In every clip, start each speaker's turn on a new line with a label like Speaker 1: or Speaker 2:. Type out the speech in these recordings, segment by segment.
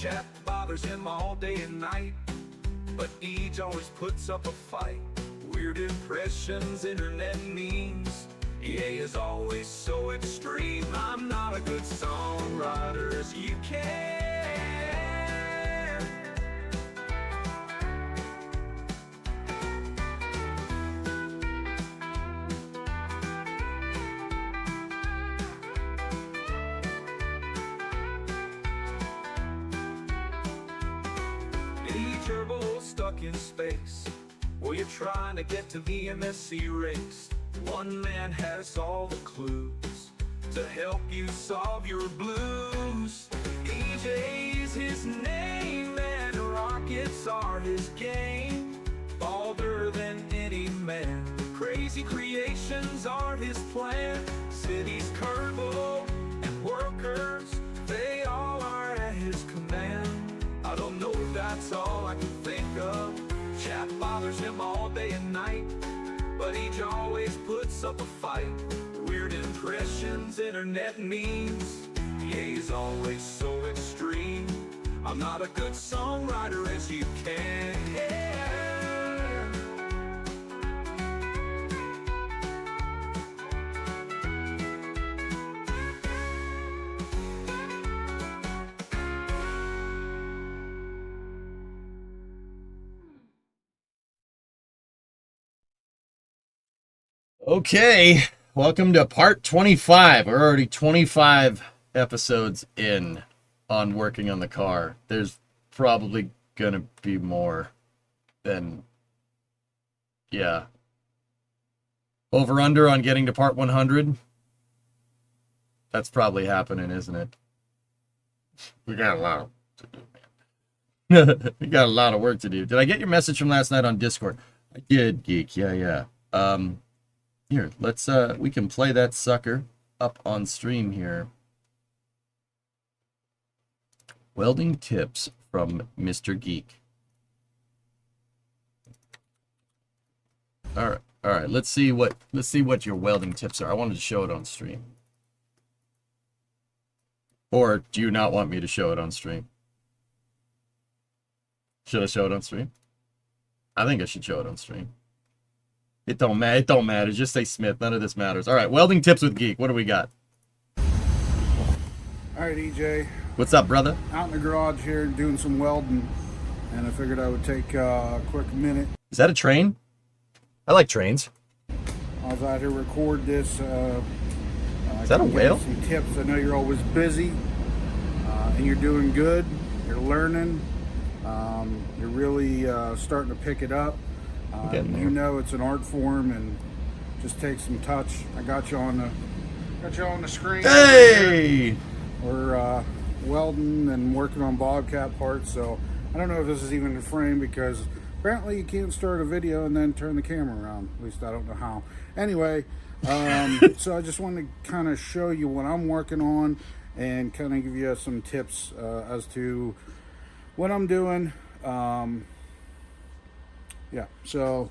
Speaker 1: Chat bothers him all day and night, but each always puts up a fight. Weird impressions, internet memes, EA is always so extreme. I'm not a good songwriter as you can. Turbo stuck in space, well, you're trying to get to the MSC race. One man has all the clues to help you solve your blues. EJ's his name and rockets are his game. Bolder than any man, crazy creations are his plan. Cities, Kerbal, and workers, they all are at his command. I don't know if that's all I can think of. Chat bothers him all day and night, but each always puts up a fight. Weird impressions, internet memes, he's always so extreme. I'm not a good songwriter as you can.
Speaker 2: Okay, welcome to part 25. We're already 25 episodes in on working on the car. There's probably gonna be more than, yeah. Over under on getting to part 100. That's probably happening, isn't it? We got a lot to do, man. We got a lot of work to do. Did I get your message from last night on Discord? I did, Geek. Yeah. Here, let's we can play that sucker up on stream here. Welding tips from Mr. Geek. All right. Let's see what your welding tips are. I wanted to show it on stream. Or do you not want me to show it on stream? Should I show it on stream? I think I should show it on stream. It don't matter. Just say Smith. None of this matters. All right, welding tips with Geek. What do we got?
Speaker 3: All right, EJ.
Speaker 2: What's up, brother?
Speaker 3: Out in the garage here doing some welding, and I figured I would take a quick minute.
Speaker 2: Is that a train? I like trains.
Speaker 3: I was out here record this.
Speaker 2: Is that a whale?
Speaker 3: Some tips. I know you're always busy, and you're doing good. You're learning. You're really starting to pick it up. You know it's an art form, and just take some touch. I got you on the screen.
Speaker 2: Hey!
Speaker 3: We're welding and working on Bobcat parts, so I don't know if this is even a frame because apparently you can't start a video and then turn the camera around. At least I don't know how. Anyway, so I just wanted to kind of show you what I'm working on and kind of give you some tips as to what I'm doing. Yeah, so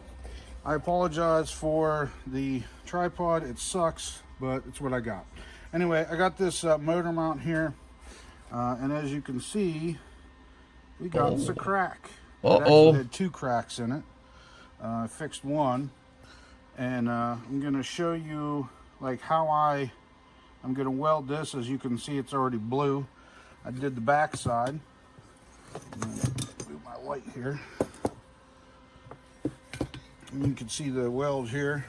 Speaker 3: I apologize for the tripod. It sucks, but it's what I got. Anyway, I got this motor mount here, and as you can see, we got a crack. It actually had two cracks in it. I fixed one, and I'm going to show you like how I'm going to weld this. As you can see, it's already blue. I did the back side. Move my light here. You can see the weld here.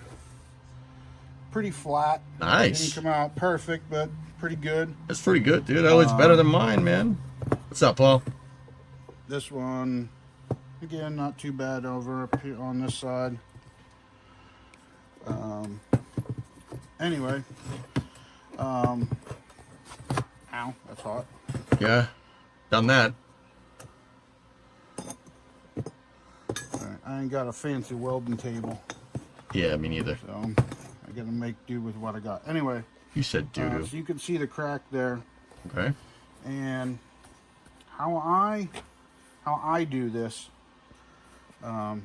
Speaker 3: Pretty flat.
Speaker 2: Nice.
Speaker 3: Didn't come out perfect, but pretty good.
Speaker 2: That's pretty good, dude. Oh, it's better than mine, man. What's up, Paul?
Speaker 3: This one, again, not too bad over up here on this side. Anyway. Ow, that's hot.
Speaker 2: Yeah, done that.
Speaker 3: I ain't got a fancy welding table.
Speaker 2: Yeah, me neither.
Speaker 3: So I gotta make do with what I got. Anyway.
Speaker 2: You said doo-doo.
Speaker 3: So you can see the crack there.
Speaker 2: Okay.
Speaker 3: And how I do this, I'm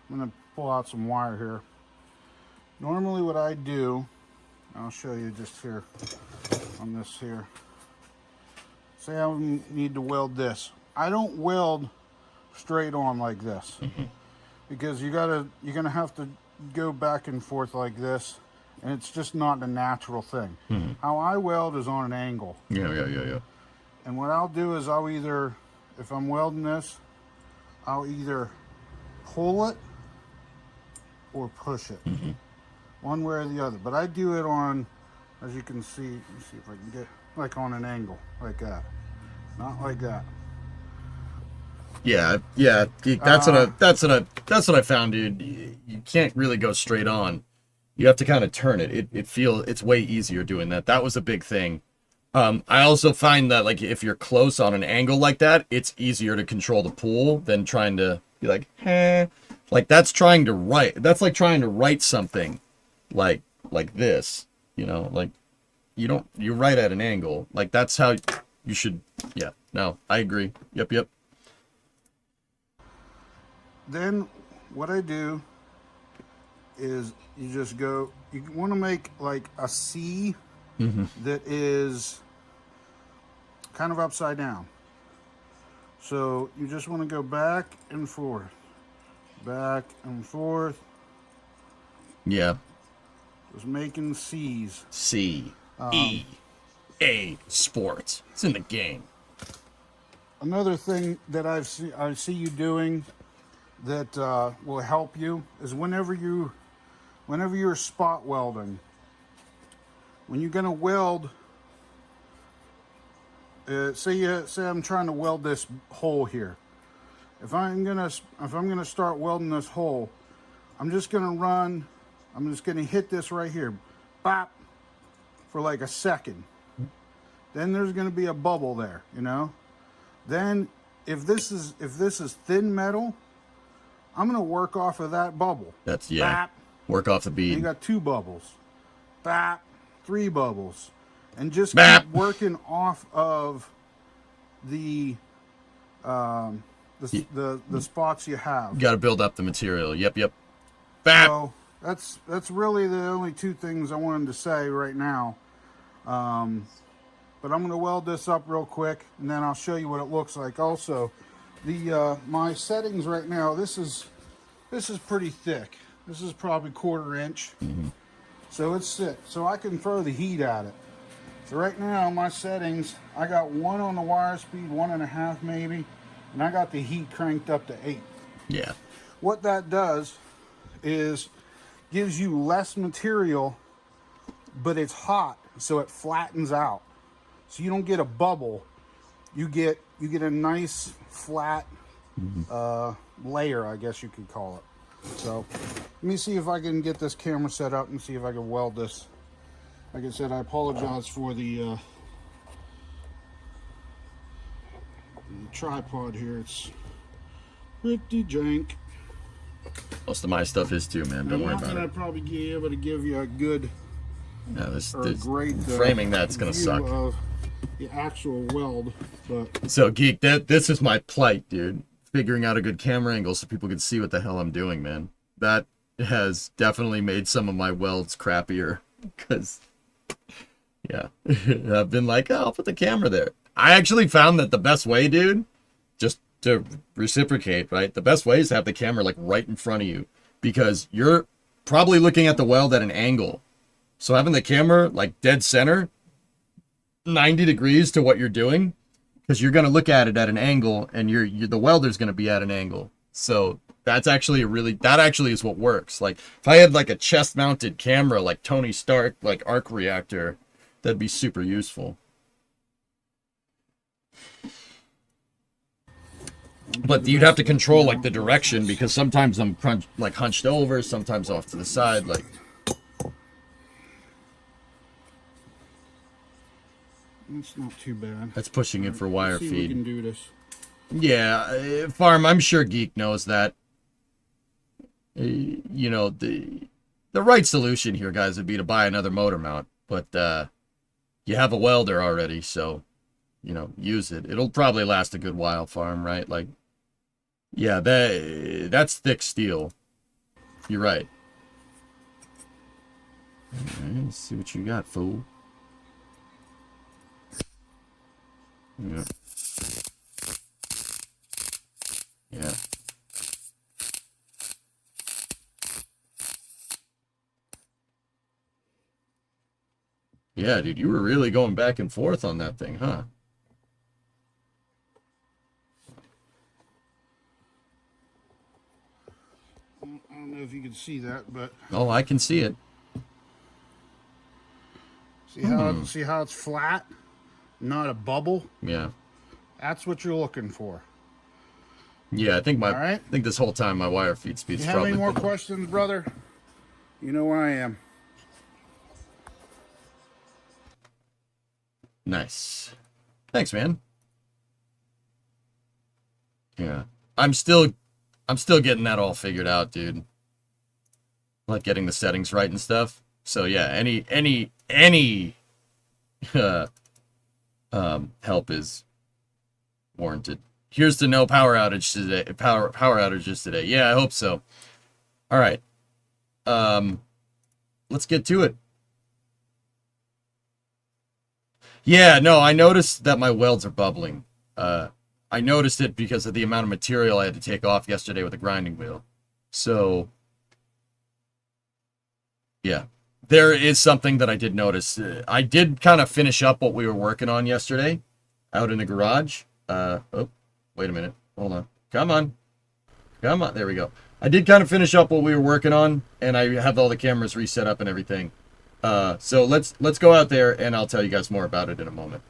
Speaker 3: gonna pull out some wire here. Normally what I do, I'll show you just here on this here. say I need to weld this. I don't weld straight on like this because you're gonna have to go back and forth like this, and it's just not a natural thing. How I weld is on an angle.
Speaker 2: Yeah.
Speaker 3: And what I'll do is I'll either, if I'm welding this, I'll either pull it or push it, one way or the other. But I do it on, as you can see, let me see if I can get, like on an angle, like that, not like that.
Speaker 2: Yeah. That's what I found, dude. You can't really go straight on. You have to kind of turn it. It's way easier doing that. That was a big thing. I also find that like if you're close on an angle like that, it's easier to control the pull than trying to be like, like that's like trying to write something like this, like you're right at an angle. Like that's how you should. Yeah, no, I agree. Yep.
Speaker 3: Then what I do is you just go, you want to make like a C that is kind of upside down. So you just want to go back and forth, back and forth.
Speaker 2: Yeah.
Speaker 3: Just making C's.
Speaker 2: C-E-A sports. It's in the game.
Speaker 3: Another thing that I see you doing that will help you is whenever you're spot welding, when you're gonna weld, say I'm trying to weld this hole here. If I'm gonna start welding this hole, I'm just gonna hit this right here, bop, for like a second. Then there's gonna be a bubble there, Then if this is thin metal, I'm gonna work off of that bubble.
Speaker 2: That's
Speaker 3: Bop.
Speaker 2: Work off the bead.
Speaker 3: You got 2 bubbles, bop, 3 bubbles, and just
Speaker 2: Bap.
Speaker 3: keep working off of the spots you have.
Speaker 2: You got to build up the material. Yep. Bap.
Speaker 3: So that's really the only 2 things I wanted to say right now. But I'm going to weld this up real quick, and then I'll show you what it looks like. Also, my settings right now. This is pretty thick. This is probably 1/4 inch. So it's thick. So I can throw the heat at it. So right now my settings, I got 1 on the wire speed, 1.5 maybe, and I got the heat cranked up to 8.
Speaker 2: Yeah.
Speaker 3: What that does is gives you less material, but it's hot, so it flattens out. So you don't get a bubble. You get a nice flat layer, I guess you could call it. So let me see if I can get this camera set up and see if I can weld this. Like I said, I apologize for the tripod here. It's pretty jank.
Speaker 2: Most of my stuff is too, man. Don't worry about it.
Speaker 3: I'd probably be able to give you a good
Speaker 2: this
Speaker 3: great
Speaker 2: framing that's gonna suck.
Speaker 3: Of the actual weld, but
Speaker 2: so Geek, this is my plight, dude. Figuring out a good camera angle so people can see what the hell I'm doing, man. That has definitely made some of my welds crappier because, yeah, I've been like, oh, I'll put the camera there. I actually found that the best way, dude, just to reciprocate, right? The best way is to have the camera like right in front of you because you're probably looking at the weld at an angle. So having the camera like dead center, 90 degrees to what you're doing, because you're going to look at it at an angle and the welder's going to be at an angle. So that's actually that actually is what works. Like if I had like a chest mounted camera, like Tony Stark, like arc reactor, that'd be super useful. But you'd have to control like the direction because sometimes I'm hunched over, sometimes off to the side, like.
Speaker 3: it's not too bad.
Speaker 2: That's pushing it for wire
Speaker 3: feed.
Speaker 2: feed.
Speaker 3: We can do this.
Speaker 2: Yeah, Farm, I'm sure Geek knows that. The right solution here, guys, would be to buy another motor mount. But you have a welder already, so, use it. It'll probably last a good while, Farm, right? Like, yeah, that's thick steel. You're right. All right, let's see what you got, fool. Yeah. Yeah. Yeah, dude, you were really going back and forth on that thing, huh?
Speaker 3: I don't know if you can see that, but
Speaker 2: Oh, I can see it.
Speaker 3: see how it's flat, not a bubble.
Speaker 2: Yeah.
Speaker 3: That's what you're looking for.
Speaker 2: Yeah,
Speaker 3: All right.
Speaker 2: I think this whole time my wire feed
Speaker 3: If
Speaker 2: speed's
Speaker 3: you have any
Speaker 2: probably
Speaker 3: more
Speaker 2: been up.
Speaker 3: questions, brother, you know where I am.
Speaker 2: Nice. Thanks, man. Yeah. I'm still getting that all figured out, dude. Like getting the settings right and stuff. So yeah, any uh, help is warranted. Here's to no power outage today. Power outages today. Yeah, I hope so. All right. Let's get to it. Yeah, no, I noticed that my welds are bubbling. I noticed it because of the amount of material I had to take off yesterday with the grinding wheel. So, yeah, there is something that I did notice. I did kind of finish up what we were working on yesterday out in the garage. Oh, wait a minute. Hold on. Come on. Come on. There we go. I did kind of finish up what we were working on, and I have all the cameras reset up and everything. So let's go out there, and I'll tell you guys more about it in a moment.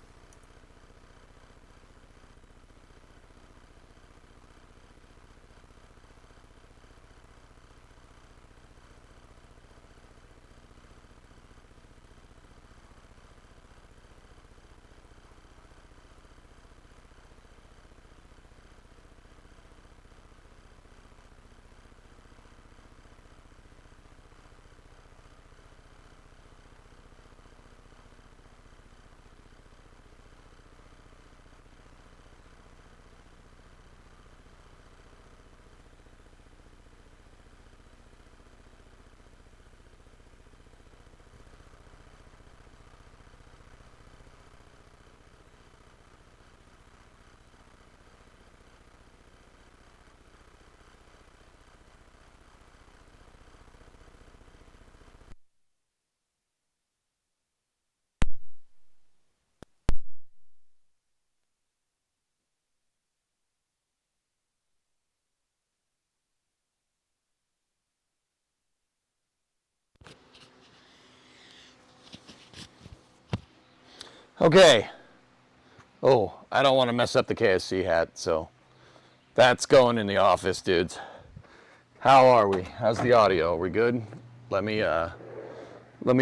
Speaker 2: Okay. Oh, I don't want to mess up the KSC hat, so that's going in the office, dudes. How are we? How's the audio? Are we good? Let me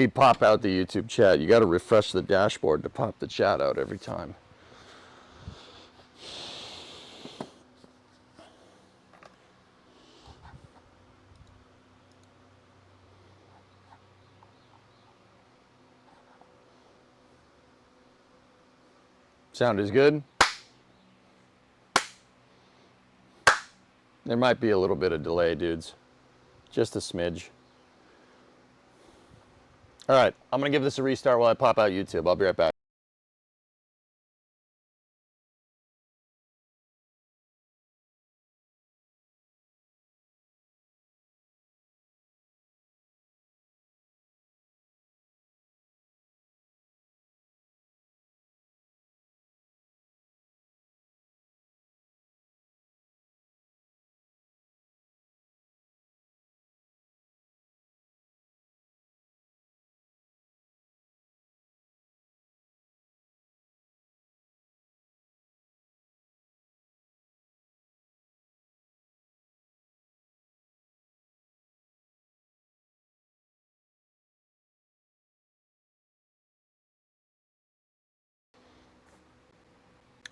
Speaker 2: pop out the YouTube chat. You got to refresh the dashboard to pop the chat out every time. Sound is good? There might be a little bit of delay, dudes. Just a smidge. All right, I'm going to give this a restart while I pop out YouTube. I'll be right back.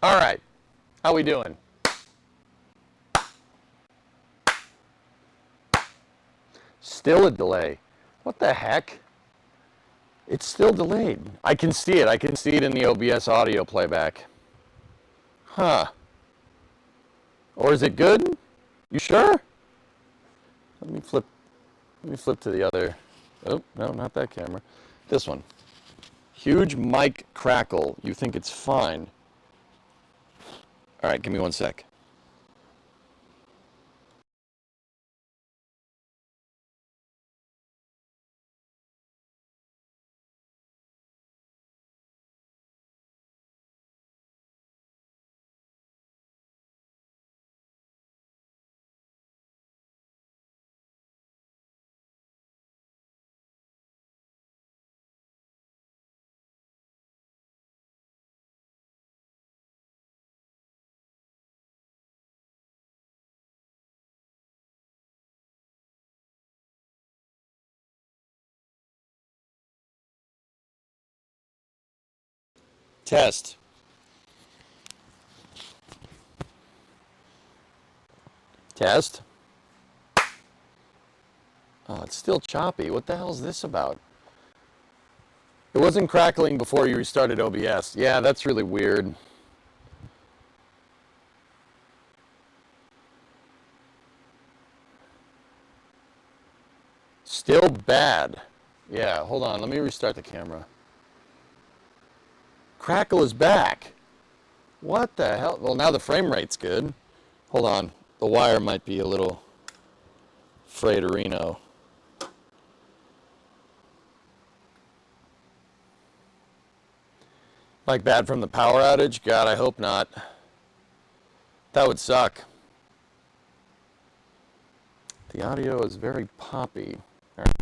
Speaker 2: All right, how we doing? Still a delay. What the heck? It's still delayed. I can see it. I can see it in the OBS audio playback. Huh. Or is it good? You sure? Let me flip to the other. Oh, no, not that camera. This one. Huge mic crackle. You think it's fine. All right, give me 1 sec. Test. Test. Oh, it's still choppy. What the hell is this about? It wasn't crackling before you restarted OBS. Yeah, that's really weird. Still bad. Yeah, hold on. Let me restart the camera. Crackle is back. What the hell? Well, now the frame rate's good. Hold on. The wire might be a little frayed-arino. Like bad from the power outage? God, I hope not. That would suck. The audio is very poppy. All right.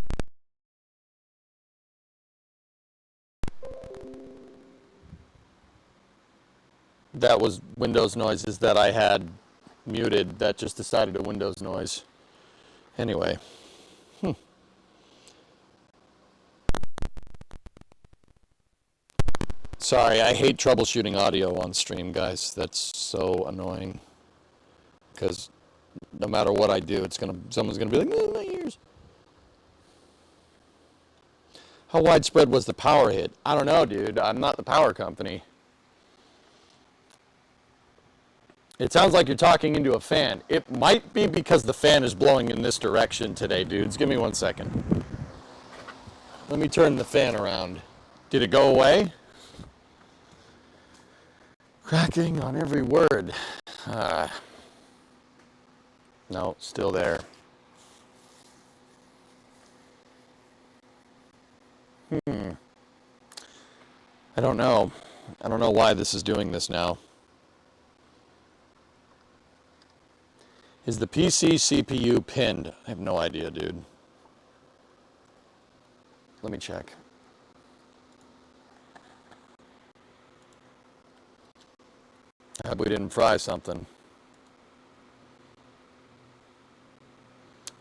Speaker 2: That was Windows noises that I had muted. That just decided a Windows noise. Anyway. Sorry, I hate troubleshooting audio on stream, guys. That's so annoying. Because no matter what I do, someone's gonna be like, "Oh, my ears." How widespread was the power hit? I don't know, dude. I'm not the power company. It sounds like you're talking into a fan. It might be because the fan is blowing in this direction today, dudes. Give me 1 second. Let me turn the fan around. Did it go away? Cracking on every word. No, still there. I don't know. I don't know why this is doing this now. Is the PC CPU pinned? I have no idea, dude. Let me check. I hope we didn't fry something.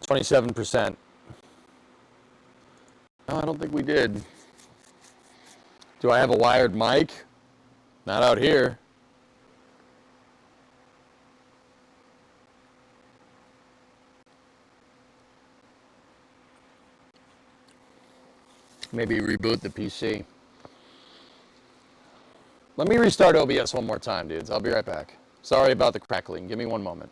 Speaker 2: 27%. No, I don't think we did. Do I have a wired mic? Not out here. Maybe reboot the PC. Let me restart OBS one more time, dudes. I'll be right back. Sorry about the crackling. Give me 1 moment.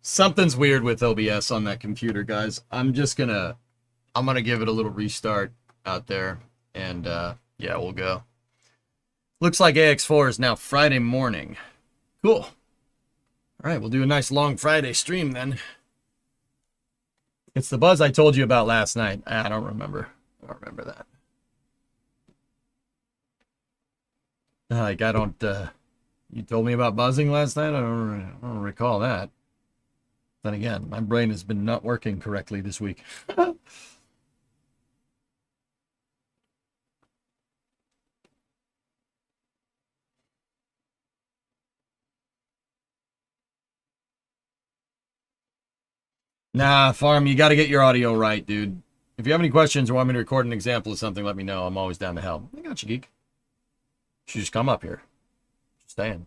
Speaker 2: Something's weird with OBS on that computer, guys. I'm gonna give it a little restart out there, and yeah, we'll go. Looks like AX4 is now Friday morning. Cool. All right, we'll do a nice long Friday stream then. It's the buzz I told you about last night. I don't remember. I don't remember that. Like, I don't, you told me about buzzing last night? I don't recall that. Then again, my brain has been not working correctly this week. Nah, Farm, you got to get your audio right, dude. If you have any questions or want me to record an example of something, let me know. I'm always down to help. I got you, geek. You should just come up here. Just saying.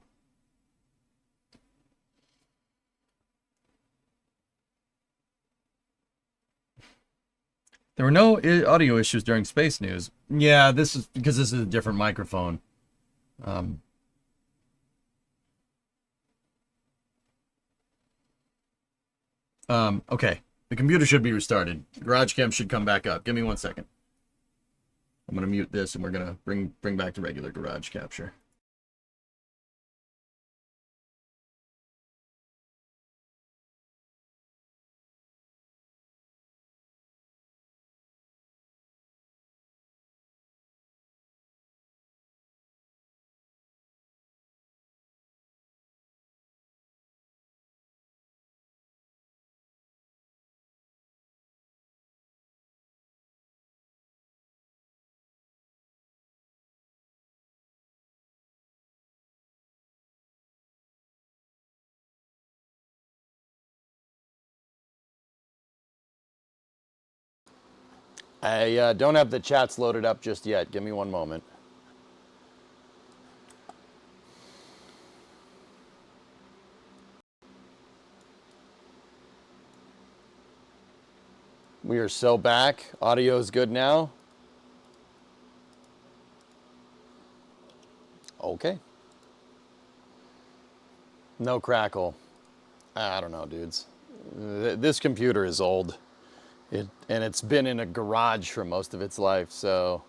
Speaker 2: There were no audio issues during Space News. Yeah, this is because this is a different microphone. Okay. The computer should be restarted. GarageCam should come back up. Give me 1 second. I'm going to mute this and we're going to bring back the regular garage capture. I don't have the chats loaded up just yet. Give me 1 moment. We are so back. Audio is good now. Okay. No crackle. I don't know, dudes. This computer is old. And it's been in a garage for most of its life, so,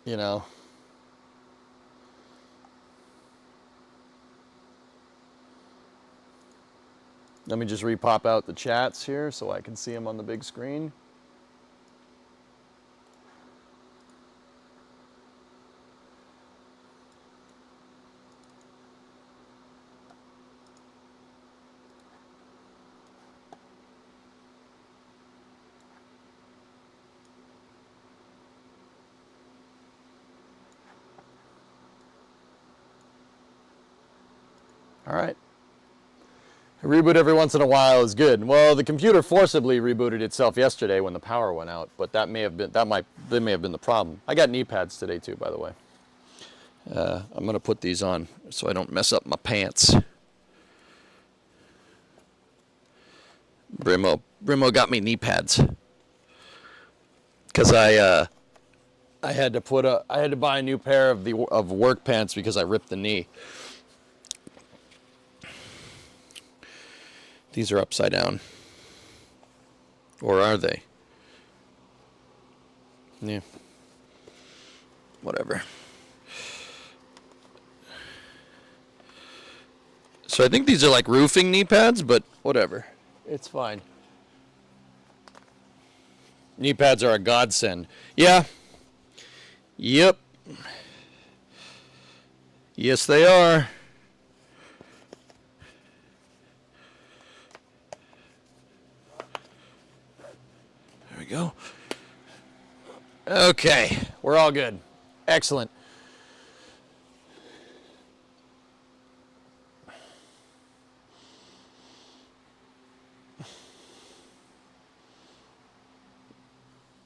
Speaker 2: you know. Let me just repop out the chats here so I can see them on the big screen. All right. A reboot every once in a while is good. Well, the computer forcibly rebooted itself yesterday when the power went out, but that may have been the problem. I got knee pads today too, by the way. I'm gonna put these on so I don't mess up my pants. Brimo got me knee pads because I had to buy a new pair of work pants because I ripped the knee. These are upside down. Or are they? Yeah. Whatever. So I think these are like roofing knee pads, but whatever. It's fine. Knee pads are a godsend. Yeah. Yep. Yes, they are. There we go. Okay, we're all good. Excellent.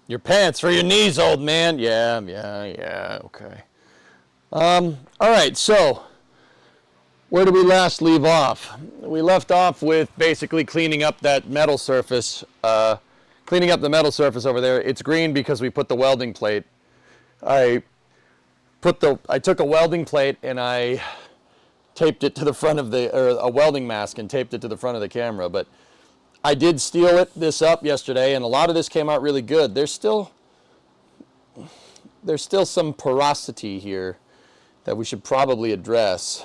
Speaker 2: Your pants for your knees, old man. Yeah, okay. All right, so where did we last leave off? We left off with basically cleaning up that metal surface, cleaning up the metal surface over there. It's green because we put the welding plate. I took a welding plate and I taped it to the front of a welding mask and taped it to the front of the camera, but I did steel this up yesterday, and a lot of this came out really good. There's still some porosity here that we should probably address.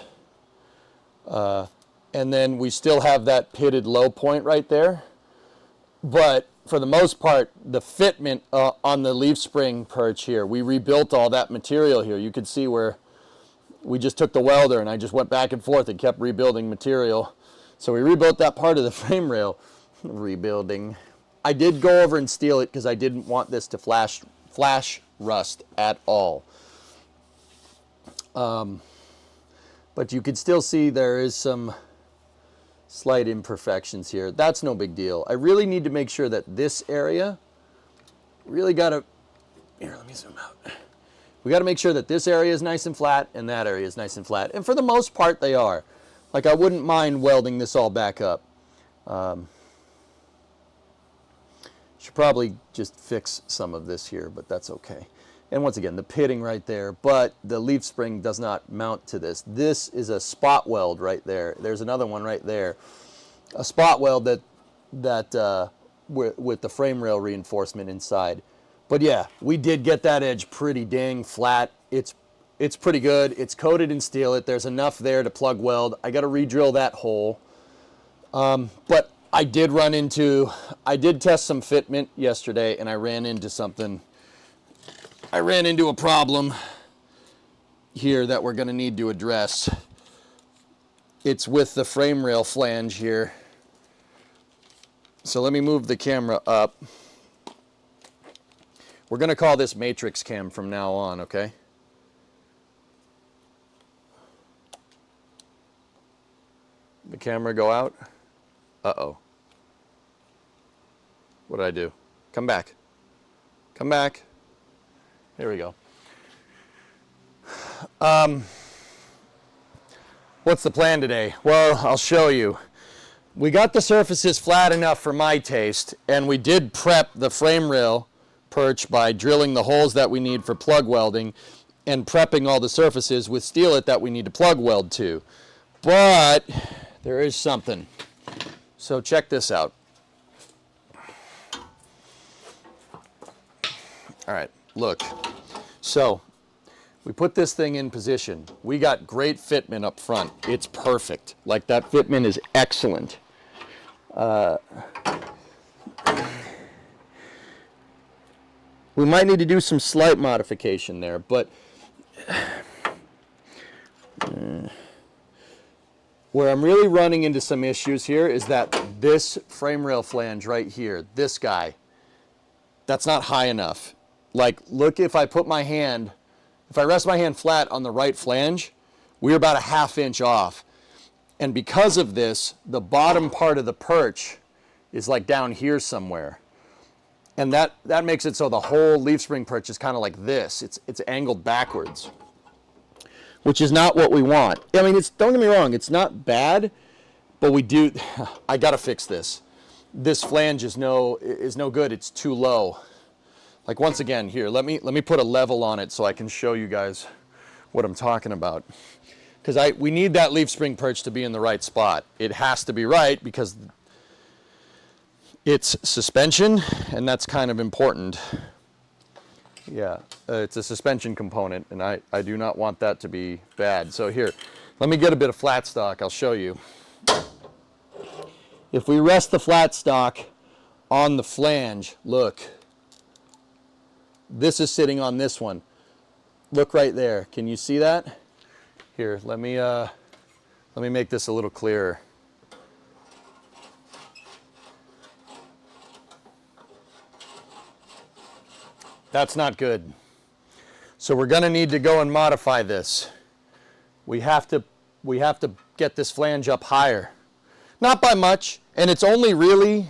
Speaker 2: And then we still have that pitted low point right there. But for the most part, the fitment on the leaf spring perch here, we rebuilt all that material here. You could see where we just took the welder and I just went back and forth and kept rebuilding material. So we rebuilt that part of the frame rail. Rebuilding. I did go over and steel it because I didn't want this to flash rust at all. But you could still see there is some slight imperfections here. That's no big deal. I really need to make sure that this area, really gotta, here, let me zoom out. We gotta make sure that this area is nice and flat and that area is nice and flat. And for the most part, they are. Like, I wouldn't mind welding this all back up. Should probably just fix some of this here, but that's okay. And once again, the pitting right there, but the leaf spring does not mount to this. This is a spot weld right there. There's another one right there. A spot weld with the frame rail reinforcement inside. But yeah, we did get that edge pretty dang flat. It's pretty good. It's coated in steel. There's enough there to plug weld. I got to re-drill that hole. But I did test some fitment yesterday, and I ran into something. I ran into a problem here that we're going to need to address. It's with the frame rail flange here. So let me move the camera up. We're going to call this matrix cam from now on, okay? The camera go out? Uh-oh. What did I do? Come back. Come back. There we go. What's the plan today? Well, I'll show you. We got the surfaces flat enough for my taste, and we did prep the frame rail perch by drilling the holes that we need for plug welding and prepping all the surfaces with steelet that we need to plug weld to. But there is something. So check this out. All right, look. So we put this thing in position. We got great fitment up front. It's perfect. Like, that fitment is excellent. We might need to do some slight modification there, but where I'm really running into some issues here is that this frame rail flange right here, this guy, that's not high enough. Like, look, if I rest my hand flat on the right flange, we're about a ½ inch off. And because of this, the bottom part of the perch is like down here somewhere. And that makes it so the whole leaf spring perch is kind of like this. It's angled backwards, which is not what we want. I mean, don't get me wrong, it's not bad, but I gotta fix this. This flange is no good, it's too low. Like, once again, here, let me put a level on it so I can show you guys what I'm talking about. Because we need that leaf spring perch to be in the right spot. It has to be right because it's suspension, and that's kind of important. Yeah, it's a suspension component, and I do not want that to be bad. So here, let me get a bit of flat stock. I'll show you. If we rest the flat stock on the flange, look. This is sitting on this one. Look right there. Can you see that? Here, let me make this a little clearer. That's not good. So we're going to need to go and modify this. We have to get this flange up higher. Not by much, and it's only really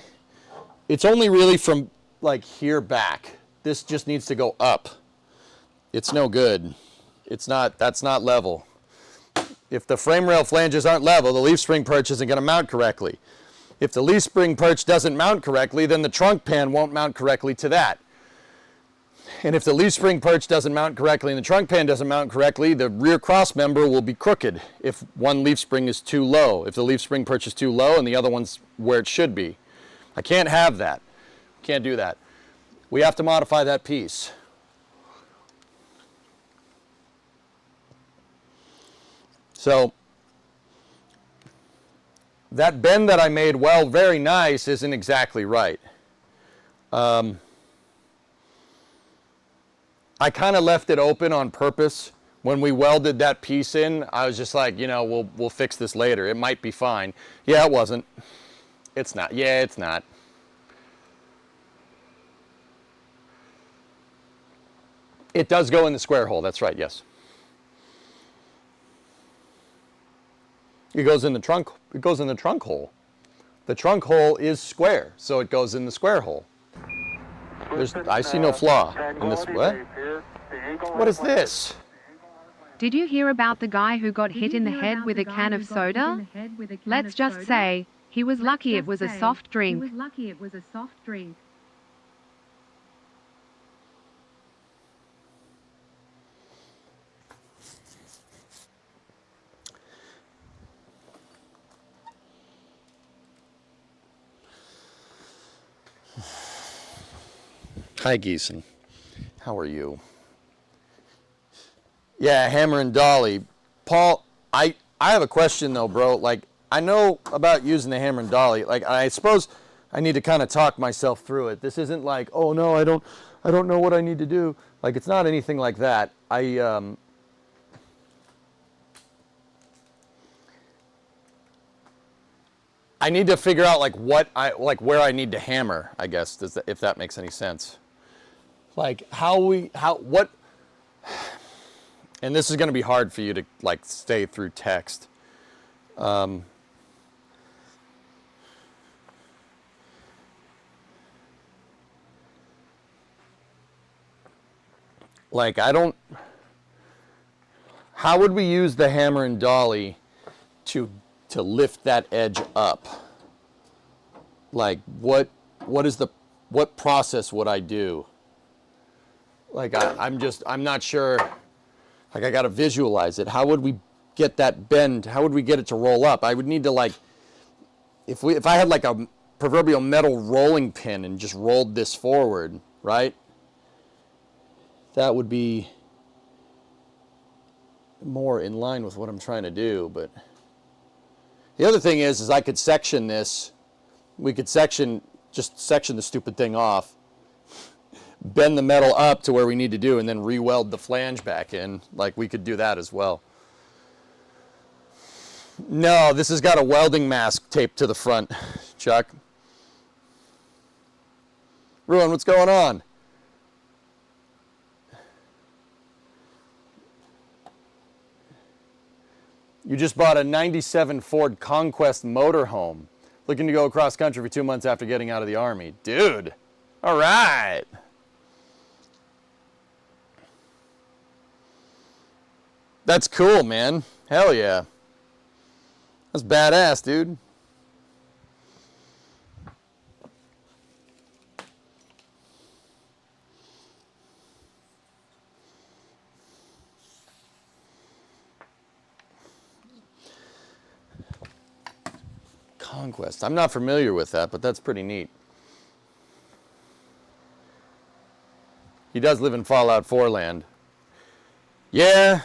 Speaker 2: from like here back. This just needs to go up. It's no good. That's not level. If the frame rail flanges aren't level, the leaf spring perch isn't going to mount correctly. If the leaf spring perch doesn't mount correctly, then the trunk pan won't mount correctly to that. And if the leaf spring perch doesn't mount correctly and the trunk pan doesn't mount correctly, the rear cross member will be crooked if one leaf spring is too low, if the leaf spring perch is too low and the other one's where it should be. I can't have that. Can't do that. We have to modify that piece. So that bend that I made, well, very nice, isn't exactly right. I kind of left it open on purpose. When we welded that piece in, I was just like, you know, we'll fix this later. It might be fine. Yeah, it wasn't. It's not. Yeah, it's not. It does go in the square hole. That's right. Yes. It goes in the trunk. It goes in the trunk hole. The trunk hole is square, so it goes in the square hole. I see no flaw in this. What? What is this?
Speaker 4: Did you hear about the guy who got hit in the head with a can of soda? Let's just say, he was lucky it was a soft drink.
Speaker 2: Hi, Geeson. How are you? Yeah, Hammer and Dolly. Paul, I have a question though, bro. Like, I know about using the Hammer and Dolly. Like, I suppose I need to kind of talk myself through it. This isn't like, oh no, I don't know what I need to do. Like, it's not anything like that. I need to figure out like where I need to hammer, I guess, if that makes any sense. Like what, and this is going to be hard for you to like stay through text. Like how would we use the hammer and dolly to lift that edge up? Like what process would I do? Like I'm not sure. Like I got to visualize it. How would we get that bend? How would we get it to roll up? I would need to like, if I had like a proverbial metal rolling pin and just rolled this forward, right? That would be more in line with what I'm trying to do. But the other thing is I could section this. We could just section the stupid thing off, bend the metal up to where we need to do, and then re-weld the flange back in. Like, we could do that as well. No, this has got a welding mask taped to the front, Chuck. Ruin, what's going on? You just bought a 97 Ford Conquest motorhome. Looking to go across country for 2 months after getting out of the Army. Dude, all right. That's cool, man. Hell yeah. That's badass, dude. Conquest. I'm not familiar with that, but that's pretty neat. He does live in Fallout 4 land. Yeah.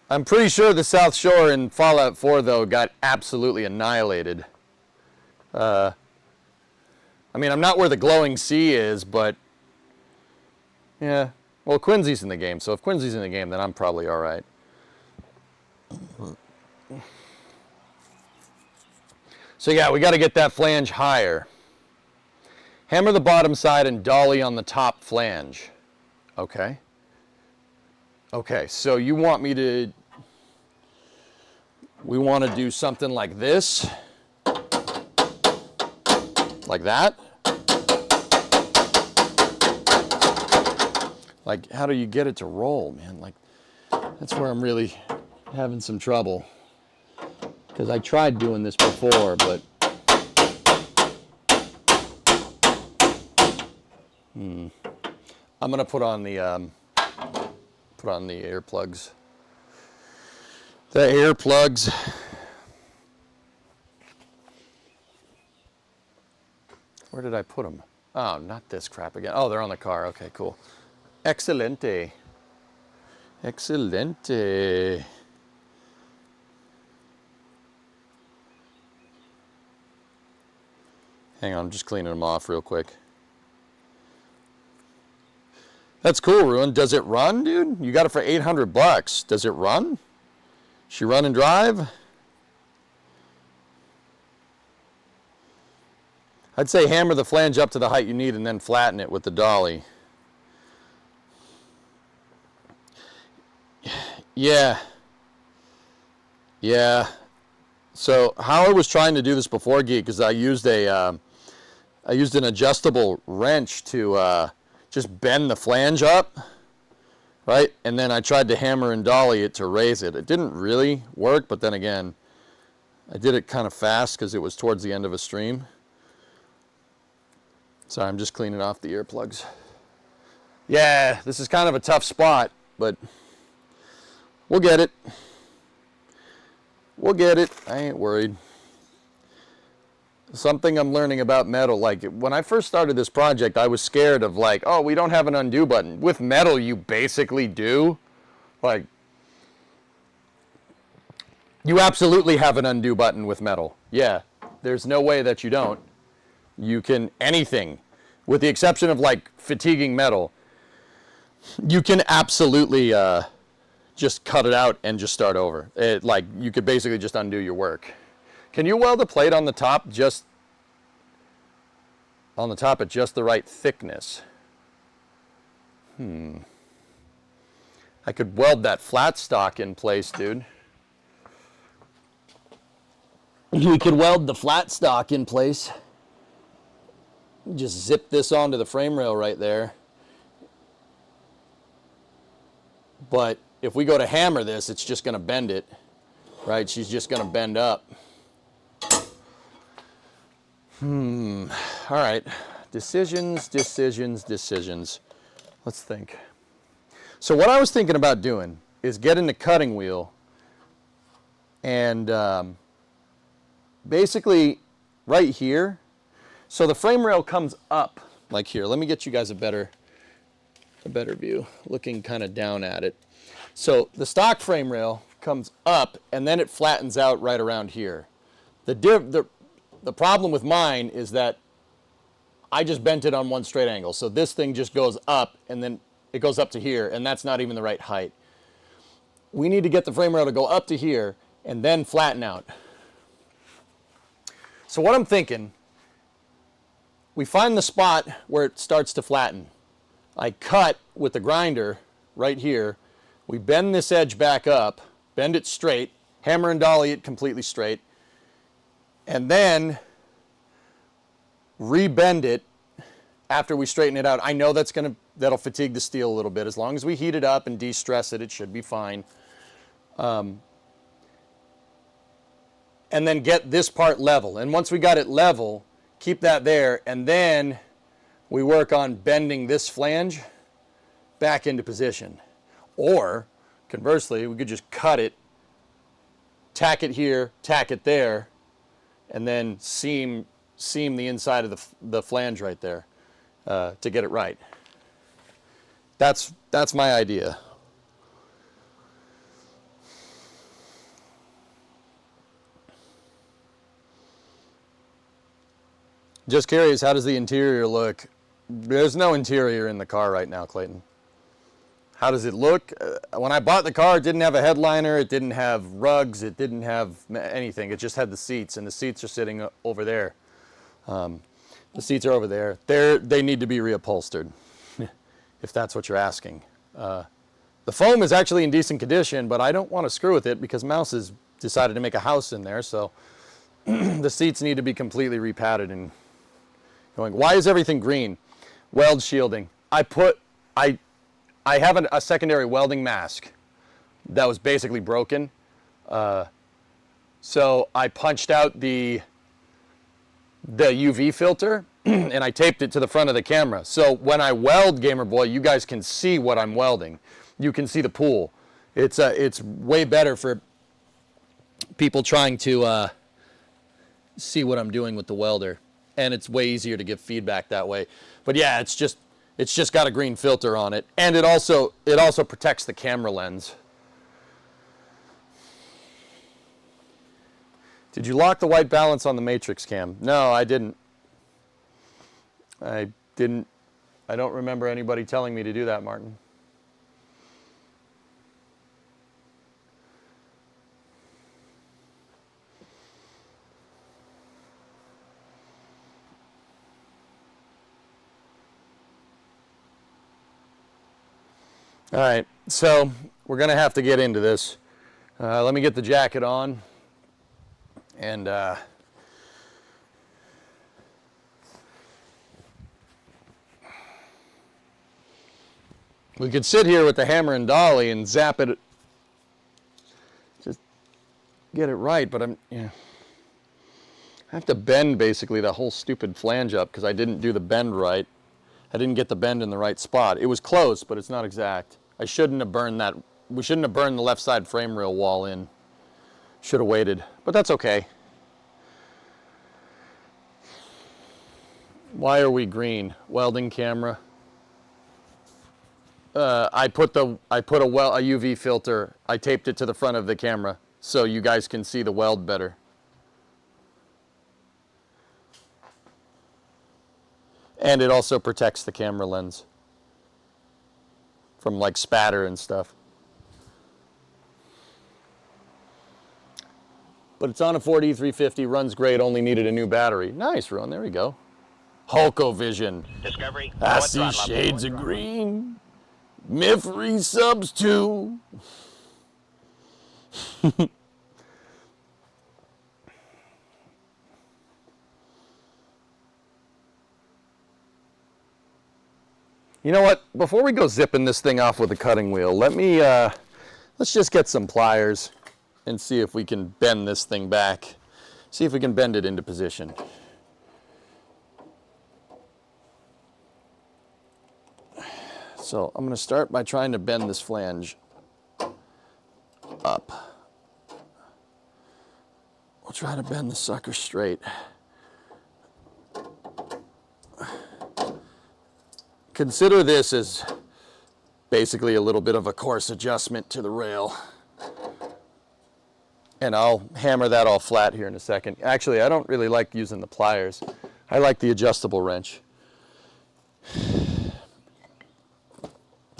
Speaker 2: I'm pretty sure the South Shore in Fallout 4, though, got absolutely annihilated. I mean, I'm not where the glowing sea is, but... yeah. Well, Quincy's in the game, so if Quincy's in the game, then I'm probably all right. So yeah, we got to get that flange higher. Hammer the bottom side and dolly on the top flange. Okay. Okay, so you want me to... we want to do something like this. Like that. Like, how do you get it to roll, man? Like, that's where I'm really having some trouble. Because I tried doing this before, but... I'm going to put on the earplugs. The earplugs. Where did I put them? Oh, not this crap again. Oh, they're on the car. Okay, cool. Excelente. Excelente. Hang on, I'm just cleaning them off real quick. That's cool, Ruin. Does it run, dude? You got it for $800. Does it run? She run and drive? I'd say hammer the flange up to the height you need and then flatten it with the dolly. Yeah. Yeah. So how I was trying to do this before, Geek, is I used an adjustable wrench to just bend the flange up, right? And then I tried to hammer and dolly it to raise it. It didn't really work, but then again, I did it kind of fast because it was towards the end of a stream. Sorry, I'm just cleaning off the earplugs. Yeah, this is kind of a tough spot, but we'll get it. We'll get it. I ain't worried. Something I'm learning about metal, like when I first started this project, I was scared of like, oh, we don't have an undo button. With metal, you basically do. Like, you absolutely have an undo button with metal. Yeah, there's no way that you don't. You can, anything, with the exception of like fatiguing metal, you can absolutely just cut it out and just start over. Like, you could basically just undo your work. Can you weld a plate on the top at just the right thickness? I could weld that flat stock in place, dude. We could weld the flat stock in place. Just zip this onto the frame rail right there. But if we go to hammer this, it's just going to bend it, right? She's just going to bend up. All right. Decisions. Let's think. So what I was thinking about doing is getting the cutting wheel and basically right here. So the frame rail comes up like here. Let me get you guys a better view, looking kind of down at it. So the stock frame rail comes up and then it flattens out right around here. The problem with mine is that I just bent it on one straight angle. So this thing just goes up and then it goes up to here, and that's not even the right height. We need to get the frame rail to go up to here and then flatten out. So what I'm thinking, we find the spot where it starts to flatten. I cut with the grinder right here. We bend this edge back up, bend it straight, hammer and dolly it completely straight, and then rebend it after we straighten it out. I know that'll fatigue the steel a little bit. As long as we heat it up and de-stress it, it should be fine. And then get this part level. And once we got it level, keep that there, and then we work on bending this flange back into position. Or, conversely, we could just cut it, tack it here, tack it there, and then seam the inside of the flange right there to get it right. That's my idea. Just curious, how does the interior look? There's no interior in the car right now, Clayton. How does it look? When I bought the car, it didn't have a headliner, it didn't have rugs, it didn't have anything. It just had the seats, and the seats are sitting over there. The seats are over there. They need to be reupholstered, if that's what you're asking. The foam is actually in decent condition, but I don't want to screw with it because Mouse has decided to make a house in there, so the seats need to be completely repadded and going. Why is everything green? Weld shielding. I have a secondary welding mask that was basically broken. So I punched out the UV filter and I taped it to the front of the camera. So when I weld, Gamer Boy, you guys can see what I'm welding. You can see the pool. It's way better for people trying to see what I'm doing with the welder. And it's way easier to give feedback that way. But yeah, it's just got a green filter on it, and it also protects the camera lens. Did you lock the white balance on the matrix cam? No, I didn't. I don't remember anybody telling me to do that, Martin. All right, so we're gonna have to get into this. Let me get the jacket on, and we could sit here with the hammer and dolly and zap it, just get it right, but I have to bend basically the whole stupid flange up because I didn't do the bend right. I didn't get the bend in the right spot. It was close, but it's not exact. I shouldn't have burned that. We shouldn't have burned the left side frame rail wall in. Should have waited, but that's okay. Why are we green? Welding camera. I put a UV filter. I taped it to the front of the camera so you guys can see the weld better. And it also protects the camera lens from like spatter and stuff. But it's on a Ford E350, runs great, only needed a new battery. Nice, Ron, there we go. Hulko-Vision.
Speaker 5: Discovery.
Speaker 2: I see shades of green. MIF resubs too. You know what? Before we go zipping this thing off with a cutting wheel, let's just get some pliers and see if we can bend this thing back. See if we can bend it into position. So I'm going to start by trying to bend this flange up. We'll try to bend the sucker straight. Consider this as basically a little bit of a coarse adjustment to the rail. And I'll hammer that all flat here in a second. Actually, I don't really like using the pliers. I like the adjustable wrench.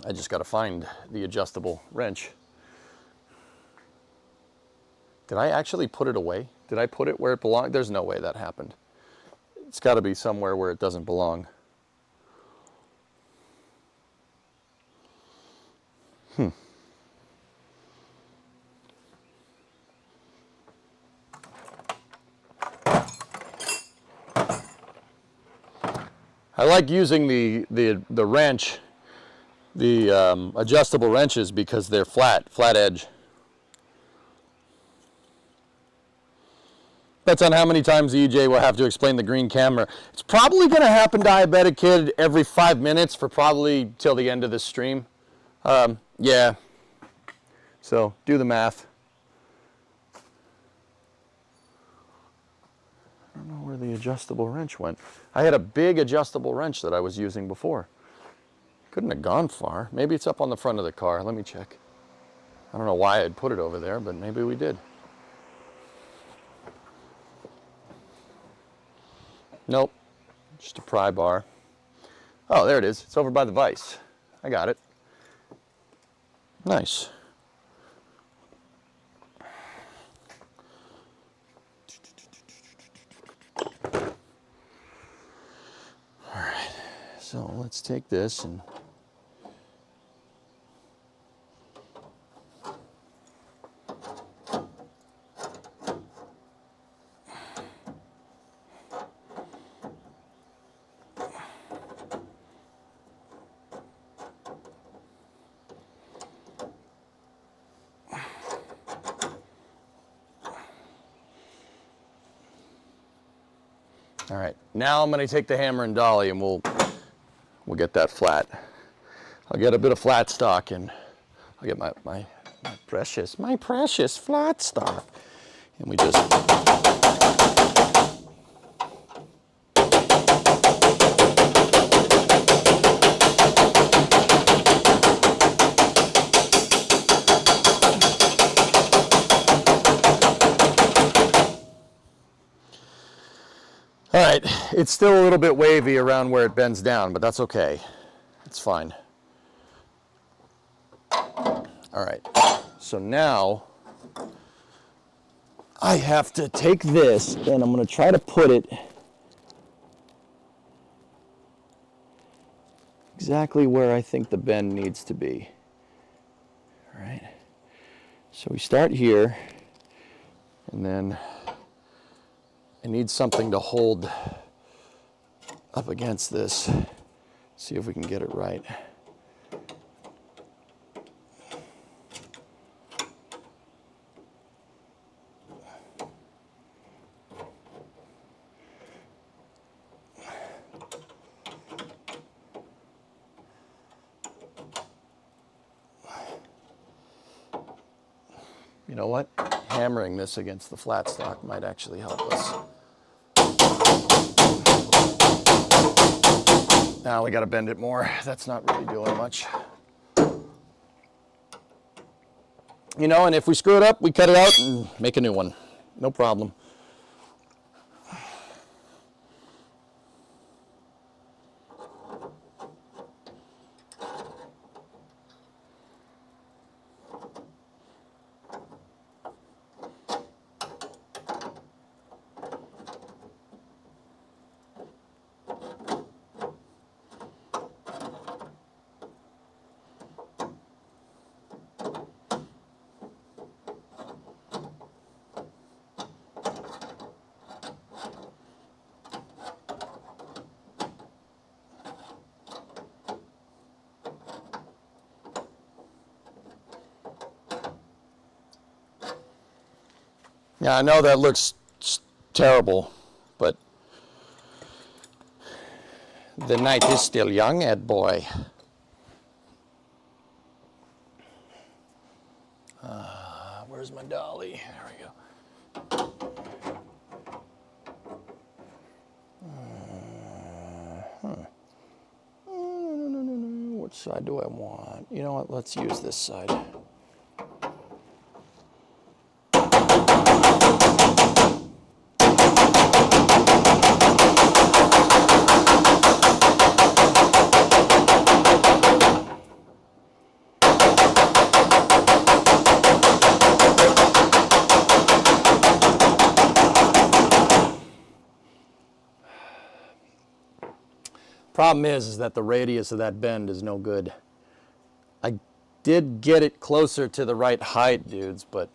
Speaker 2: I just got to find the adjustable wrench. Did I actually put it away? Did I put it where it belonged? There's no way that happened. It's got to be somewhere where it doesn't belong. I like using the wrench, the adjustable wrenches, because they're flat edge. Depends on how many times EJ will have to explain the green camera. It's probably going to happen, Diabetic Kid, every 5 minutes for probably till the end of this stream. Yeah. So do the math. I don't know where the adjustable wrench went. I had a big adjustable wrench that I was using before. Couldn't have gone far. Maybe it's up on the front of the car. Let me check. I don't know why I'd put it over there, but maybe we did. Nope, just a pry bar. Oh, there it is. It's over by the vise. I got it. Nice. All right, so let's take this and all right, now I'm going to take the hammer and dolly and we'll get that flat. I'll get a bit of flat stock and I'll get my precious flat stock. And we just... All right, it's still a little bit wavy around where it bends down, but that's okay. It's fine. All right, so now I have to take this and I'm going to try to put it exactly where I think the bend needs to be. All right, so we start here, and then I need something to hold up against this. See if we can get it right. You know what? Hammering this against the flat stock might actually help us. Now we got to bend it more. That's not really doing much. You know, and if we screw it up, we cut it out and make a new one. No problem. Yeah, I know that looks terrible, but the night is still young, Ed boy. Where's my dolly? There we go. No. Which side do I want? You know what? Let's use this side. Problem is that the radius of that bend is no good. I did get it closer to the right height, dudes, but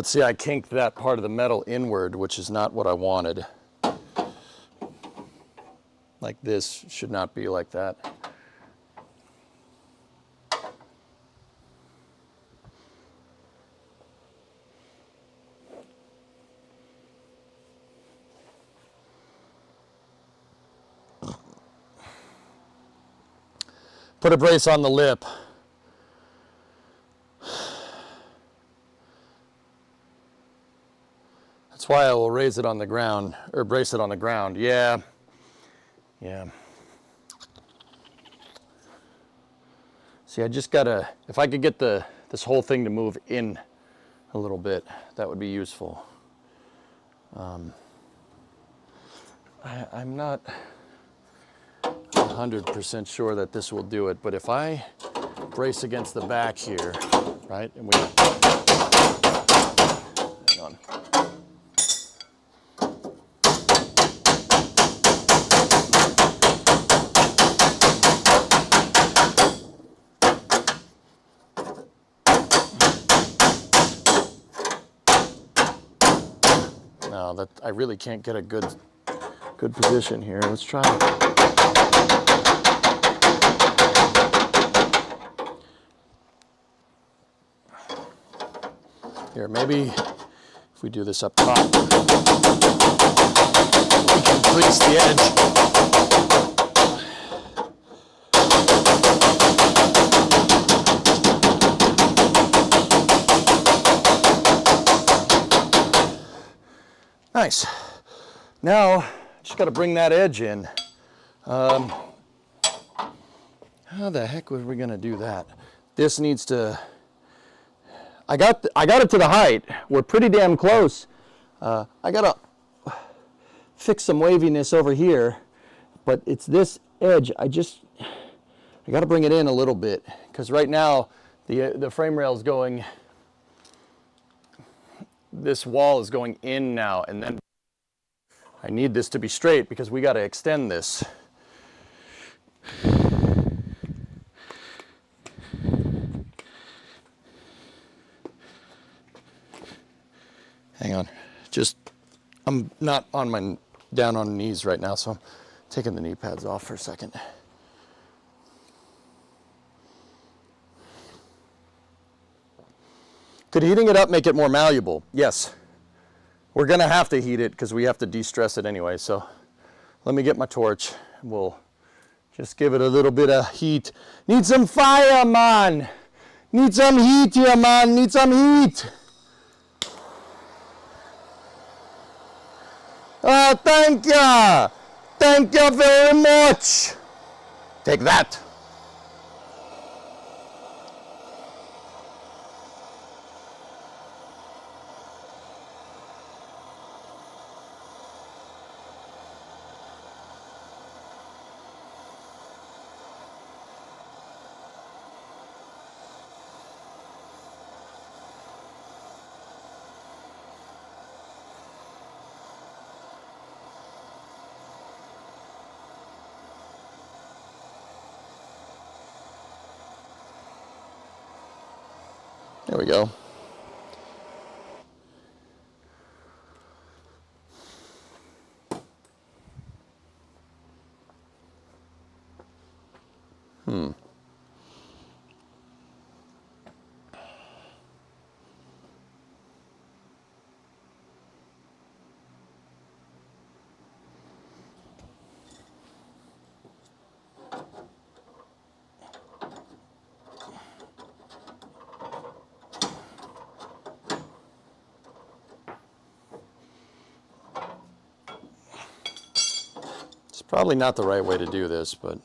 Speaker 2: see, I kinked that part of the metal inward, which is not what I wanted. Like this should not be like that. Put a brace on the lip. That's why I will raise it on the ground, or brace it on the ground. Yeah. See, I just gotta, if I could get this whole thing to move in a little bit, that would be useful. I'm not 100% sure that this will do it, but if I brace against the back here, right, and hang on. No, that I really can't get a good position here. Let's try it. Here, maybe if we do this up top, we can grease the edge. Nice. Now, just got to bring that edge in. How the heck were we going to do that? This needs to... I got it to the height. We're pretty damn close. I got to fix some waviness over here, but it's this edge. I got to bring it in a little bit, because right now the frame rail is going... This wall is going in now, and then I need this to be straight because we got to extend this. Hang on. I'm not down on knees right now, so I'm taking the knee pads off for a second. Could heating it up make it more malleable? Yes. We're gonna have to heat it because we have to de-stress it anyway, so let me get my torch. We'll just give it a little bit of heat. Need some fire, man! Need some heat here, man! Need some heat! Oh, thank you! Thank you very much! Take that! There we go. It's probably not the right way to do this, but...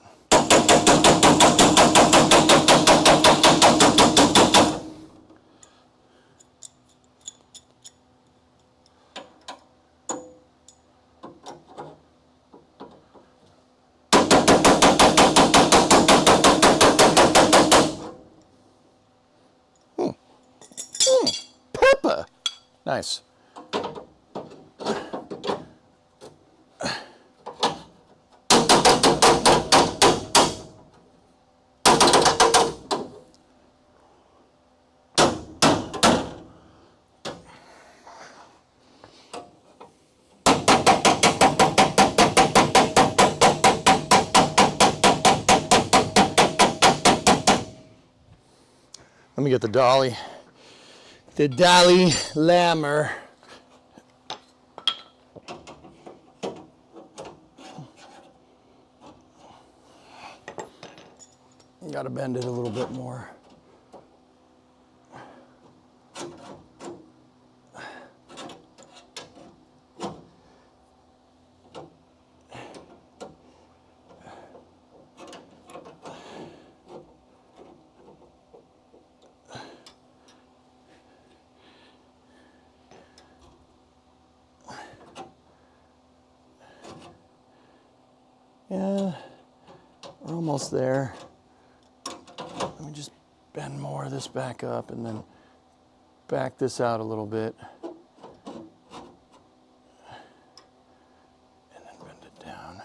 Speaker 2: Pepper! Nice. Let me get the dolly. The dolly lammer. Gotta bend it a little bit more. Yeah, we're almost there. Let me just bend more of this back up and then back this out a little bit. And then bend it down.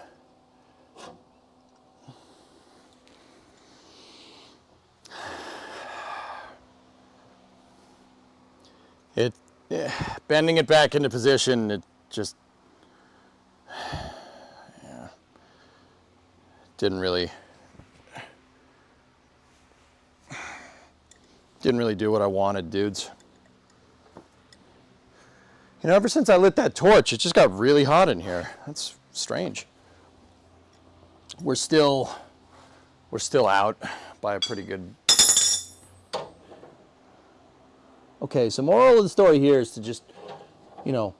Speaker 2: Bending it back into position, it just, yeah, didn't really do what I wanted, dudes. You know, ever since I lit that torch, it just got really hot in here. That's strange. We're still out by a pretty good... Okay, so moral of the story here is to just, you know,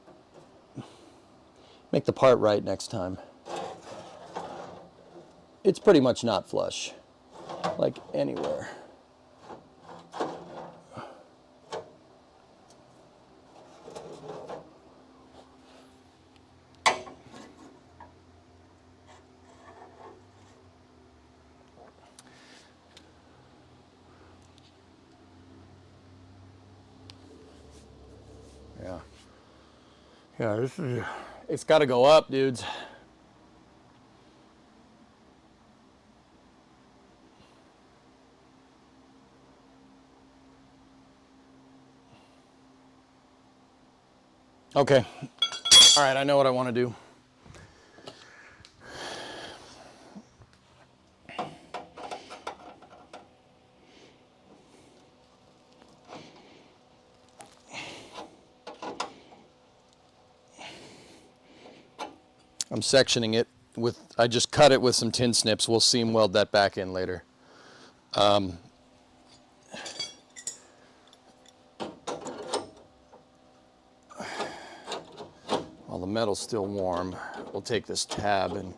Speaker 2: Make the part right next time. It's pretty much not flush, like anywhere. Yeah. Yeah, this is, it's got to go up, dudes. Okay. All right, I know what I want to do. I'm sectioning it with, I just cut it with some tin snips. We'll seam weld that back in later. While the metal's still warm, we'll take this tab and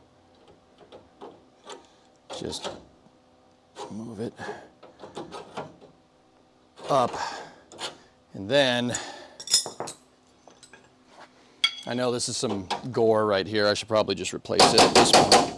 Speaker 2: just move it up. And then, I know this is some gore right here. I should probably just replace it at this point.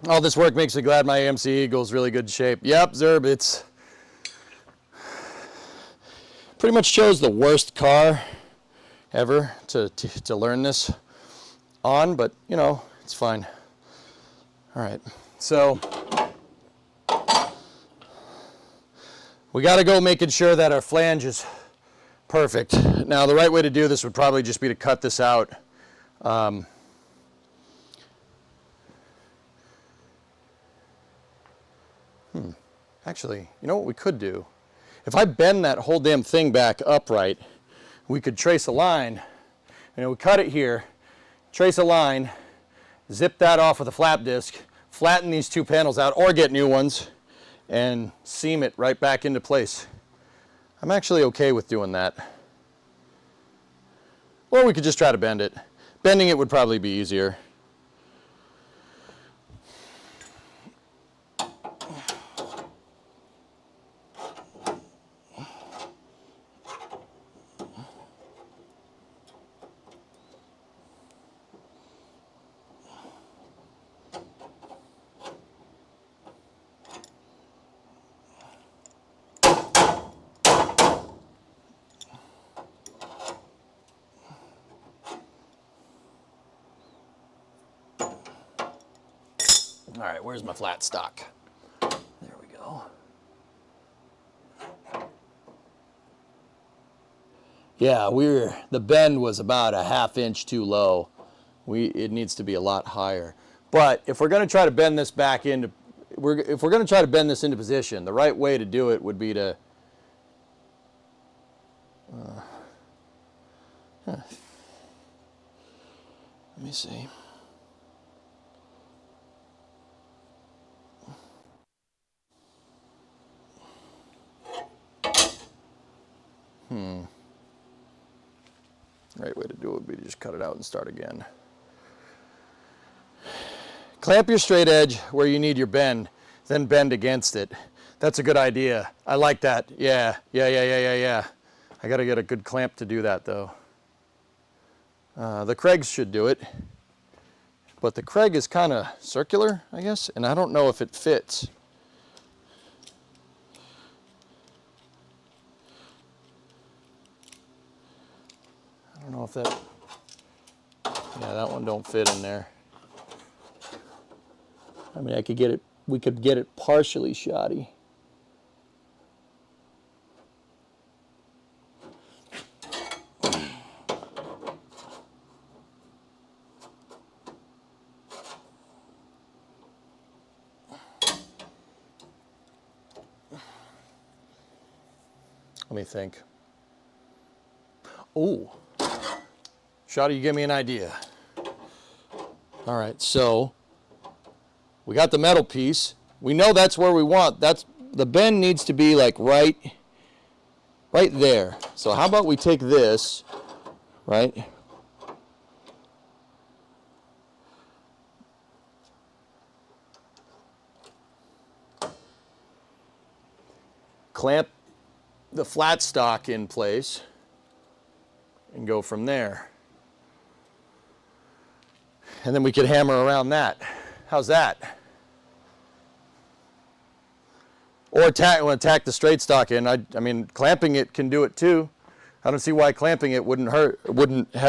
Speaker 2: All this work makes me glad my AMC Eagle's really good shape. Yep, Zerb, it's pretty much chose the worst car ever to learn this on, but you know, it's fine. All right, so we got to go making sure that our flange is perfect. Now, the right way to do this would probably just be to cut this out. Actually, you know what we could do? If I bend that whole damn thing back upright, we could trace a line. You know, we cut it here, trace a line, zip that off with a flap disc, flatten these two panels out, or get new ones, and seam it right back into place. I'm actually okay with doing that. Or we could just try to bend it. Bending it would probably be easier. All right, where's my flat stock? There we go. Yeah, the bend was about a 1/2 inch too low. It needs to be a lot higher. But if we're going to try to bend this back into, if we're going to try to bend this into position, the right way to do it would be to, let me see. Right way to do it would be to just cut it out and start again. Clamp your straight edge where you need your bend, then bend against it. That's a good idea. I like that. Yeah. I got to get a good clamp to do that though. The Craigs should do it, but the Craig is kind of circular, I guess, and I don't know if it fits. I don't know if that, yeah, that one don't fit in there. I mean, I could get it, we could get it partially shoddy. Let me think. Oh, Shoddy, you give me an idea. All right, so we got the metal piece. We know that's where we want. That's the bend needs to be like right there. So how about we take this, right? Clamp the flat stock in place and go from there. And then we could hammer around that. How's that? Or attack the straight stock in. I mean, clamping it can do it too. I don't see why clamping it wouldn't hurt. Wouldn't give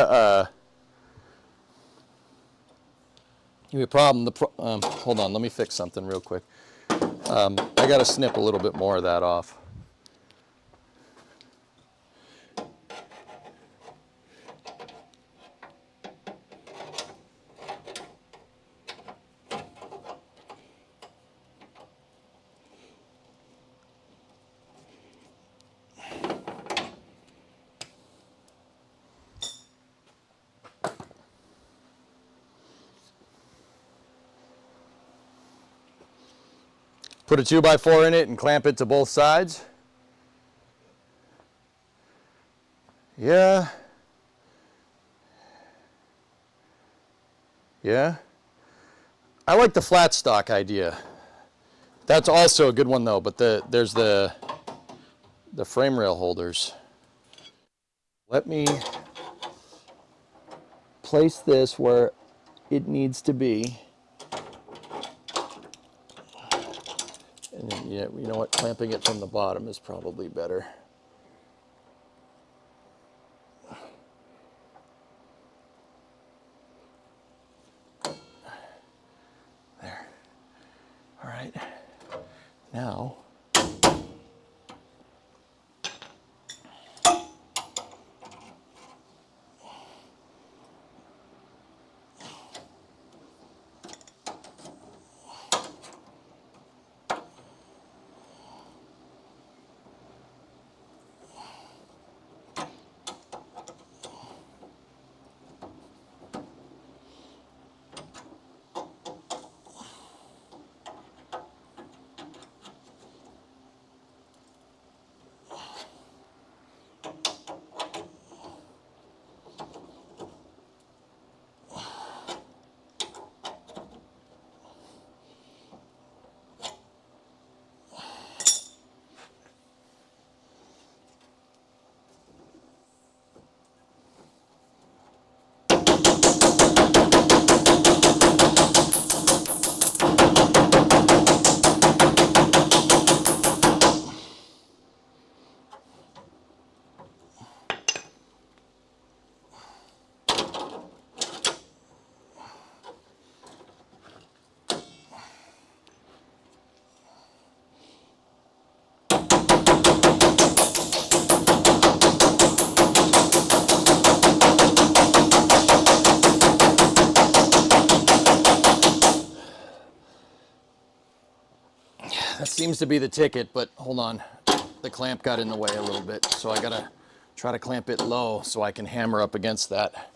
Speaker 2: me a problem. Hold on, let me fix something real quick. I got to snip a little bit more of that off. Put a 2x4 in it and clamp it to both sides. Yeah. I like the flat stock idea. That's also a good one though, but there's the frame rail holders. Let me place this where it needs to be. And then, yeah, you know what, clamping it from the bottom is probably better. There. All right. Now, That seems to be the ticket, but hold on. The clamp got in the way a little bit, so I gotta try to clamp it low so I can hammer up against that.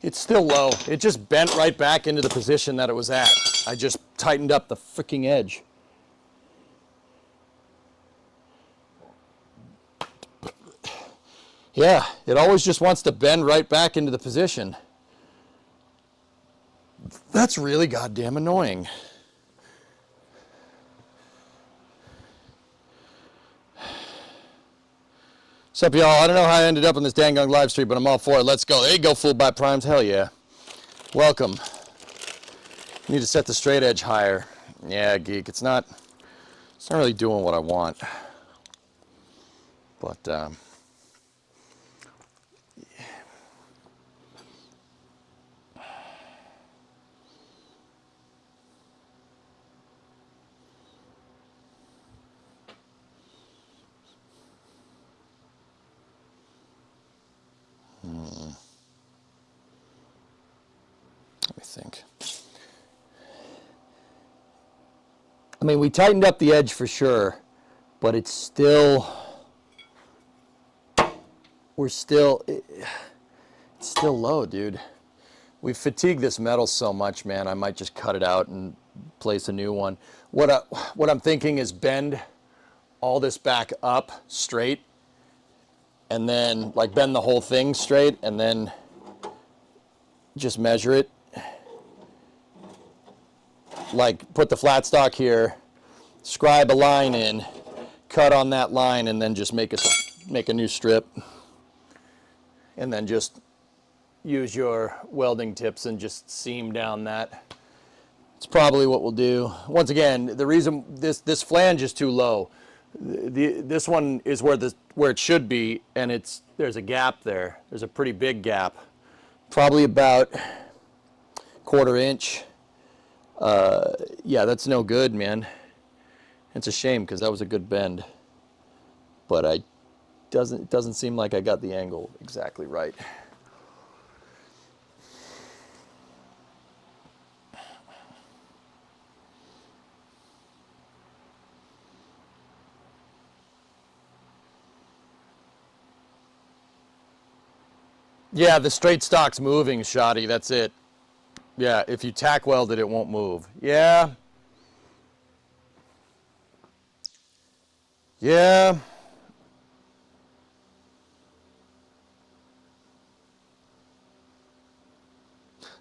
Speaker 2: It's still low. It just bent right back into the position that it was at. I just tightened up the freaking edge. Yeah, it always just wants to bend right back into the position. That's really goddamn annoying. What's up, y'all? I don't know how I ended up on this dang live stream, but I'm all for it. Let's go. There you go, Fooled by Primes. Hell yeah. Welcome. Need to set the straight edge higher. Yeah, geek. It's not really doing what I want. But, let me think. I mean, we tightened up the edge for sure, but it's still, it's still low, dude. We've fatigued this metal so much, man. I might just cut it out and place a new one. What I'm thinking is bend all this back up straight, and then like bend the whole thing straight, and then just measure it. Like put the flat stock here, scribe a line in, cut on that line, and then just make a new strip, and then just use your welding tips and just seam down that. It's probably what we'll do. Once again, the reason this flange is too low. This one is where it should be, and there's a gap there. There's a pretty big gap, probably about 1/4 inch. Yeah, that's no good, man. It's a shame because that was a good bend, but it doesn't seem like I got the angle exactly right. Yeah, the straight stock's moving, Shoddy. That's it. Yeah, if you tack weld it, it won't move. Yeah. Yeah.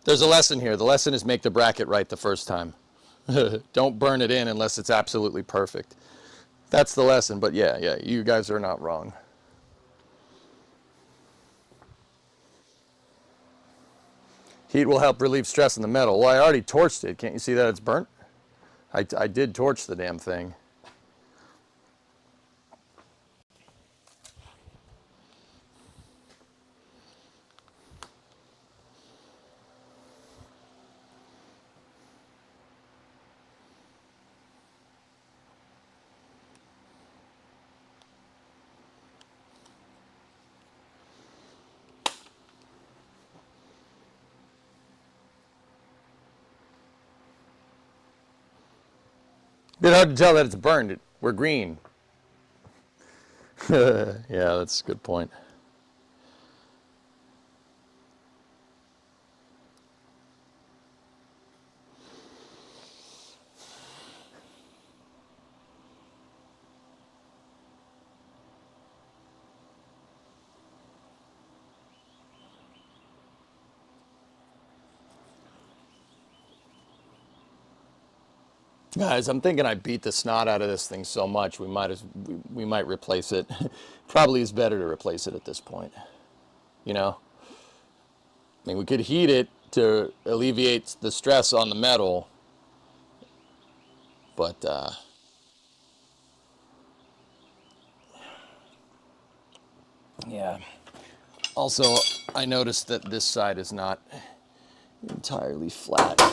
Speaker 2: There's a lesson here. The lesson is make the bracket right the first time. Don't burn it in unless it's absolutely perfect. That's the lesson, but yeah, you guys are not wrong. Heat will help relieve stress in the metal. Well, I already torched it. Can't you see that it's burnt? I did torch the damn thing. Bit hard to tell that it's burned. We're green. Yeah, that's a good point. Guys, I'm thinking I beat the snot out of this thing so much we might replace it. Probably is better to replace it at this point. You know? I mean, we could heat it to alleviate the stress on the metal, but Yeah. Also, I noticed that this side is not entirely flat. There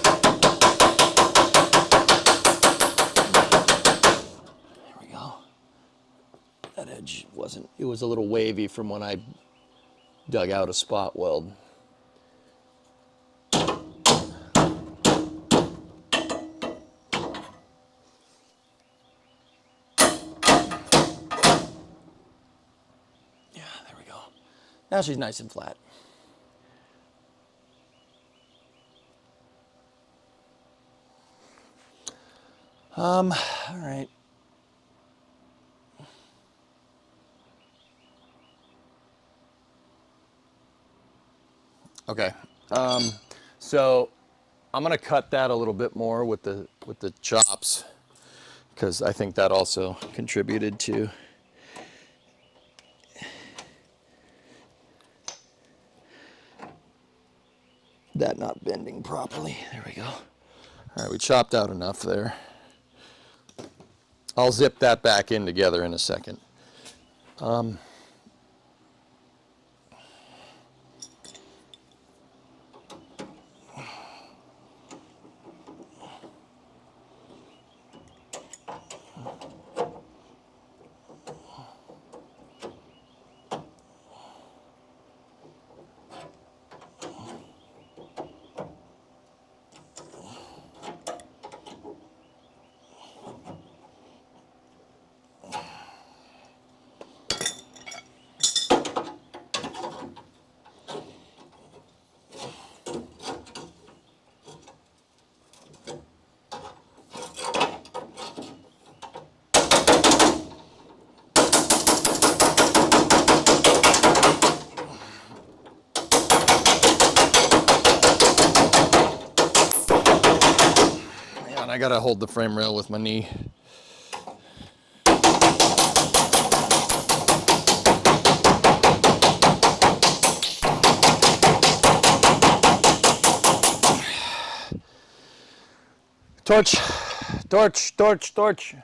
Speaker 2: we go. That edge wasn't, it was a little wavy from when I dug out a spot weld. Yeah, there we go. Now she's nice and flat. All right. Okay. So I'm gonna cut that a little bit more with the chops, because I think that also contributed to that not bending properly. There we go. All right, we chopped out enough there. I'll zip that back in together in a second. And I gotta hold the frame rail with my knee. Torch, torch, torch, torch.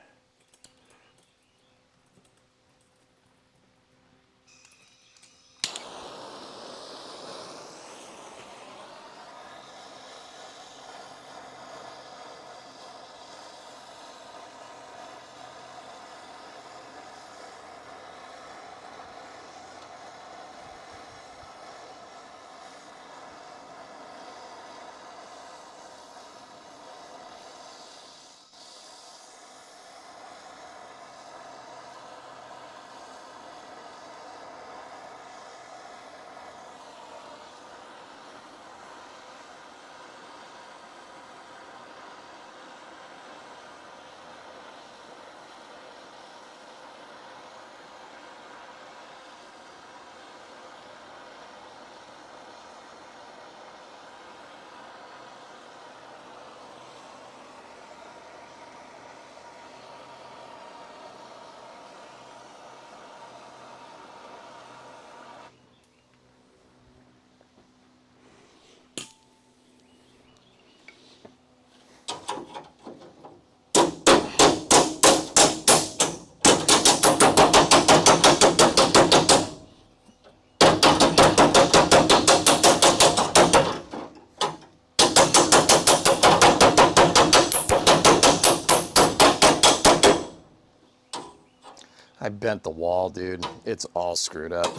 Speaker 2: I bent the wall, dude. It's all screwed up.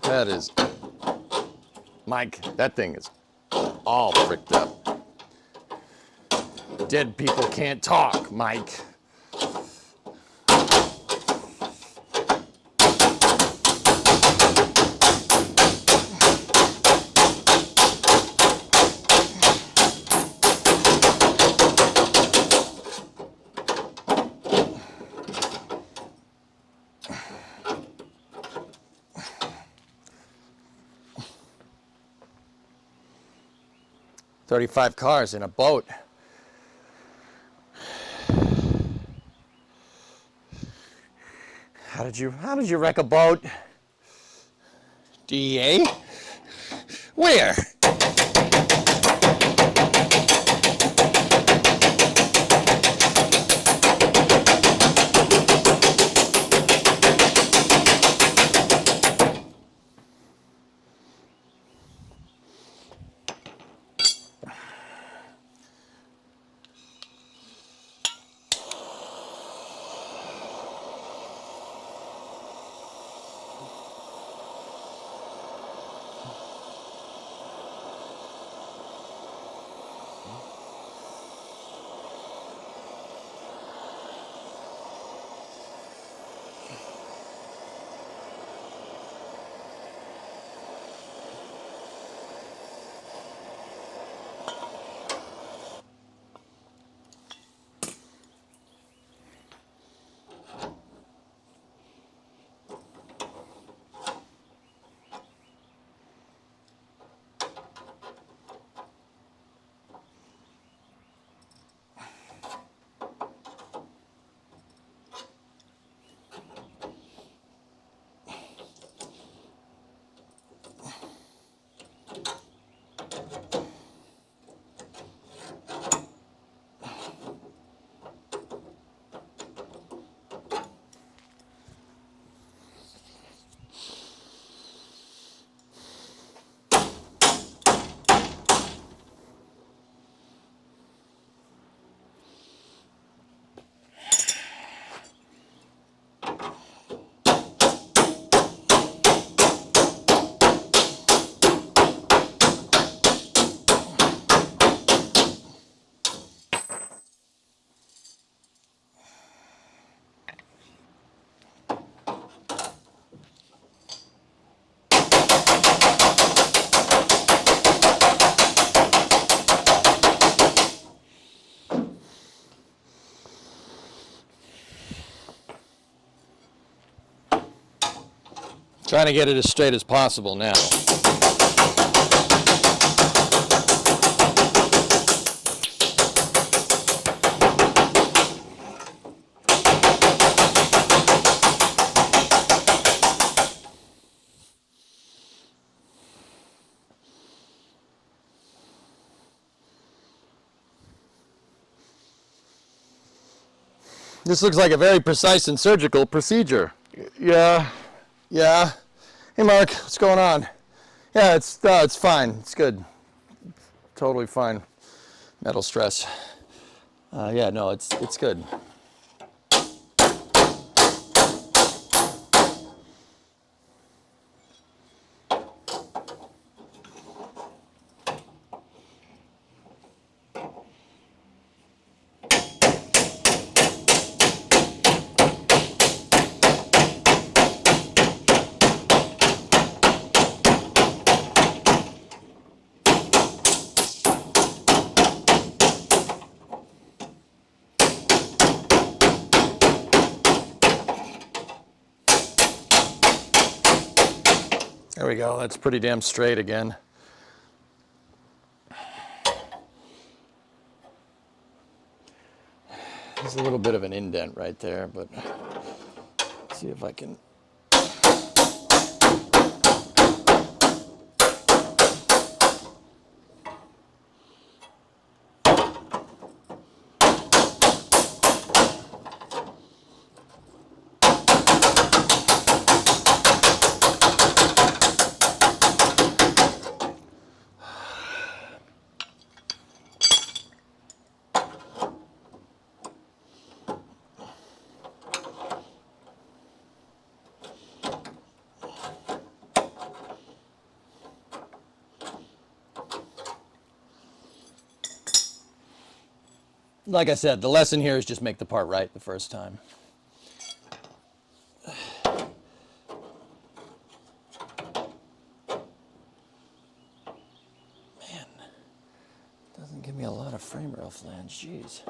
Speaker 2: That is, Mike, that thing is all fricked up. Dead people can't talk, Mike. "35 cars in a boat." How did you wreck a boat? DEA? Where? Trying to get it as straight as possible now. This looks like a very precise and surgical procedure. Yeah. Hey Mark, what's going on? Yeah, it's fine. It's good. Totally fine. Metal stress. Yeah, no, it's good. There we go. That's pretty damn straight again. There's a little bit of an indent right there, but let's see if I can. Like I said, the lesson here is just make the part right the first time. Man, doesn't give me a lot of frame rail flange, jeez.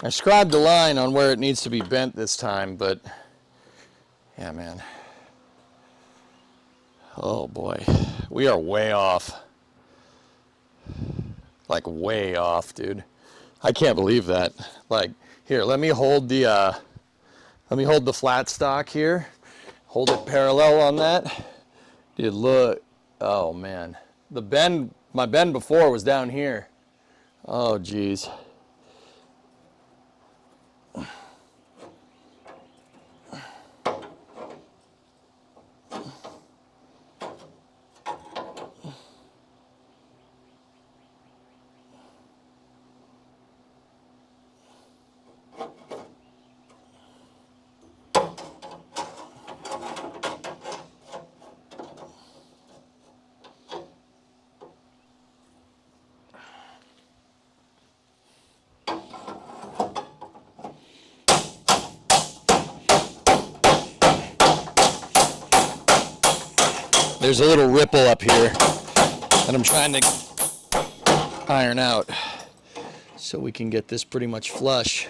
Speaker 2: I scribed a line on where it needs to be bent this time, but yeah, man. Oh boy, we are way off. Like way off, dude. I can't believe that. Like, here, let me hold the flat stock here. Hold it parallel on that. Dude, look. Oh man, my bend before was down here. Oh geez. There's a little ripple up here that I'm trying to iron out so we can get this pretty much flush.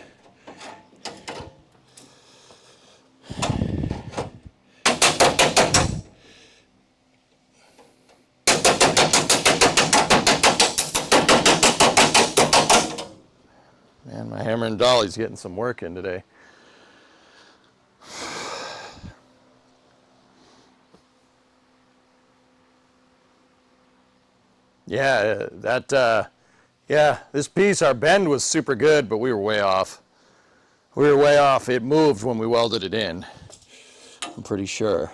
Speaker 2: Man, my hammer and dolly's getting some work in today. Yeah, this piece, our bend was super good, but we were way off. It moved when we welded it in, I'm pretty sure.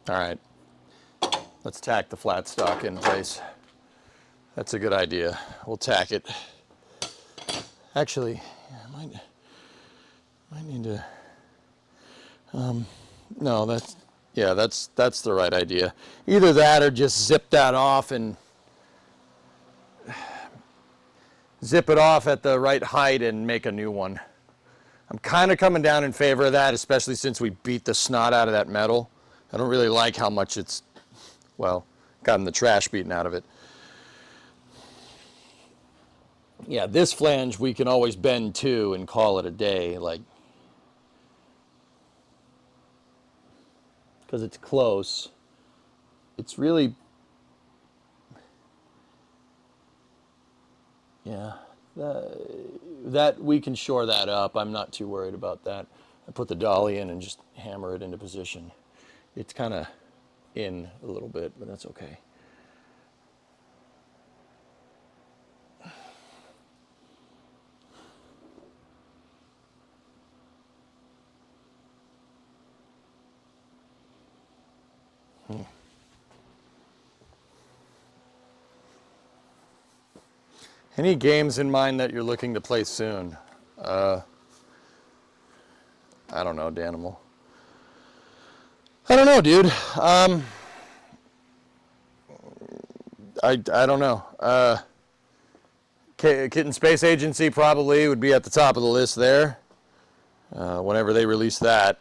Speaker 2: All right. Let's tack the flat stock in place. That's a good idea. We'll tack it. Actually, I might need to. No, that's the right idea. Either that or just zip that off and zip it off at the right height and make a new one. I'm kind of coming down in favor of that, especially since we beat the snot out of that metal. I don't really like how much it's, well, gotten the trash beaten out of it. Yeah, this flange we can always bend to and call it a day, like, because it's close. It's really, yeah, that we can shore that up. I'm not too worried about that. I put the dolly in and just hammer it into position. It's kind of in a little bit, but that's okay. Any games in mind that you're looking to play soon? I don't know, Danimal. I don't know, dude. I don't know. Kitten Space Agency probably would be at the top of the list there. Whenever they release that.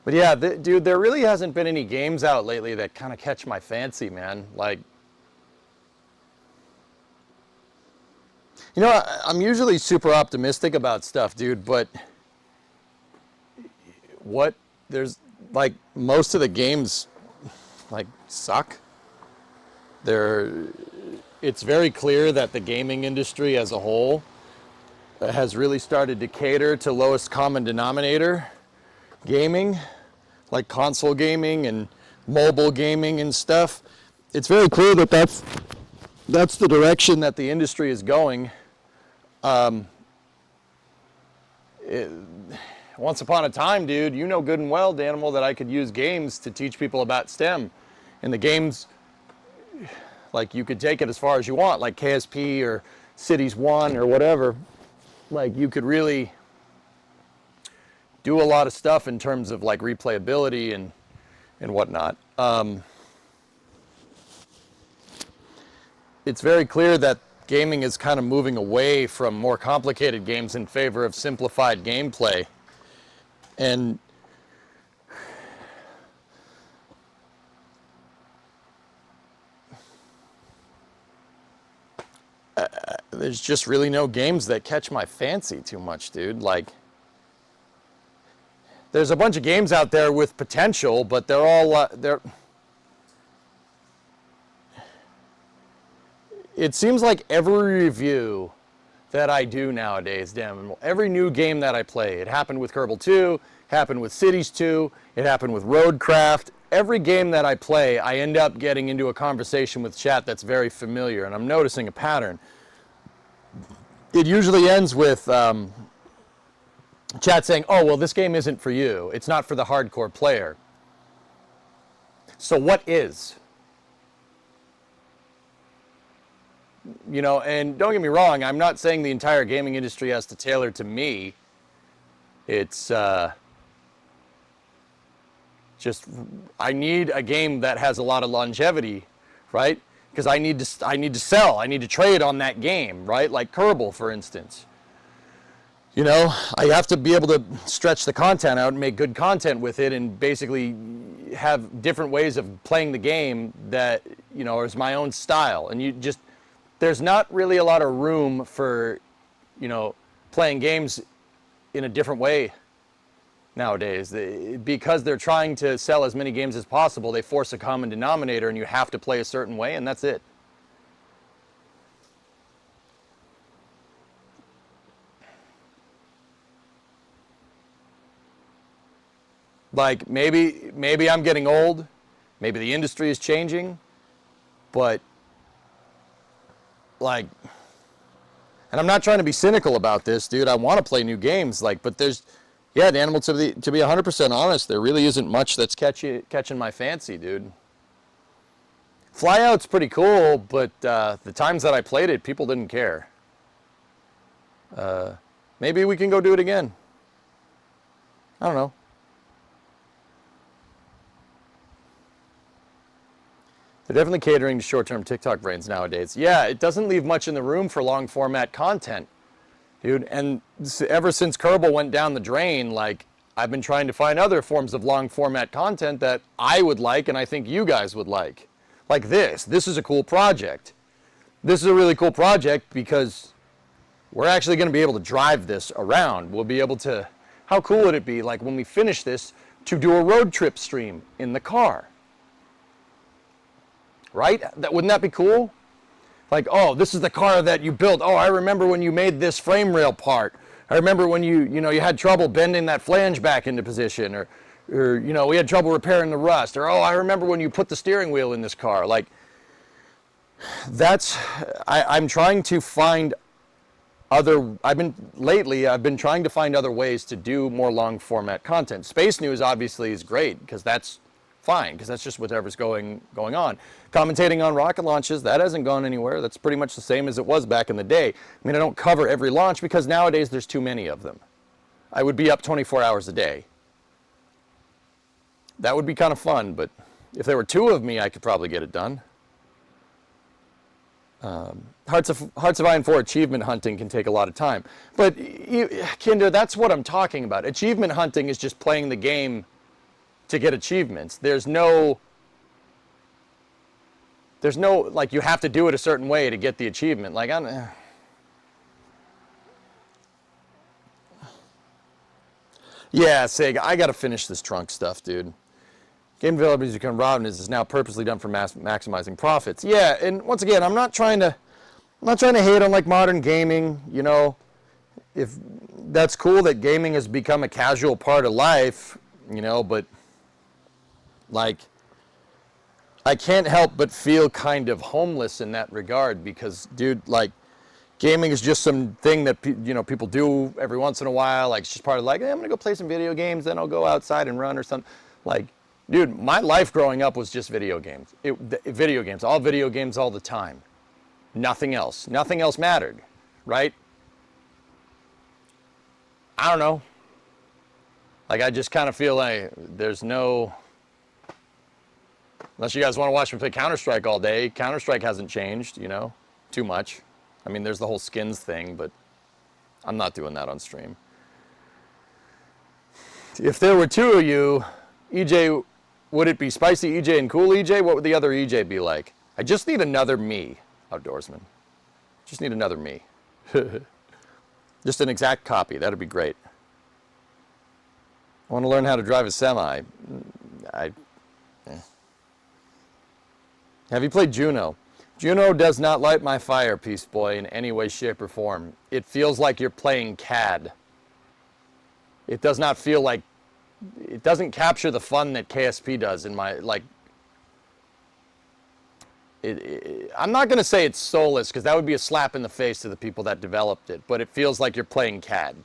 Speaker 2: But yeah, dude, there really hasn't been any games out lately that kind of catch my fancy, man. Like, you know, I'm usually super optimistic about stuff, dude, but there's, like, most of the games, like, suck. It's very clear that the gaming industry as a whole has really started to cater to lowest common denominator gaming, like console gaming and mobile gaming and stuff. It's very clear that that's the direction that the industry is going. Once upon a time, dude, you know good and well, Danimal, that I could use games to teach people about STEM. And the games, like, you could take it as far as you want, like KSP or Cities 1 or whatever. Like, you could really do a lot of stuff in terms of, like, replayability and whatnot. It's very clear that gaming is kind of moving away from more complicated games in favor of simplified gameplay. And there's just really no games that catch my fancy too much, dude. Like, there's a bunch of games out there with potential, but they're all, it seems like every review that I do nowadays, damn, every new game that I play, it happened with Kerbal 2, happened with Cities 2, it happened with Roadcraft. Every game that I play, I end up getting into a conversation with chat that's very familiar, and I'm noticing a pattern. It usually ends with chat saying, oh, well, this game isn't for you. It's not for the hardcore player. So what is? You know, and don't get me wrong, I'm not saying the entire gaming industry has to tailor to me. It's just, I need a game that has a lot of longevity, right? Because I need to sell, I need to trade on that game, right? Like Kerbal, for instance. You know, I have to be able to stretch the content out and make good content with it and basically have different ways of playing the game that, you know, is my own style. And you just, there's not really a lot of room for, you know, playing games in a different way nowadays. Because they're trying to sell as many games as possible, they force a common denominator and you have to play a certain way, and that's it. Like, maybe I'm getting old, maybe the industry is changing, but, like, And I'm not trying to be cynical about this, dude. I want to play new games, like, but there's, yeah, the animal, to be 100% honest, there really isn't much that's catching my fancy, dude. Flyout's pretty cool, but the times that I played it, people didn't care. Maybe we can go do it again. I don't know. They're definitely catering to short-term TikTok brains nowadays. Yeah, it doesn't leave much in the room for long-format content, dude. And ever since Kerbal went down the drain, like, I've been trying to find other forms of long-format content that I would like and I think you guys would like. Like this. This is a cool project. This is a really cool project because we're actually going to be able to drive this around. We'll be able to... How cool would it be, like, when we finish this, to do a road trip stream in the car? Right? Wouldn't that be cool? Like, oh, this is the car that you built. Oh, I remember when you made this frame rail part. I remember when you had trouble bending that flange back into position, or we had trouble repairing the rust, or, oh, I remember when you put the steering wheel in this car. Like, I'm trying to find I've been trying to find other ways to do more long format content. Space news obviously is great because that's fine, because that's just whatever's going on. Commentating on rocket launches, that hasn't gone anywhere. That's pretty much the same as it was back in the day. I mean, I don't cover every launch because nowadays there's too many of them. I would be up 24 hours a day. That would be kind of fun, but if there were two of me, I could probably get it done. Hearts of Iron 4 achievement hunting can take a lot of time. But, Kinder, that's what I'm talking about. Achievement hunting is just playing the game to get achievements. There's no, like, you have to do it a certain way to get the achievement. Like, yeah, Sega, I gotta finish this trunk stuff, dude. Game developers become Robinhood is now purposely done for maximizing profits. Yeah, and once again, I'm not trying to hate on, like, modern gaming. You know, if that's cool that gaming has become a casual part of life, you know, but, like, I can't help but feel kind of homeless in that regard because, dude, like, gaming is just some thing that people do every once in a while. Like, it's just part of, like, hey, I'm gonna go play some video games, then I'll go outside and run or something. Like, dude, my life growing up was just video games. Video games, all the time. Nothing else. Nothing else mattered, right? I don't know. Like, I just kind of feel like there's no... Unless you guys want to watch me play Counter-Strike all day, Counter-Strike hasn't changed, too much. I mean, there's the whole skins thing, but I'm not doing that on stream. If there were two of you, EJ... Would it be Spicy EJ and Cool EJ? What would the other EJ be like? I just need another me, Outdoorsman. Just need another me. Just an exact copy. That'd be great. I want to learn how to drive a semi. Have you played Juno? Juno does not light my fire, Peace Boy, in any way, shape, or form. It feels like you're playing CAD. It does not feel like... It doesn't capture the fun that KSP does in my, like... I'm not going to say it's soulless, because that would be a slap in the face to the people that developed it, but it feels like you're playing CAD.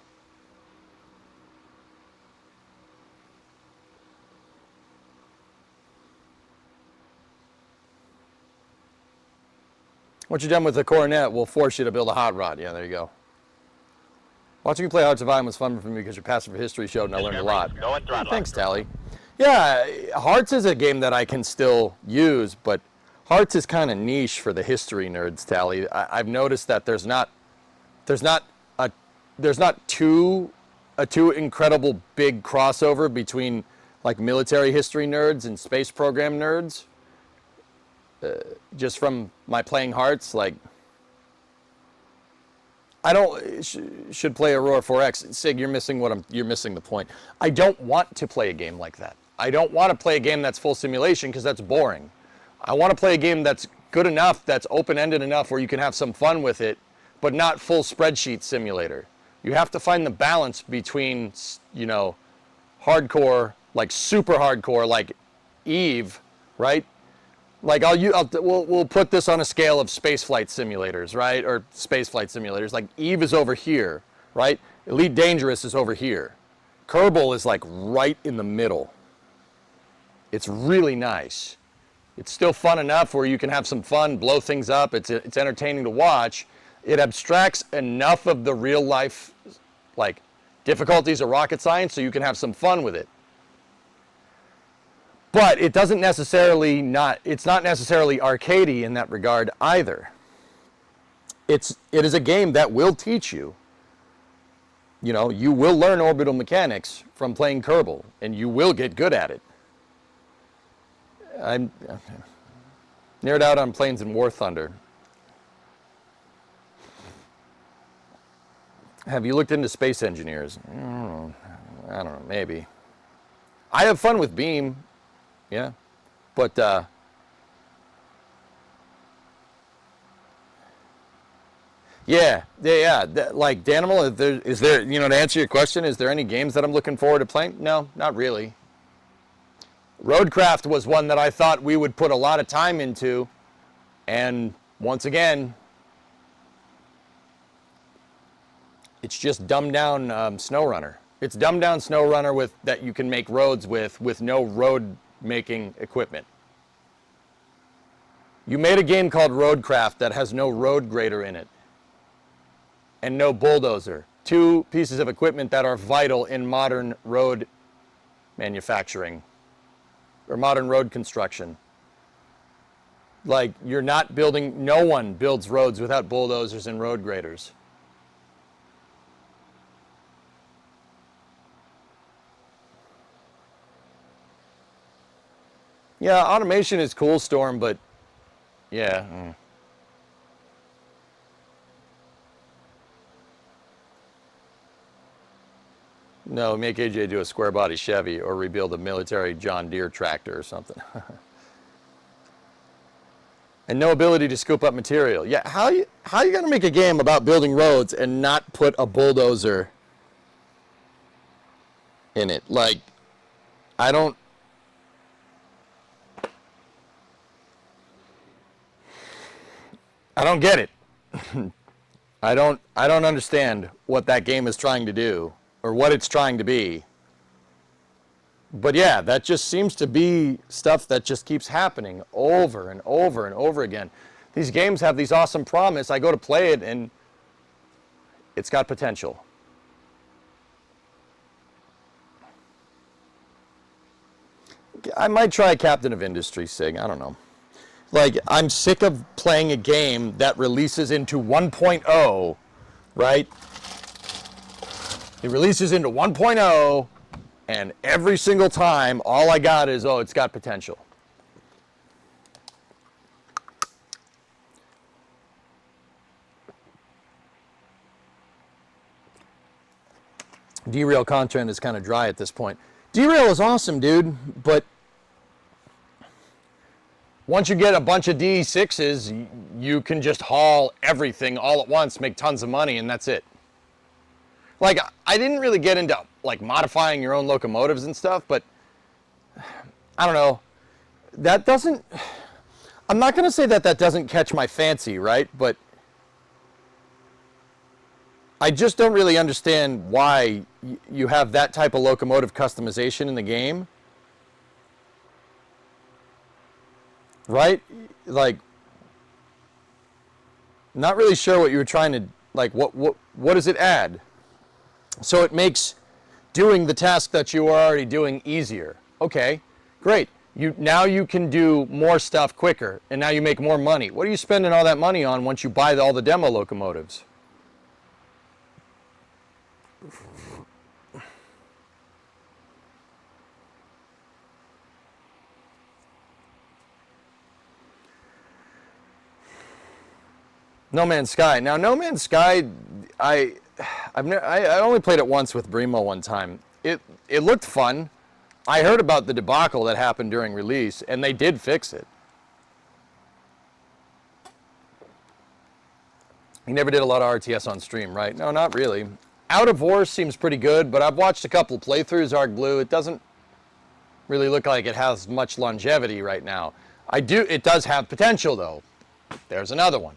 Speaker 2: Once you're done with the Coronet, we'll force you to build a hot rod. Yeah, there you go. Watching you play Hearts of Iron was fun for me because your passion for history showed and I learned a lot. Thanks, Tally. Yeah, Hearts is a game that I can still use, but Hearts is kind of niche for the history nerds, Tally. I've noticed that there's not too incredible big crossover between, like, military history nerds and space program nerds. Just from my playing Hearts, like, I don't should play Aurora 4X. Sig, you're missing the point. I don't want to play a game like that. I don't want to play a game that's full simulation because that's boring. I want to play a game that's good enough, that's open-ended enough where you can have some fun with it, but not full spreadsheet simulator. You have to find the balance between, hardcore, like super hardcore, like Eve, right? Like we'll put this on a scale of spaceflight simulators, right? Or spaceflight simulators. Like Eve is over here, right? Elite Dangerous is over here. Kerbal is like right in the middle. It's really nice. It's still fun enough where you can have some fun, blow things up. It's entertaining to watch. It abstracts enough of the real life, like, difficulties of rocket science so you can have some fun with it. But it doesn't necessarily it's not necessarily arcadey in that regard either. It is a game that will teach you. You know, you will learn orbital mechanics from playing Kerbal, and you will get good at it. I'm nerd out on Planes and War Thunder. Have you looked into Space Engineers? I don't know, maybe. I have fun with Beam, yeah, but yeah. Like Danimal, is there, you know, to answer your question, is there any games that I'm looking forward to playing? No, not really. Roadcraft was one that I thought we would put a lot of time into, and once again, it's just dumbed down SnowRunner. It's dumbed down SnowRunner with that you can make roads with no road making equipment. You made a game called Roadcraft that has no road grader in it and no bulldozer. Two pieces of equipment that are vital in modern road manufacturing or modern road construction. Like, you're not building, no one builds roads without bulldozers and road graders. Yeah, automation is cool, Storm, but yeah. No, make AJ do a square body Chevy or rebuild a military John Deere tractor or something. And no ability to scoop up material. Yeah, how you gonna make a game about building roads and not put a bulldozer in it? Like, I don't get it. I don't understand what that game is trying to do or what it's trying to be. But yeah, that just seems to be stuff that just keeps happening over and over and over again. These games have these awesome promise. I go to play it and it's got potential. I might try Captain of Industry, Sig. I don't know. Like, I'm sick of playing a game that releases into 1.0, right? It releases into 1.0, and every single time, all I got is, oh, it's got potential. Derail content is kind of dry at this point. Derail is awesome, dude, but once you get a bunch of DE6s, you can just haul everything all at once, make tons of money, and that's it. Like, I didn't really get into, like, modifying your own locomotives and stuff, but I don't know. That doesn't, I'm not going to say that doesn't catch my fancy, right? But I just don't really understand why you have that type of locomotive customization in the game. Right? Like, not really sure what you were trying to, like, what does it add? So it makes doing the task that you are already doing easier. Okay, great. Now you can do more stuff quicker, and now you make more money. What are you spending all that money on once you buy all the demo locomotives? No Man's Sky. Now, No Man's Sky, I only played it once with Brimo one time. It looked fun. I heard about the debacle that happened during release, and they did fix it. You never did a lot of RTS on stream, right? No, not really. Out of War seems pretty good, but I've watched a couple playthroughs, Arc Blue. It doesn't really look like it has much longevity right now.
Speaker 5: It does have potential, though. There's another one.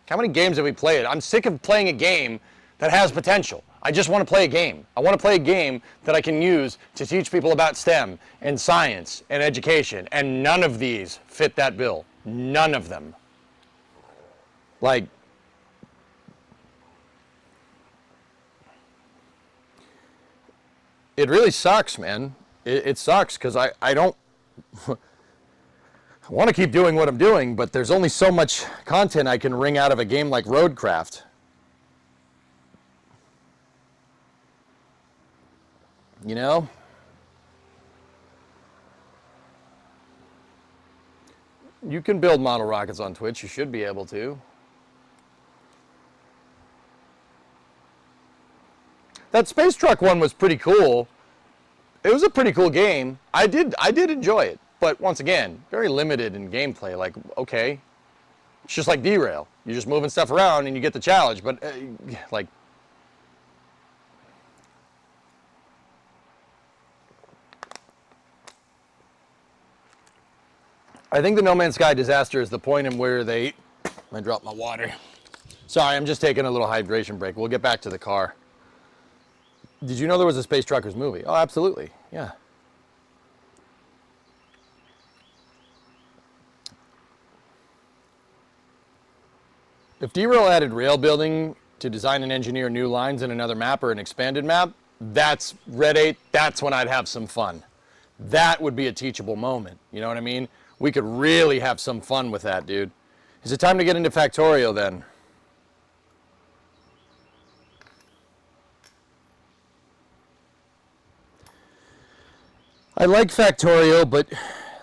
Speaker 5: How many games have we played? I'm sick of playing a game that has potential. I just want to play a game. I want to play a game that I can use to teach people about STEM and science and education, and none of these fit that bill. None of them. Like, it really sucks, man. It sucks because I don't... I want to keep doing what I'm doing, but there's only so much content I can wring out of a game like Roadcraft. You know? You can build model rockets on Twitch. You should be able to. That space truck one was pretty cool. It was a pretty cool game. I did enjoy it. But once again, very limited in gameplay. Like, okay, it's just like Derail. You're just moving stuff around and you get the challenge. But, like, I think the No Man's Sky disaster is the point in where they... I dropped my water. Sorry, I'm just taking a little hydration break. We'll get back to the car. Did you know there was a Space Truckers movie? Oh, absolutely. Yeah. If Derail added rail building to design and engineer new lines in another map or an expanded map, that's Red 8, that's when I'd have some fun. That would be a teachable moment, you know what I mean? We could really have some fun with that, dude. Is it time to get into Factorio then? I like Factorio, but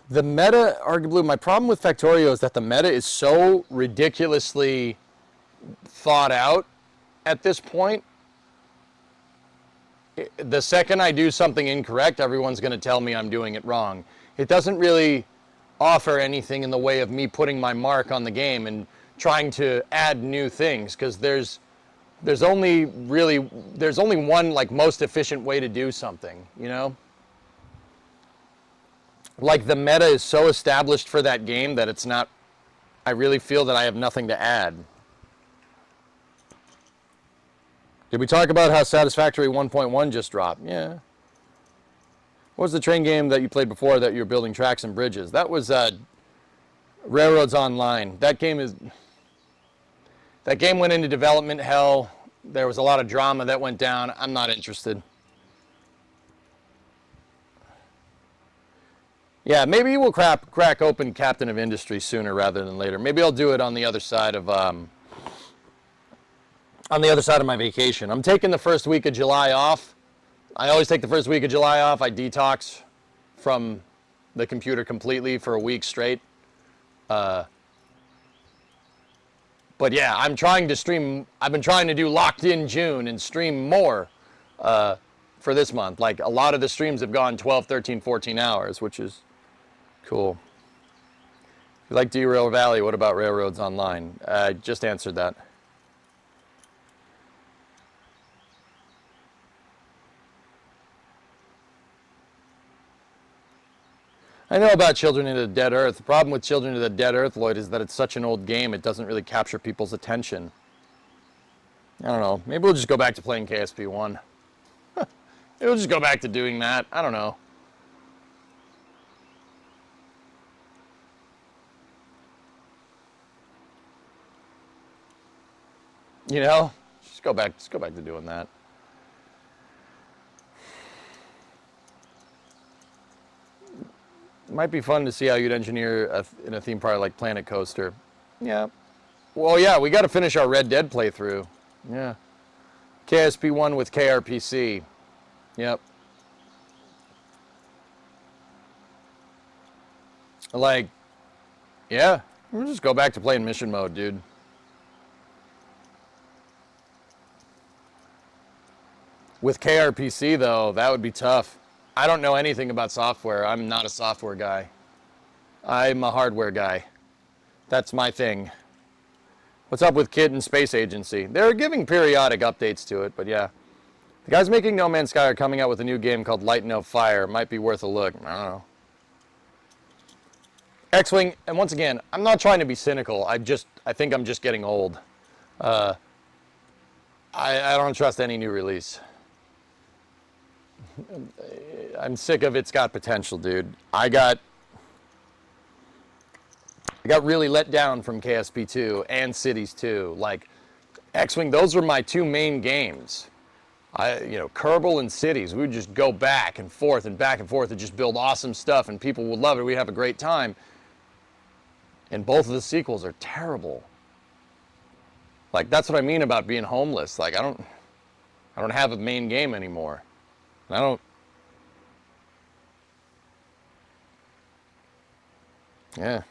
Speaker 5: the meta, arguably, my problem with Factorio is that the meta is so ridiculously thought out at this point. The second I do something incorrect, everyone's going to tell me I'm doing it wrong. It doesn't really offer anything in the way of me putting my mark on the game and trying to add new things, because there's only one like most efficient way to do something, you know? Like the meta is so established for that game that it's not, I really feel that I have nothing to add. Did we talk about how Satisfactory 1.1 just dropped? Yeah. What was the train game that you played before that you were building tracks and bridges? That was Railroads Online. That game went into development hell. There was a lot of drama that went down. I'm not interested. Yeah, maybe we'll crack open Captain of Industry sooner rather than later. Maybe I'll do it on the other side of my vacation. I'm taking the first week of July off. I always take the first week of July off. I detox from the computer completely for a week straight. But yeah, I'm trying to stream. I've been trying to do Locked In June and stream more for this month. Like a lot of the streams have gone 12, 13, 14 hours, which is cool. If you like Derail Valley, what about Railroads Online? I just answered that. I know about Children of the Dead Earth. The problem with Children of the Dead Earth, Lloyd, is that it's such an old game, it doesn't really capture people's attention. I don't know. Maybe we'll just go back to playing KSP1. Maybe we'll just go back to doing that. I don't know. You know? Just go back to doing that. It might be fun to see how you'd engineer in a theme park like Planet Coaster. Yeah. Well, yeah, we got to finish our Red Dead playthrough. Yeah. KSP1 with KRPC. Yep. Like, yeah, we'll just go back to playing mission mode, dude. With KRPC, though, that would be tough. I don't know anything about software. I'm not a software guy. I'm a hardware guy. That's my thing. What's up with Kid and Space Agency? They're giving periodic updates to it, but yeah. The guys making No Man's Sky are coming out with a new game called Light No Fire. Might be worth a look. I don't know. X-Wing, and once again, I'm not trying to be cynical. I think I'm just getting old. I don't trust any new release. I'm sick of it's got potential, dude. I got really let down from KSP2 and Cities 2. Like, X-Wing, those were my two main games. Kerbal and Cities, we would just go back and forth and just build awesome stuff, and people would love it. We'd have a great time. And both of the sequels are terrible. Like, that's what I mean about being homeless. Like, I don't have a main game anymore. Yeah.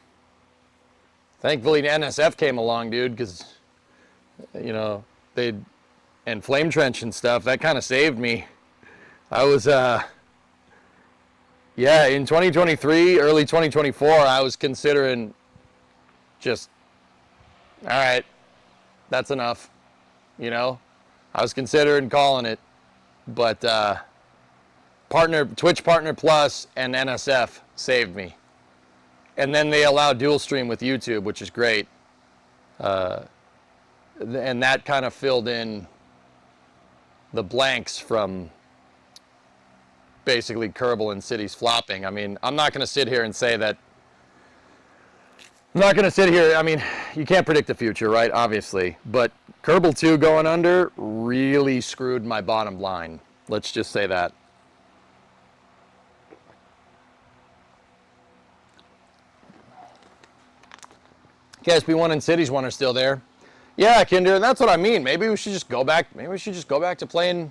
Speaker 5: Thankfully, the NSF came along, dude, because, and Flame Trench and stuff, that kind of saved me. I was, in 2023, early 2024, I was considering just, all right, that's enough, I was considering calling it, but Twitch Partner Plus and NSF saved me. And then they allow dual stream with YouTube, which is great. And that kind of filled in the blanks from basically Kerbal and Cities flopping. I mean, I'm not going to sit here and say that. I mean, you can't predict the future, right? Obviously. But Kerbal 2 going under really screwed my bottom line. Let's just say that. KSP1 and Cities 1 are still there. Yeah, Kinder, and that's what I mean. Maybe we should just go back to playing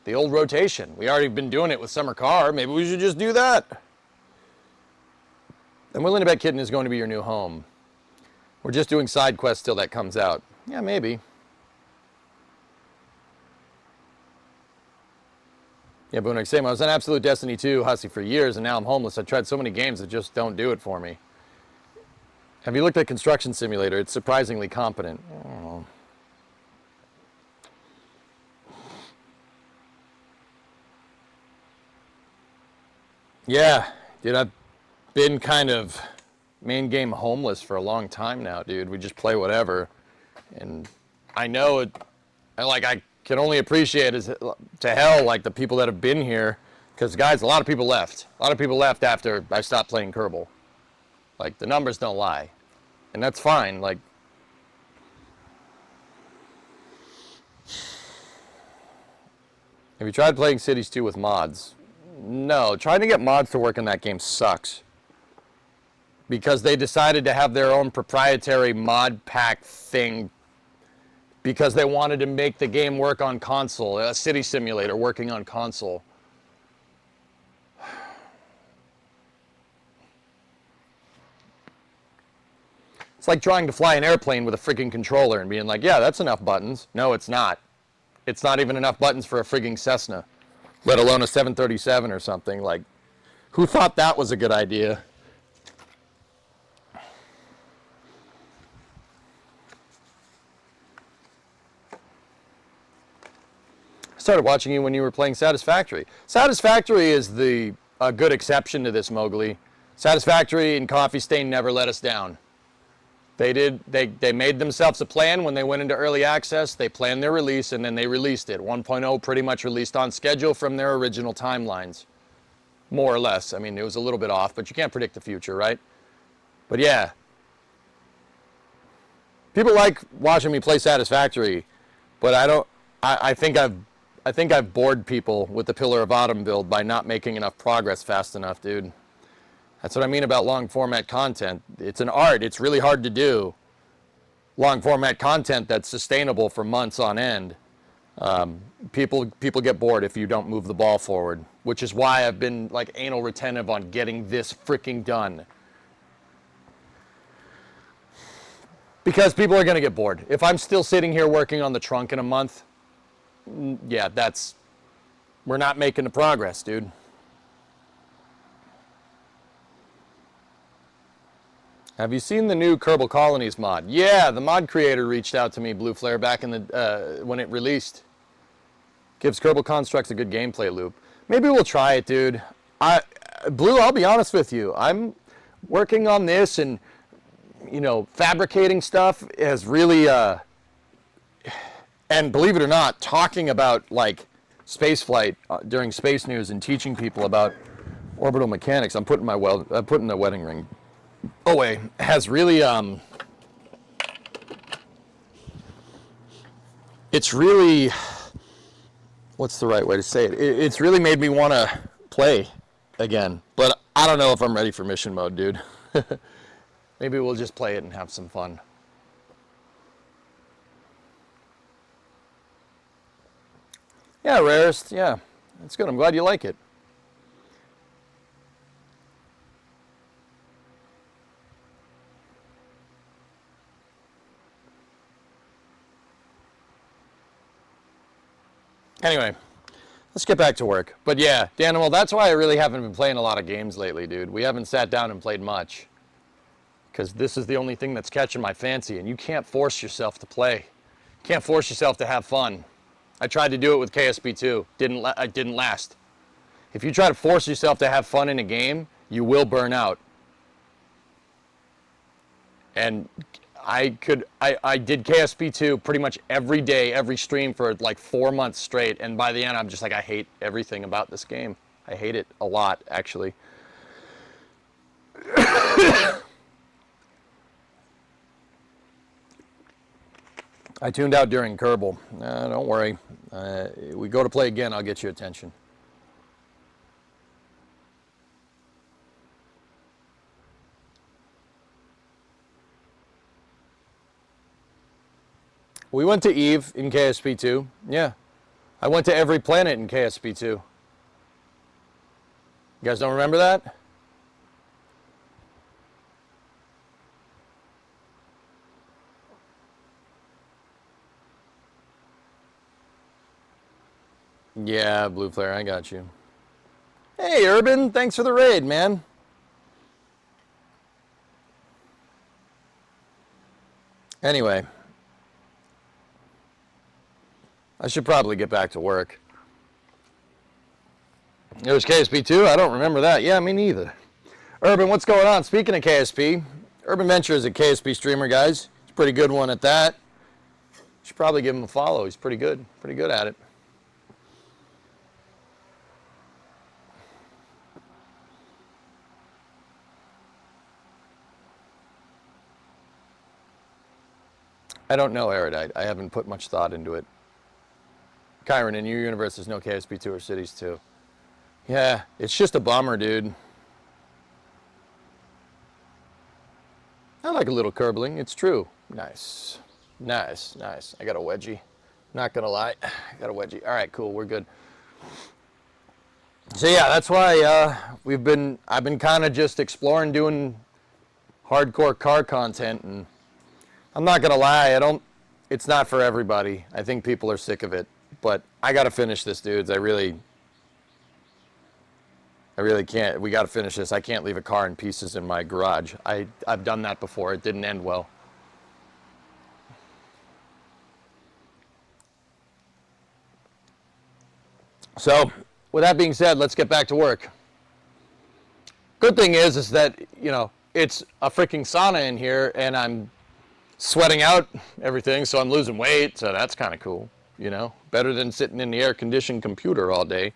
Speaker 5: the old rotation. We already been doing it with Summer Car. Maybe we should just do that. I'm willing to bet Kitten is going to be your new home. We're just doing side quests till that comes out. Yeah, maybe. Yeah, but when I say I was on Absolute Destiny 2 Hussy for years, and now I'm homeless. I've tried so many games that just don't do it for me. Have you looked at Construction Simulator? It's surprisingly competent. Oh. Yeah, dude, I've been kind of main game homeless for a long time now, dude. We just play whatever. And I know it, I can only appreciate as to hell, like, the people that have been here. Because, guys, a lot of people left. A lot of people left after I stopped playing Kerbal. Like, the numbers don't lie. And that's fine. Like, have you tried playing Cities 2 with mods? No. Trying to get mods to work in that game sucks. Because they decided to have their own proprietary mod pack thing because they wanted to make the game work on console. A city simulator working on console. It's like trying to fly an airplane with a freaking controller and being like, yeah, that's enough buttons. No, it's not. It's not even enough buttons for a frigging Cessna, let alone a 737 or something. Like, who thought that was a good idea? I started watching you when you were playing Satisfactory. Satisfactory is a good exception to this, Mowgli. Satisfactory and Coffee Stain never let us down. They made themselves a plan when they went into early access. They planned their release, and then they released it. 1.0 pretty much released on schedule from their original timelines. More or less. I mean, it was a little bit off, but you can't predict the future, right? But yeah. People like watching me play Satisfactory, but I think I've bored people with the Pillar of Autumn build by not making enough progress fast enough, dude. That's what I mean about long format content. It's an art. It's really hard to do long format content that's sustainable for months on end. People get bored if you don't move the ball forward, which is why I've been like anal retentive on getting this freaking done. Because people are going to get bored. If I'm still sitting here working on the trunk in a month, yeah, we're not making the progress, dude. Have you seen the new Kerbal Colonies mod? Yeah, the mod creator reached out to me, Blue Flare, back in the when it released. Gives Kerbal Constructs a good gameplay loop. Maybe we'll try it, dude. Blue, I'll be honest with you. working on this and, you know, fabricating stuff has really, and believe it or not, talking about like space flight during space news and teaching people about orbital mechanics. I'm putting the wedding ring away. Has really, it's really, what's the right way to say it? It's really made me want to play again, but I don't know if I'm ready for mission mode, dude. Maybe we'll just play it and have some fun. Yeah, rarest. Yeah, that's good. I'm glad you like it. Anyway, let's get back to work. But yeah, Danimal, that's why I really haven't been playing a lot of games lately, dude. We haven't sat down and played much. Because this is the only thing that's catching my fancy, and you can't force yourself to play. You can't force yourself to have fun. I tried to do it with KSP2. It didn't last. If you try to force yourself to have fun in a game, you will burn out. And I did KSP2 pretty much every day, every stream for like 4 months straight, and by the end I'm just like, I hate everything about this game. I hate it a lot, actually. I tuned out during Kerbal. Don't worry. We go to play again, I'll get you attention. We went to Eve in KSP2. Yeah. I went to every planet in KSP2. You guys don't remember that? Yeah, Blue Flare, I got you. Hey, Urban, thanks for the raid, man. Anyway, I should probably get back to work. It was KSP2? I don't remember that. Yeah, me neither. Urban, what's going on? Speaking of KSP, Urban Venture is a KSP streamer, guys. He's a pretty good one at that. Should probably give him a follow. He's pretty good at it. I don't know, Erudite. I haven't put much thought into it. Kyron, in your universe, there's no KSP2 or Cities 2. Yeah, it's just a bummer, dude. I like a little curbling. It's true. Nice. Nice, nice. I got a wedgie. Not gonna lie. I got a wedgie. All right, cool. We're good. So yeah, that's why I've been kind of just exploring doing hardcore car content, and I'm not gonna lie, it's not for everybody. I think people are sick of it, but I gotta finish this, dudes. I really can't. We gotta finish this. I can't leave a car in pieces in my garage. I've done that before. It didn't end well. So, with that being said, let's get back to work. Good thing is that, you know, it's a freaking sauna in here, and I'm sweating out everything, so I'm losing weight, so that's kind of cool, you know? Better than sitting in the air-conditioned computer all day.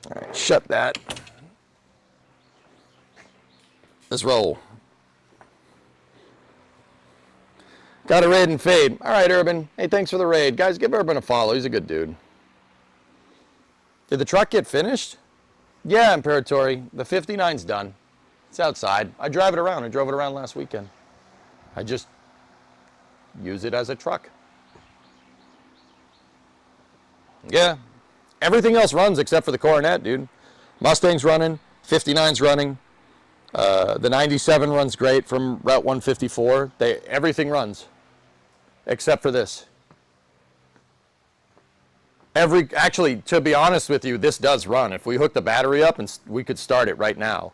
Speaker 5: All right, shut that. Let's roll. Got a raid and fade. All right, Urban. Hey, thanks for the raid. Guys, give Urban a follow. He's a good dude. Did the truck get finished? Yeah, Imperatory. The 59's done. It's outside. I drive it around. I drove it around last weekend. I just use it as a truck. Yeah. Everything else runs except for the Coronet, dude. Mustang's running. 59's running. The 97 runs great from Route 154. Everything runs except for this. Actually, to be honest with you, this does run. If we hook the battery up, and we could start it right now.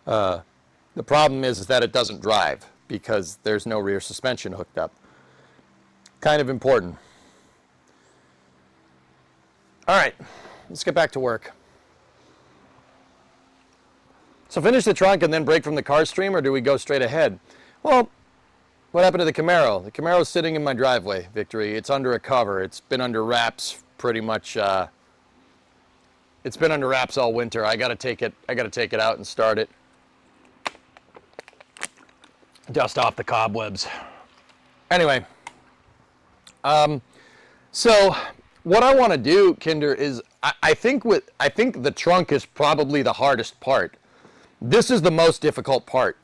Speaker 5: The problem is that it doesn't drive because there's no rear suspension hooked up. Kind of important. All right, let's get back to work. So finish the trunk and then break from the car stream, or do we go straight ahead? Well, what happened to the Camaro? The Camaro's sitting in my driveway, Victory. It's under a cover. It's been under wraps pretty much. It's been under wraps all winter. I gotta take it out and start it. Dust off the cobwebs. Anyway, so what I want to do, Kinder, is I think the trunk is probably the hardest part. This is the most difficult part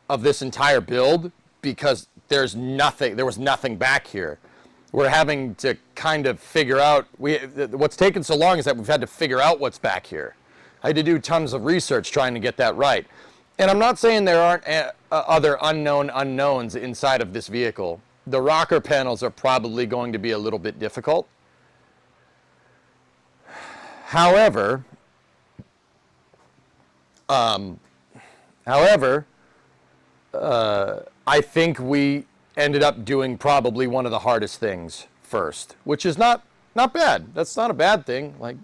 Speaker 5: of this entire build because there was nothing back here. We're having to kind of figure out, what's taken so long is that we've had to figure out what's back here. I had to do tons of research trying to get that right. And I'm not saying there aren't other unknown unknowns inside of this vehicle. The rocker panels are probably going to be a little bit difficult. However, I think we ended up doing probably one of the hardest things first, which is not bad. That's not a bad thing. Like,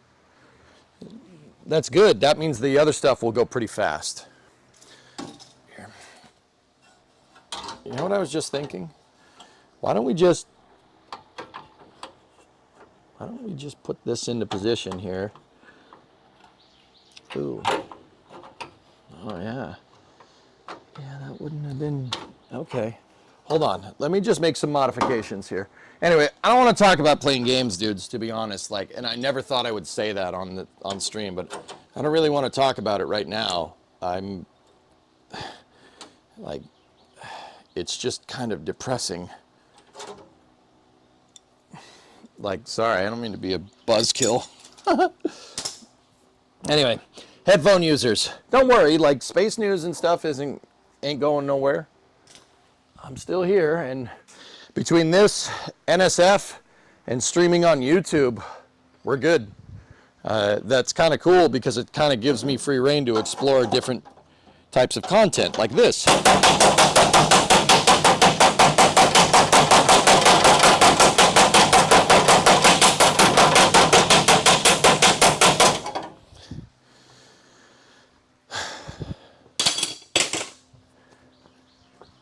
Speaker 5: that's good. That means the other stuff will go pretty fast. Here. You know what I was just thinking? Why don't we just put this into position here? Ooh. Oh, yeah. Yeah, that wouldn't have been... Okay. Hold on. Let me just make some modifications here. Anyway, I don't want to talk about playing games, dudes, to be honest. Like, and I never thought I would say that on stream, but I don't really want to talk about it right now. I'm... Like, it's just kind of depressing. Like, sorry, I don't mean to be a buzzkill. Anyway, headphone users, don't worry. Like, space news and stuff ain't going nowhere. I'm still here, and between this, NSF, and streaming on YouTube, we're good. That's kind of cool because it kind of gives me free rein to explore different types of content like this.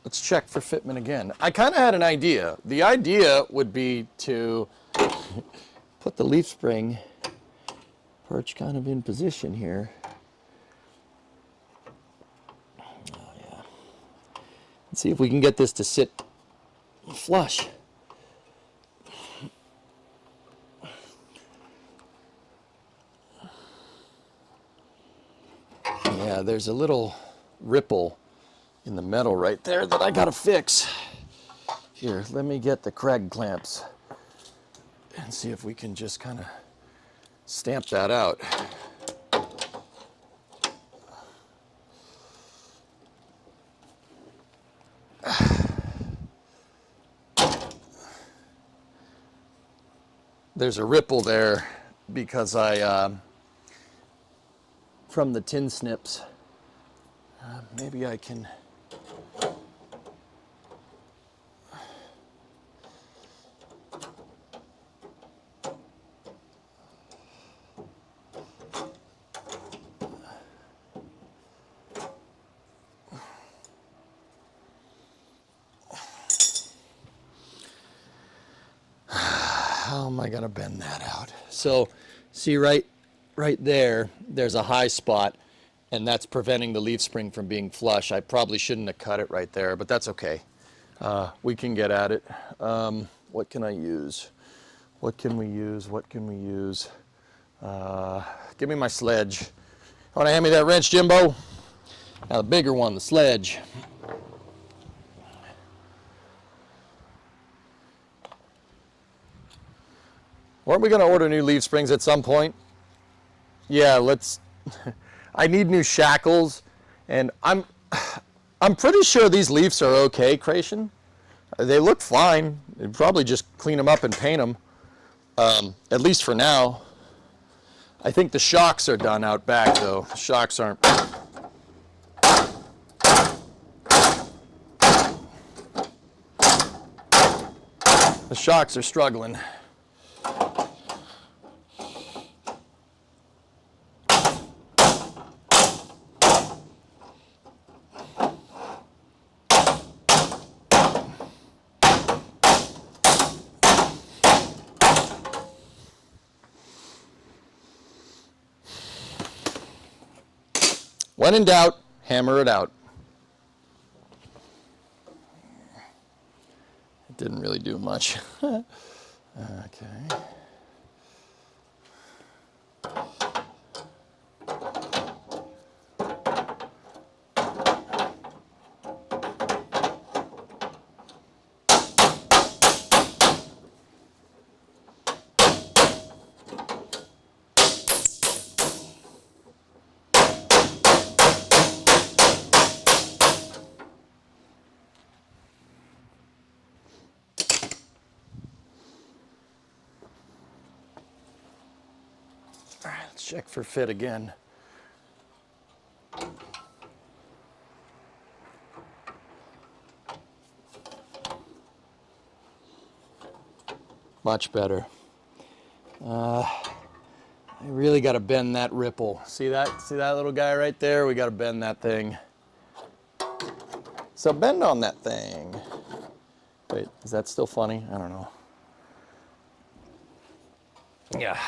Speaker 5: Let's check for fitment again. I kind of had an idea. The idea would be to put the leaf spring perch kind of in position here. Oh, yeah. Let's see if we can get this to sit flush. Yeah, there's a little ripple in the metal right there that I gotta fix. Here, let me get the Craig clamps and see if we can just kind of stamp that out. There's a ripple there because from the tin snips, maybe I can. How am I gonna bend that out? So, see right there, there's a high spot, and that's preventing the leaf spring from being flush. I probably shouldn't have cut it right there, but that's okay. We can get at it. What can I use? What can we use? What can we use? Give me my sledge. Want to hand me that wrench, Jimbo? Now the bigger one, the sledge. Weren't we going to order new leaf springs at some point? Yeah, let's... I need new shackles, and I'm pretty sure these leaves are okay, Creation. They look fine. You'd probably just clean them up and paint them, at least for now. I think the shocks are done out back, though. The shocks aren't... The shocks are struggling. When in doubt, hammer it out. It didn't really do much. Okay. All right, let's check for fit again. Much better. I really got to bend that ripple. See that? See that little guy right there? We got to bend that thing. So bend on that thing. Wait, is that still funny? I don't know. Yeah.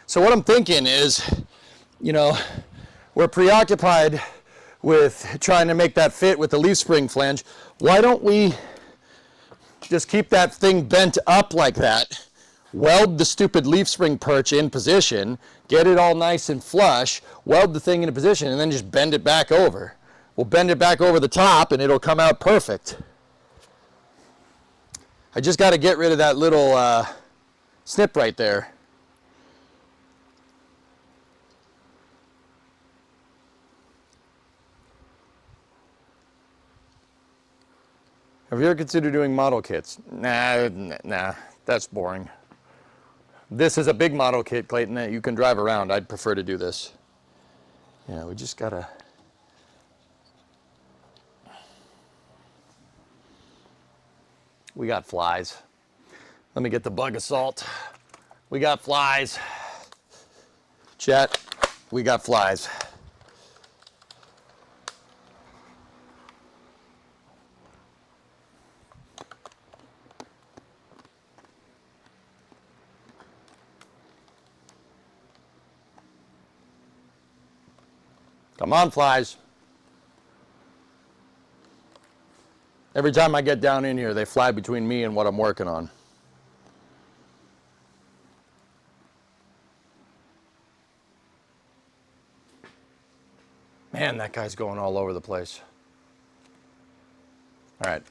Speaker 5: So what I'm thinking is, you know, we're preoccupied with trying to make that fit with the leaf spring flange. Why don't we just keep that thing bent up like that, weld the stupid leaf spring perch in position, get it all nice and flush, weld the thing into position, and then just bend it back over. We'll bend it back over the top and it'll come out perfect. I just got to get rid of that little snip right there. Have you ever considered doing model kits? Nah, that's boring. This is a big model kit, Clayton, that you can drive around. I'd prefer to do this. Yeah, we just gotta... We got flies. Let me get the bug assault. We got flies. Chat, we got flies. Come on, flies. Every time I get down in here, they fly between me and what I'm working on. Man, that guy's going all over the place. All right.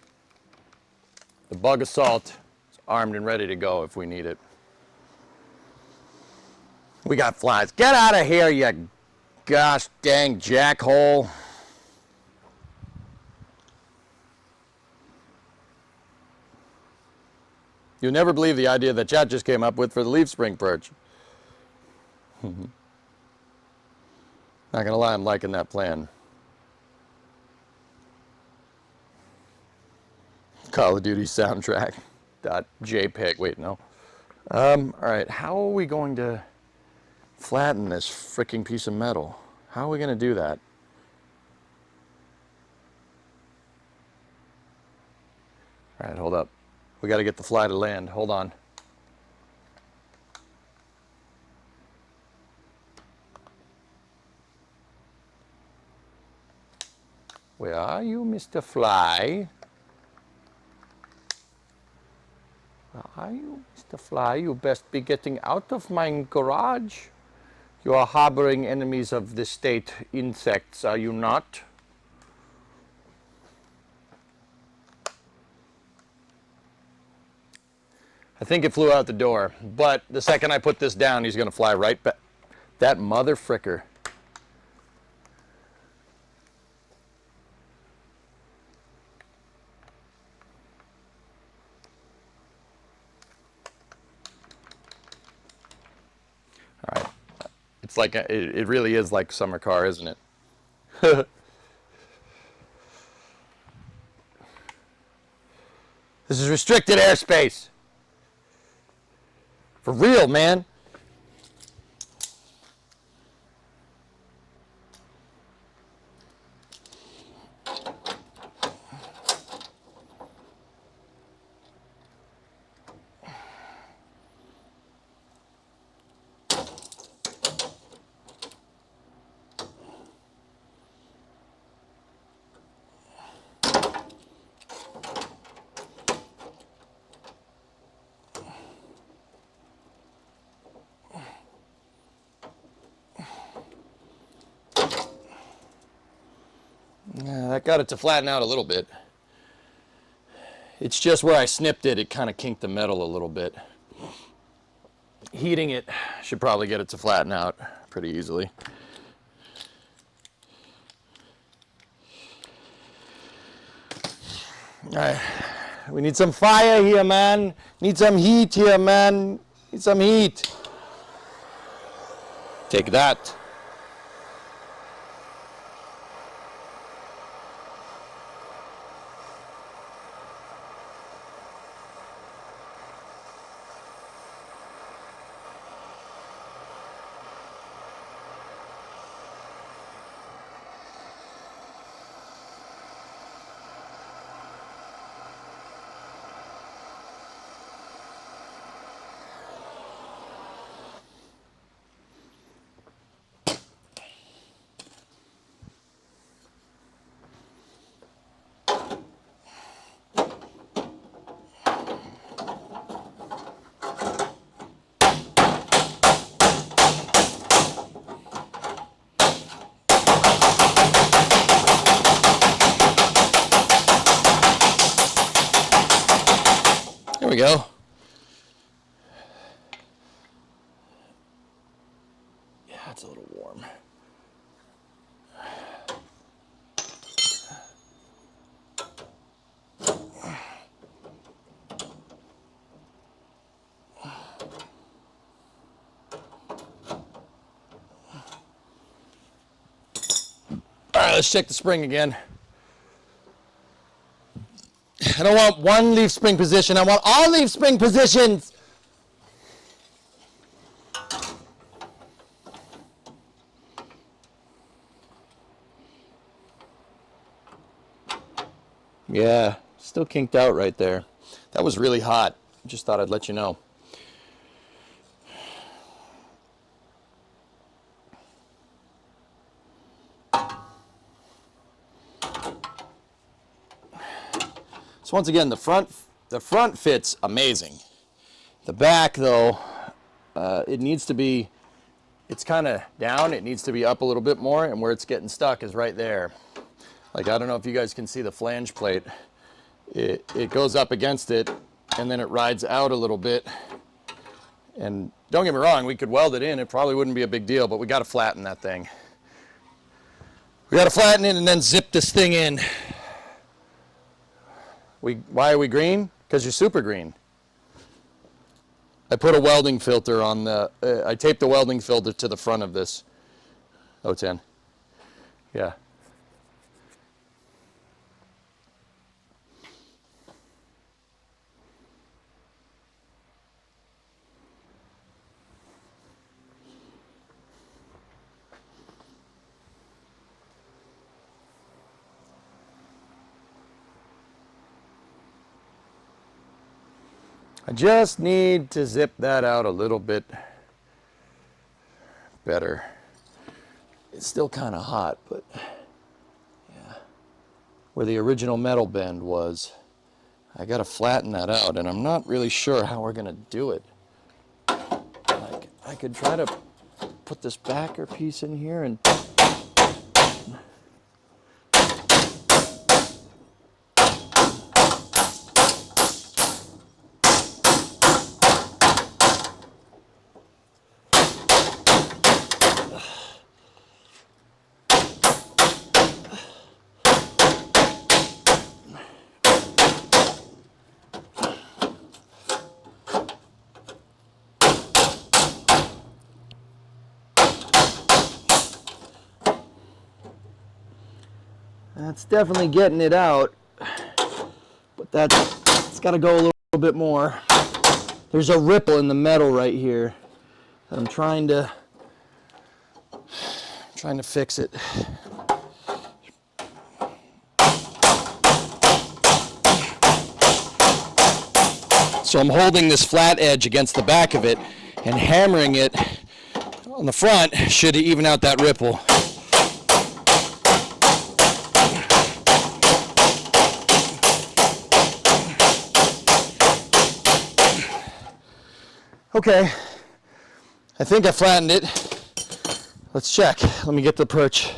Speaker 5: The bug assault is armed and ready to go if we need it. We got flies. Get out of here, you gosh dang jackhole. You'll never believe the idea that chat just came up with for the leaf spring perch. Not gonna lie, I'm liking that plan. Call of Duty soundtrack. .jpeg. Wait, no. All right, how are we going to flatten this freaking piece of metal? How are we going to do that? All right, hold up. We got to get the fly to land. Hold on. Where are you, Mr. Fly? Where are you, Mr. Fly? You best be getting out of my garage. You are harboring enemies of the state, insects, are you not? I think it flew out the door, but the second I put this down, he's going to fly right back. That mother fricker. All right. It's like, it really is like summer car, isn't it? This is restricted airspace. For real, man. That got it to flatten out a little bit. It's just where I snipped it, it kind of kinked the metal a little bit. Heating it should probably get it to flatten out pretty easily. All right, we need some fire here, man. Need some heat here, man. Need some heat. Take that. There we go. Yeah, it's a little warm. All right, let's check the spring again. I don't want one leaf spring position. I want all leaf spring positions. Yeah, still kinked out right there. That was really hot. Just thought I'd let you know. So once again, the front fits amazing. The back, though, it needs to be, it's kind of down. It needs to be up a little bit more, and where it's getting stuck is right there. Like, I don't know if you guys can see the flange plate. It goes up against it, and then it rides out a little bit. And don't get me wrong, we could weld it in. It probably wouldn't be a big deal, but we got to flatten that thing. We got to flatten it and then zip this thing in. Why are we green? Because you're super green. I put a welding filter on the, I taped the welding filter to the front of this 010. Yeah. I just need to zip that out a little bit better. It's still kind of hot, but yeah. Where the original metal bend was, I got to flatten that out, and I'm not really sure how we're going to do it. Like, I could try to put this backer piece in here and that's definitely getting it out, but it's got to go a little bit more. There's a ripple in the metal right here that I'm trying to fix it. So I'm holding this flat edge against the back of it and hammering it on the front should even out that ripple. Okay, I think I flattened it. Let's check. Let me get the perch.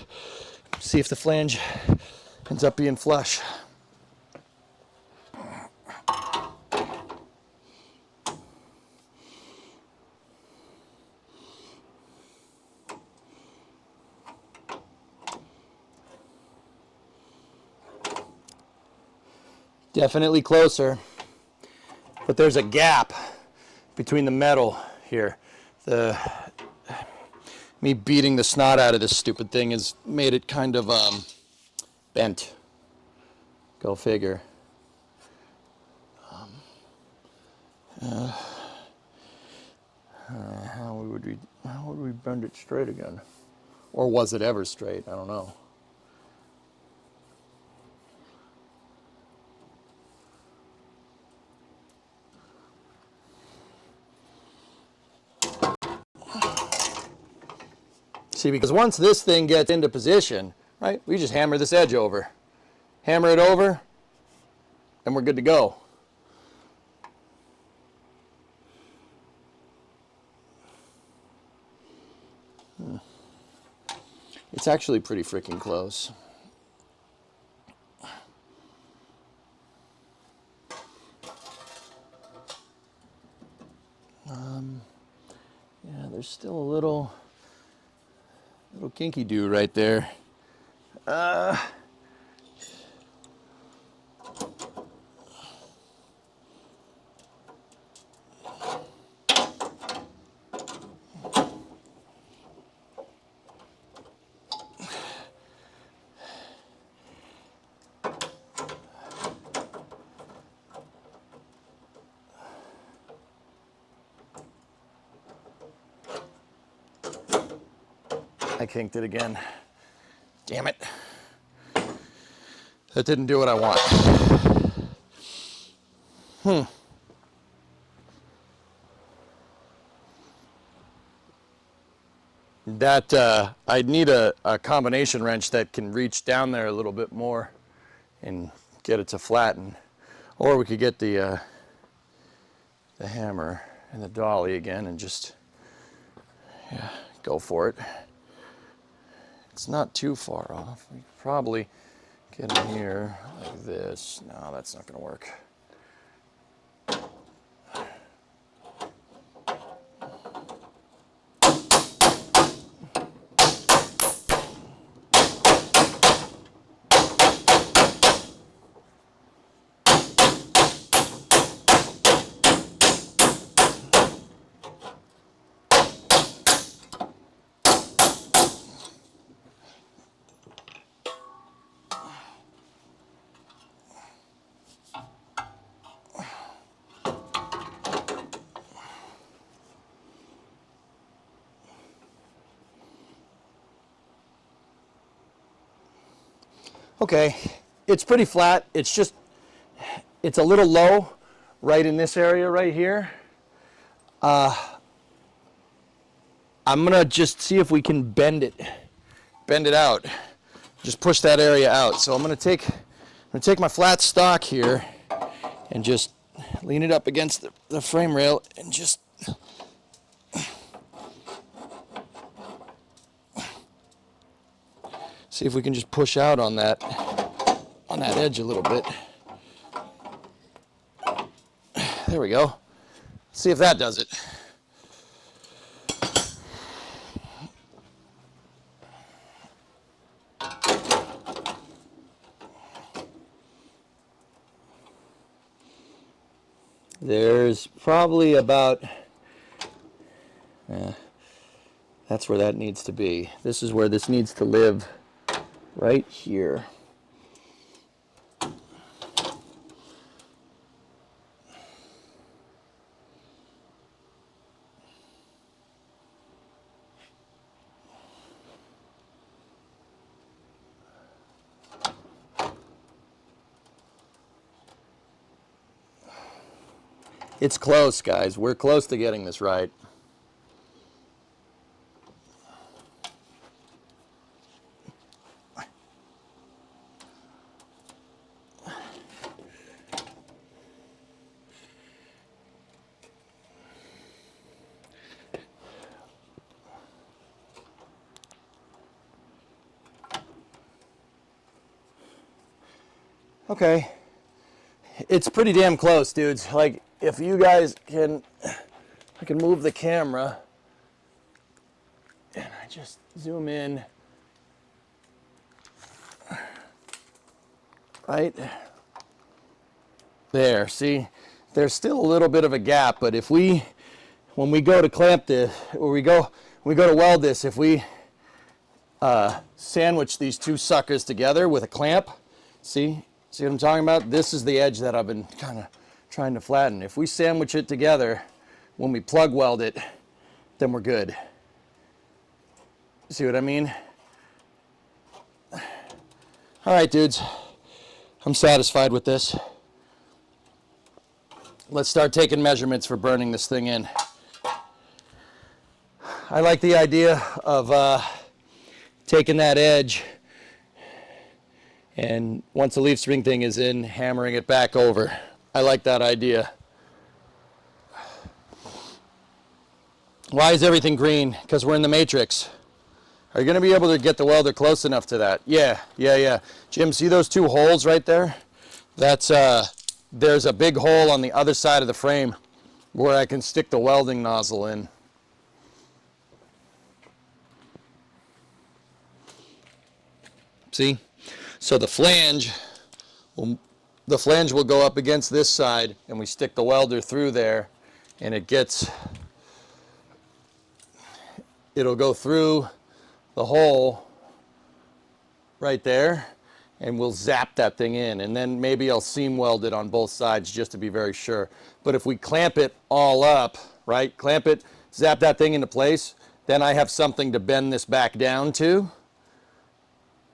Speaker 5: See if the flange ends up being flush. Definitely closer, but there's a gap between the metal here. Me beating the snot out of this stupid thing has made it kind of bent. Go figure. How would we bend it straight again? Or was it ever straight? I don't know. See, because once this thing gets into position, right, we just hammer this edge over. Hammer it over, and we're good to go. It's actually pretty freaking close. Yeah, there's still a little kinky do right there. I kinked it again. Damn it. That didn't do what I want. I'd need a combination wrench that can reach down there a little bit more and get it to flatten. Or we could get the hammer and the dolly again and just go for it. It's not too far off. We could probably get in here like this. No, that's not going to work. Okay, it's pretty flat. It's a little low right in this area right here. I'm gonna just see if we can bend it out. Just push that area out. So I'm gonna take my flat stock here and just lean it up against the frame rail and just see if we can just push out on that edge a little bit. There we go. See if that does it. There's probably about, that's where that needs to be. This is where this needs to live, right here. It's close, guys. We're close to getting this right. Okay. It's pretty damn close, dudes. Like, if you guys can, I can move the camera and I just zoom in. Right there, see, there's still a little bit of a gap, but if we, when we go to clamp this, or we go to weld this, if we sandwich these two suckers together with a clamp, see what I'm talking about? This is the edge that I've been kind of trying to flatten. If we sandwich it together, when we plug weld it, then we're good. See what I mean? All right, dudes. I'm satisfied with this. Let's start taking measurements for burning this thing in. I like the idea of taking that edge and once the leaf spring thing is in, hammering it back over. I like that idea. Why is everything green? Because we're in the matrix. Are you going to be able to get the welder close enough to that? Yeah. Jim, see those two holes right there? That's, there's a big hole on the other side of the frame where I can stick the welding nozzle in. See? So the flange will go up against this side and we stick the welder through there and it'll go through the hole right there and we'll zap that thing in, and then maybe I'll seam weld it on both sides just to be very sure. But if we clamp it all up, right, clamp it, zap that thing into place, then I have something to bend this back down to,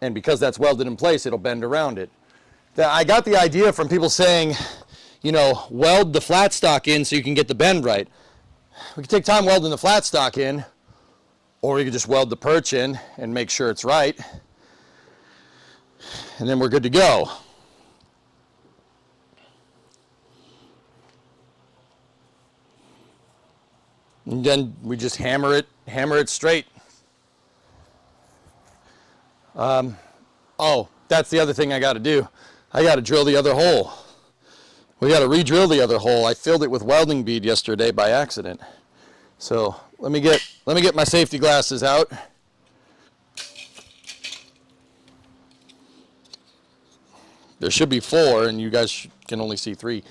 Speaker 5: and because that's welded in place, it'll bend around it. I got the idea from people saying, you know, weld the flat stock in so you can get the bend right. We can take time welding the flat stock in, or you could just weld the perch in and make sure it's right. And then we're good to go. And then we just hammer it straight. Oh, that's the other thing I got to do. I got to drill the other hole. We got to re-drill the other hole. I filled it with welding bead yesterday by accident. So let me get my safety glasses out. There should be 4, and you guys can only see 3.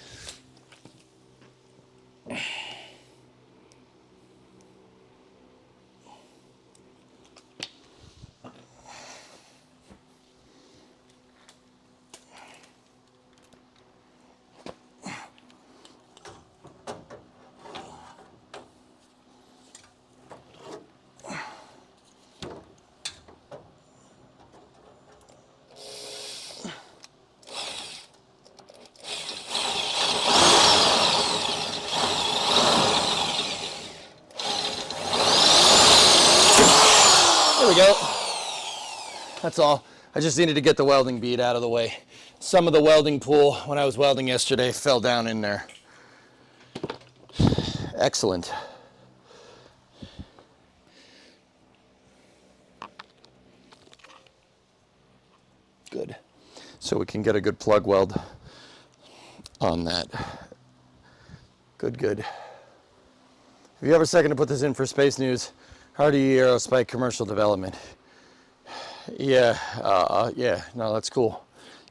Speaker 5: There we go. That's all. I just needed to get the welding bead out of the way. Some of the welding pool when I was welding yesterday fell down in there. Excellent. Good. So we can get a good plug weld on that. Good. Have you ever second to put this in for space news? Hardy Aerospike commercial development. Yeah, no, that's cool.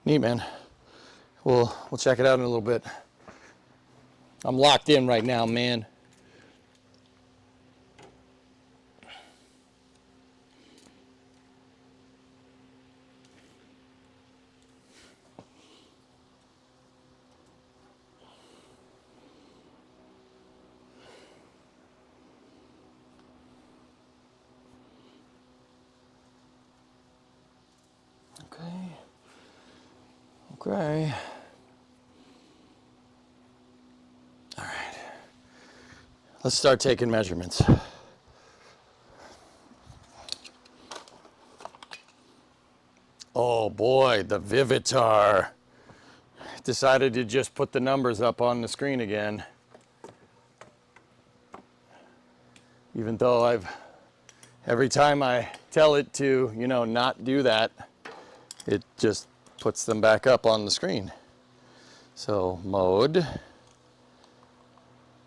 Speaker 5: Neat, man. We'll check it out in a little bit. I'm locked in right now, man. Okay. All right. Let's start taking measurements. Oh boy, the Vivitar. Decided to just put the numbers up on the screen again. Even though every time I tell it to, not do that, it just puts them back up on the screen. So mode,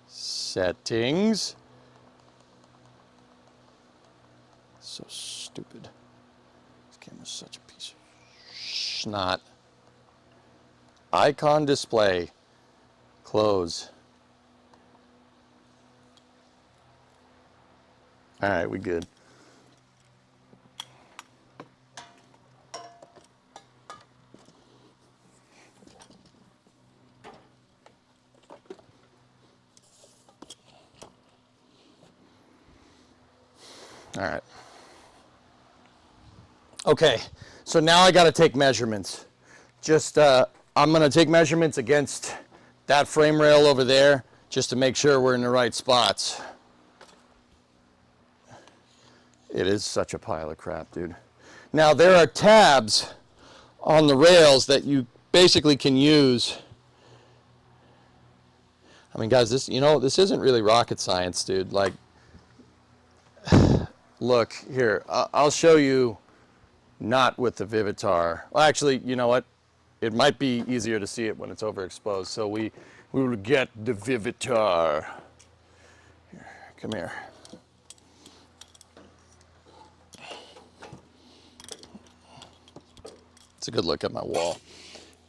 Speaker 5: settings. So stupid. This camera's such a piece of snot. Icon display, close. All right, we good. All right. Okay, so now I got to take measurements. Just, I'm going to take measurements against that frame rail over there just to make sure we're in the right spots. It is such a pile of crap, dude. Now, there are tabs on the rails that you basically can use. I mean, guys, this, this isn't really rocket science, dude. Like, look, here, I'll show you not with the Vivitar. Well, actually, you know what? It might be easier to see it when it's overexposed. So we will get the Vivitar. Here, come here. It's a good look at my wall.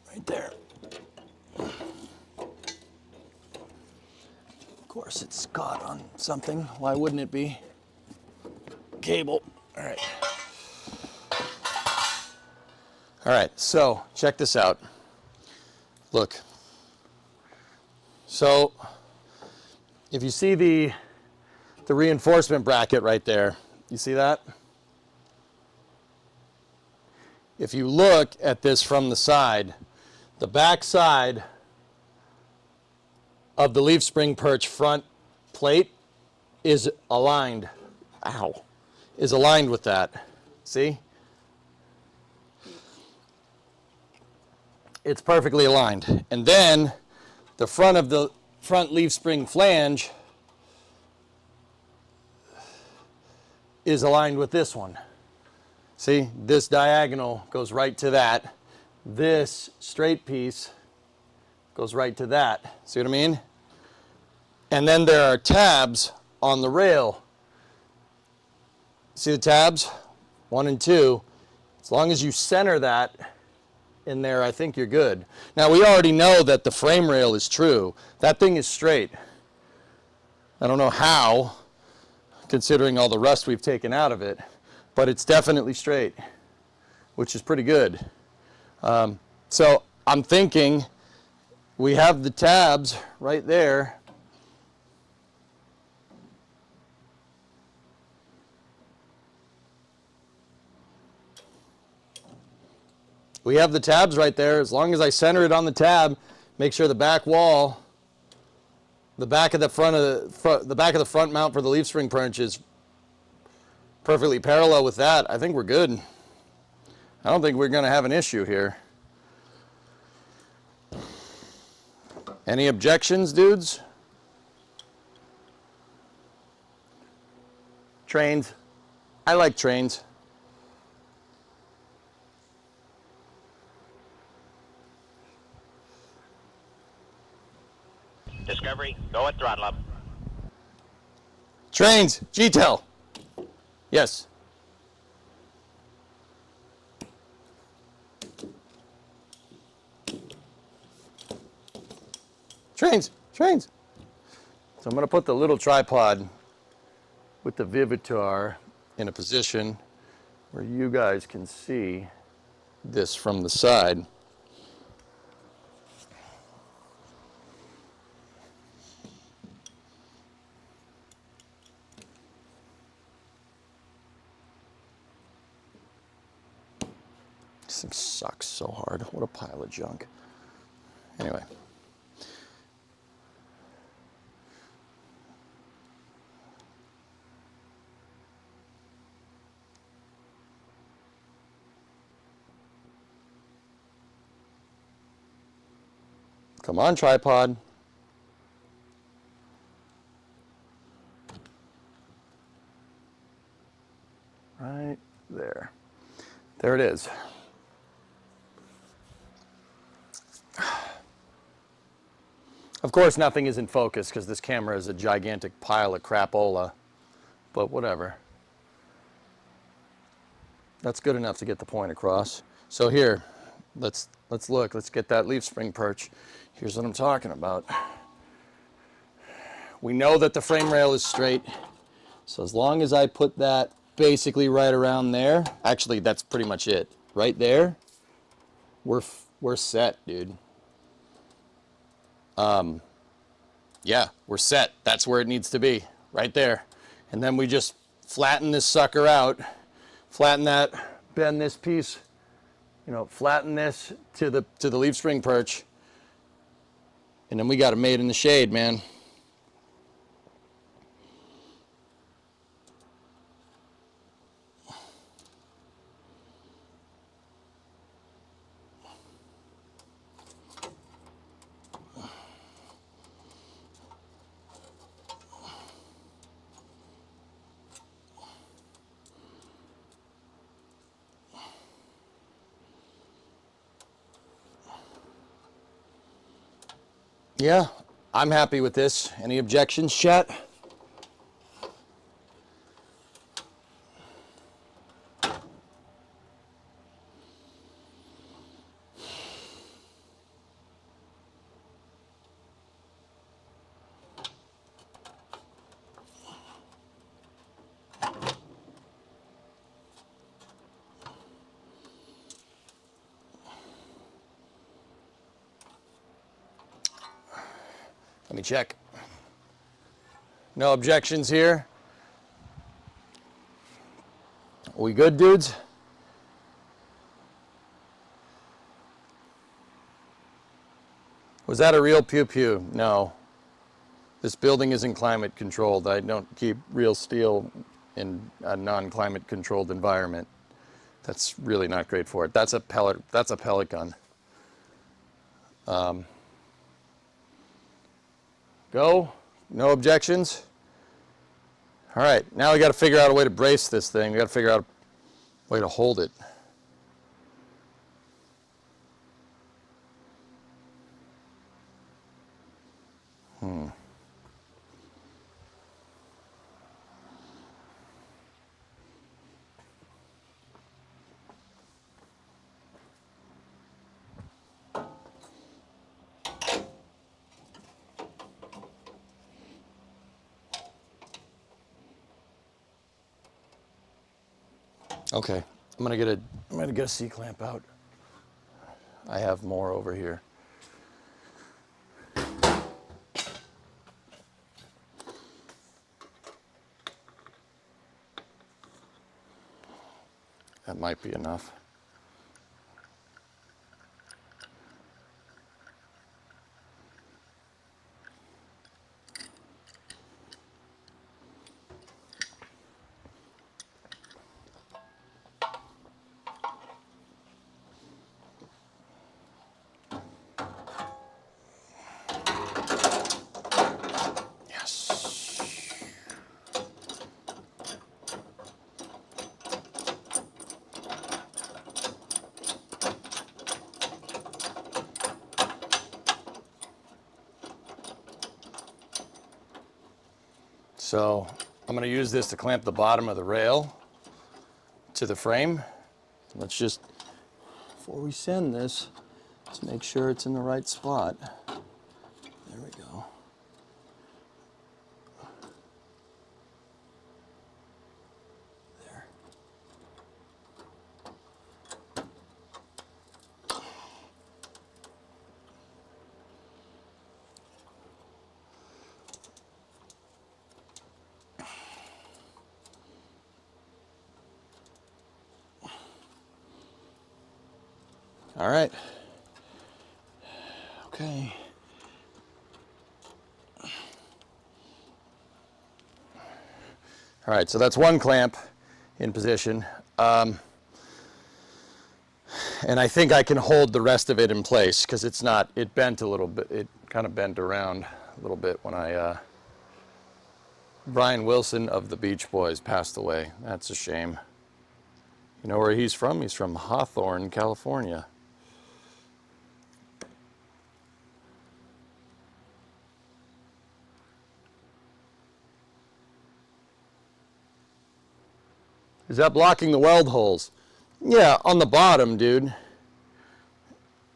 Speaker 5: Right there. Of course, it's caught on something. Why wouldn't it be? Cable. All right. All right, so check this out. Look. So if you see the reinforcement bracket right there, you see that? If you look at this from the side, the back side of the leaf spring perch front plate is aligned. Ow. Is aligned with that. See? It's perfectly aligned. And then the front of the front leaf spring flange is aligned with this one. See, this diagonal goes right to that. This straight piece goes right to that. See what I mean? And then there are tabs on the rail. See the tabs? 1 and 2. As long as you center that in there, I think you're good. Now, we already know that the frame rail is true. That thing is straight. I don't know how, considering all the rust we've taken out of it, but it's definitely straight, which is pretty good. So I'm thinking we have the tabs right there. We have the tabs right there. As long as I center it on the tab, make sure the back wall, the back of the front mount for the leaf spring perch is perfectly parallel with that. I think we're good. I don't think we're going to have an issue here. Any objections, dudes? Trains. I like trains.
Speaker 6: Discovery, go at throttle up.
Speaker 5: Trains, G-Tel. Yes. Trains. So I'm going to put the little tripod with the Vivitar in a position where you guys can see this from the side. This thing sucks so hard. What a pile of junk. Anyway. Come on, tripod. Right there. There it is. Of course, nothing is in focus because this camera is a gigantic pile of crapola, but whatever. That's good enough to get the point across. So here, let's look. Let's get that leaf spring perch. Here's what I'm talking about. We know that the frame rail is straight. So as long as I put that basically right around there, actually that's pretty much it. Right there, we're set, dude. Yeah, we're set. That's where it needs to be, right there. And then we just flatten this sucker out, flatten that, bend this piece, you know, flatten this to the leaf spring perch, and then we got it made in the shade, man. Yeah, I'm happy with this. Any objections, chat? Let me check. No objections here. Are we good, dudes? Was that a real pew-pew? No. This building isn't climate controlled. I don't keep real steel in a non-climate controlled environment. That's really not great for it. That's a pellet gun. Go. No objections. All right, now we got to figure out a way to brace this thing. We got to figure out a way to hold it. Okay, I'm gonna get a C-clamp out. I have more over here. That might be enough. So I'm going to use this to clamp the bottom of the rail to the frame. Let's just, before we send this, let's make sure it's in the right spot. There we go. There. All right. Okay. All right, so that's one clamp in position. And I think I can hold the rest of it in place because it's not, it bent a little bit, it kind of bent around a little bit when Brian Wilson of the Beach Boys passed away. That's a shame. You know where he's from? He's from Hawthorne, California. Is that blocking the weld holes? Yeah, on the bottom, dude.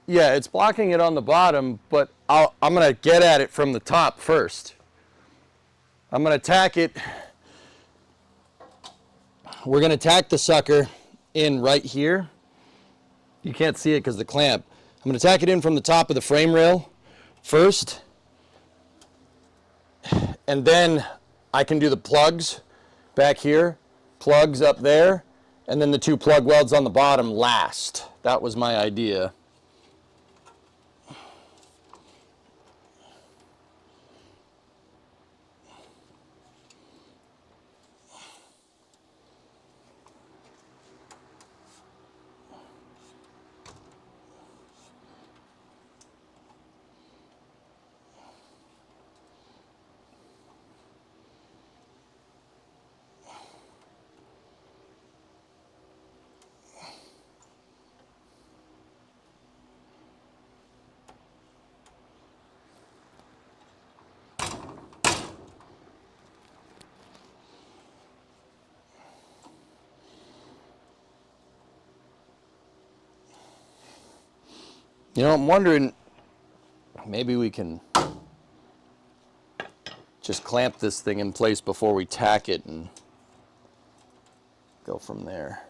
Speaker 5: Yeah, it's blocking it on the bottom, but I'm going to get at it from the top first. I'm going to tack it. We're going to tack the sucker in right here. You can't see it because of the clamp. I'm going to tack it in from the top of the frame rail first. And then I can do the plugs back here, plugs up there, and then the 2 plug welds on the bottom last. That was my idea. You know, I'm wondering, maybe we can just clamp this thing in place before we tack it and go from there.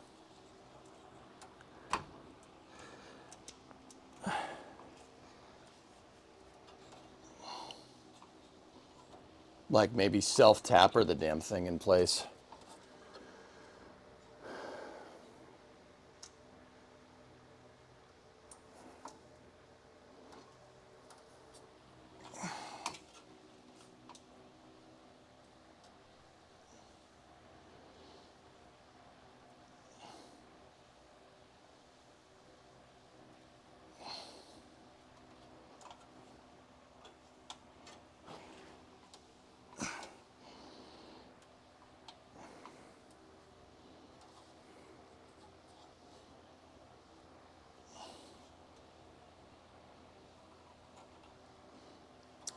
Speaker 5: Like maybe self-tapper the damn thing in place.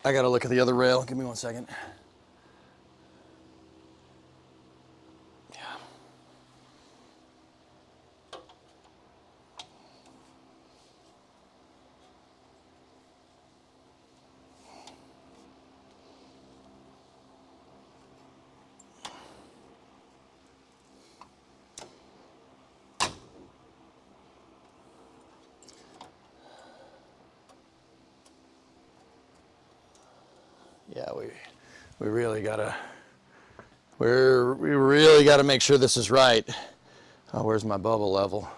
Speaker 5: I gotta look at the other rail. Give me 1 second. Yeah. Yeah, we really gotta we really gotta make sure this is right. Oh, where's my bubble level?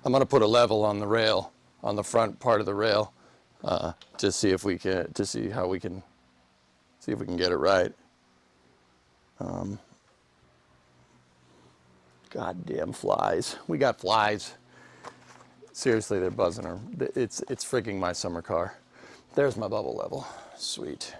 Speaker 5: I'm gonna put a level on the rail, on the front part of the rail, to see if we can, to see how we can, see if we can get it right. Goddamn flies! We got flies. Seriously, they're buzzing her. It's freaking my summer car. There's my bubble level. Sweet.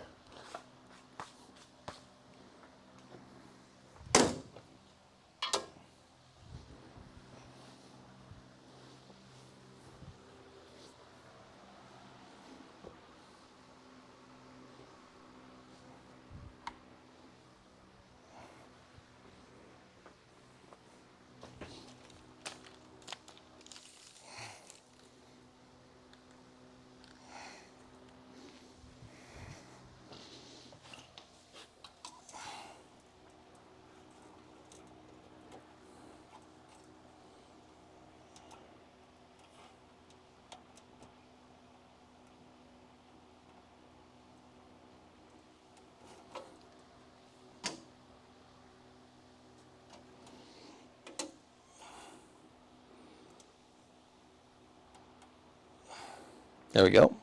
Speaker 5: There we go.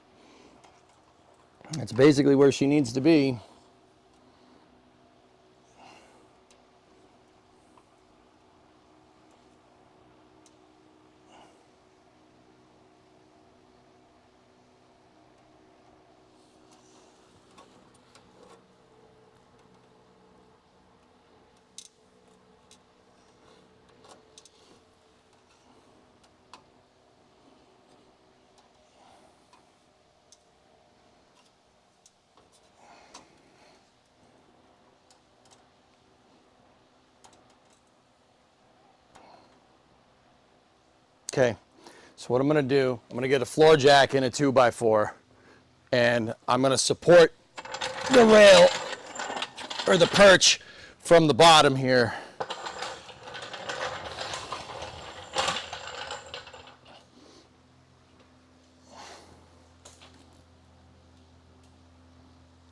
Speaker 5: That's basically where she needs to be. Okay, so what I'm gonna do, I'm gonna get a floor jack in a 2x4, and I'm gonna support the rail, or the perch, from the bottom here.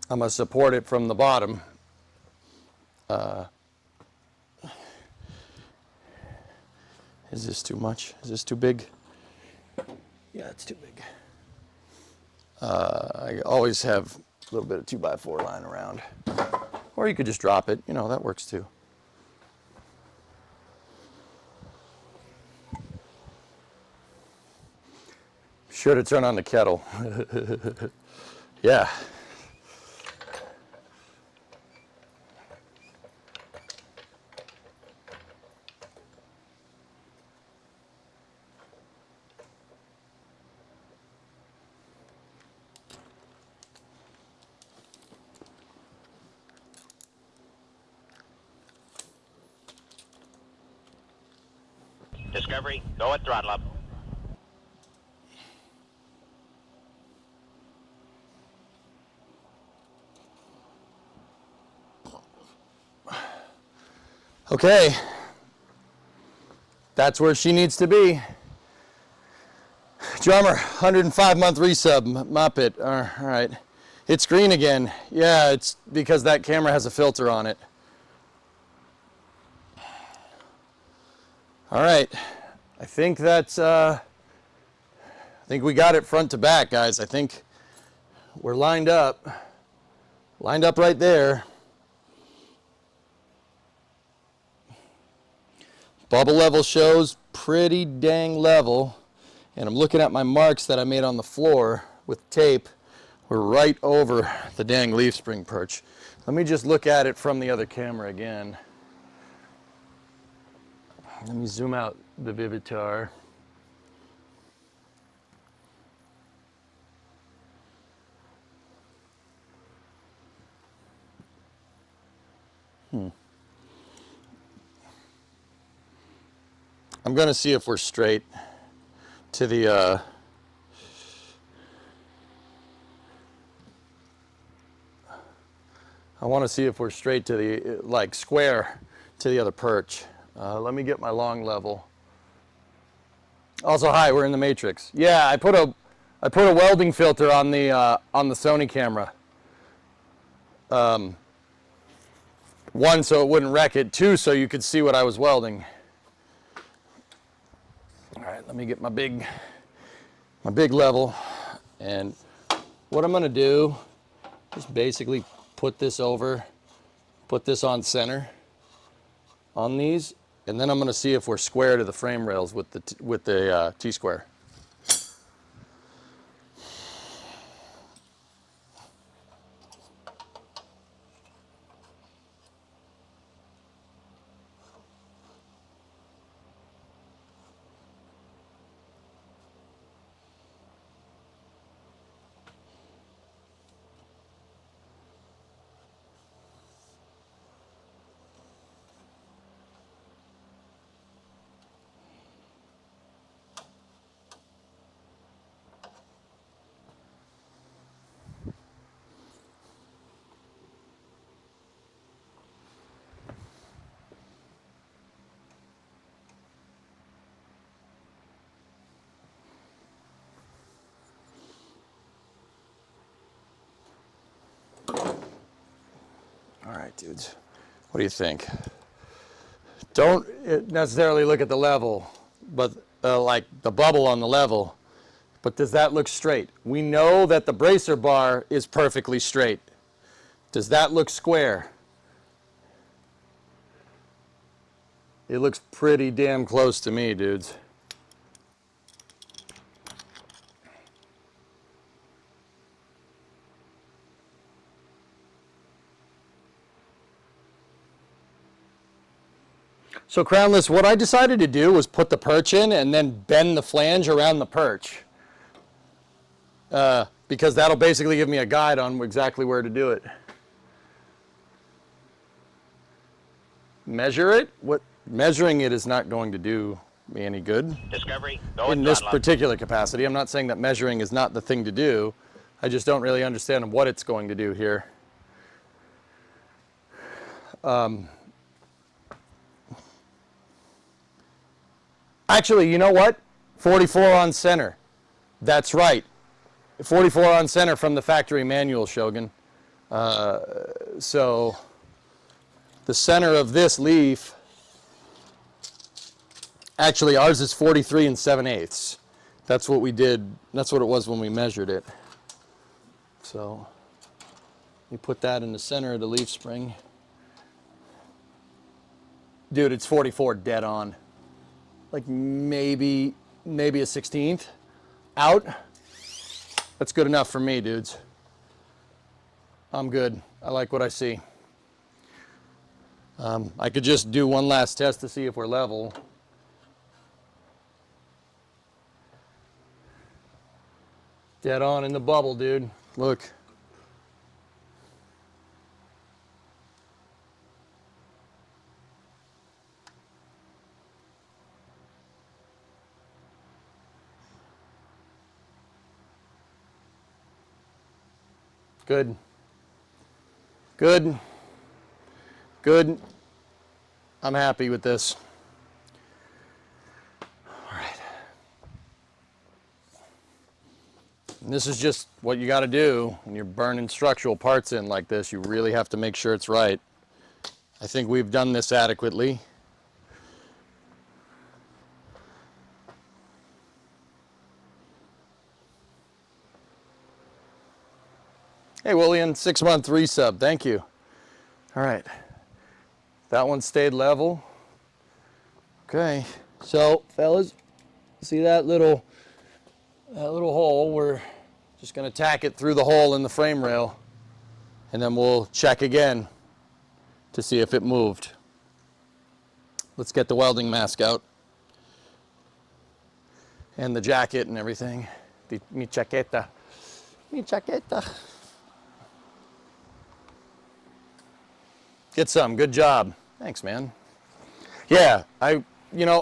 Speaker 5: I'm gonna support it from the bottom. Is this too much? Is this too big? Yeah, it's too big. I always have a little bit of 2x4 lying around. Or you could just drop it, you know, that works too. Sure to turn on the kettle. Yeah.
Speaker 6: Discovery, go at throttle up.
Speaker 5: Okay. That's where she needs to be. Drummer, 105-month resub, mop it. All right. It's green again. Yeah, it's because that camera has a filter on it. All right. I think that's, I think we got it front to back, guys. I think we're lined up right there. Bubble level shows pretty dang level. And I'm looking at my marks that I made on the floor with tape. We're right over the dang leaf spring perch. Let me just look at it from the other camera again. Let me zoom out the Vivitar. I'm going to see if we're straight to the I want to see if we're straight to the, like, square to the other perch. Let me get my long level. Also, hi, we're in the Matrix. Yeah, I put a welding filter on the Sony camera. One, so it wouldn't wreck it. Two, so you could see what I was welding. All right, let me get my big level. And what I'm gonna do is basically put this over, put this on center on these, and then I'm gonna see if we're square to the frame rails with the T-square. All right, dudes, what do you think? Don't necessarily look at the level, but like the bubble on the level, but does that look straight? We know that the bracer bar is perfectly straight. Does that look square? It looks pretty damn close to me, dudes. So crownless, what I decided to do was put the perch in and then bend the flange around the perch. Because that'll basically give me a guide on exactly where to do it. Measure it? What measuring it is not going to do me any good
Speaker 6: Discovery, go
Speaker 5: in
Speaker 6: at
Speaker 5: this
Speaker 6: throttle up.
Speaker 5: particular capacity. I'm not saying that measuring is not the thing to do. I just don't really understand what it's going to do here. Actually, you know what? 44 on center. That's right. 44 on center from the factory manual, Shogun. So the center of this leaf, actually ours is 43 and 7/8. That's what we did. That's what it was when we measured it. So you put that in the center of the leaf spring. Dude, it's 44 dead on. Like maybe a 16th out. That's good enough for me, dudes. I'm good. I like what I see. I could just do one last test to see if we're level. Dead on in the bubble, dude. Look. Good. Good. Good. I'm happy with this. All right. And this is just what you got to do when you're burning structural parts in like this. You really have to make sure it's right. I think we've done this adequately. Hey, William, 6-month resub. Thank you. All right. That one stayed level. Okay. So, fellas, see that little hole? We're just going to tack it through the hole in the frame rail, and then we'll check again to see if it moved. Let's get the welding mask out and the jacket and everything. Mi chaqueta. Mi chaqueta. Get some. Good job. Thanks, man. Yeah,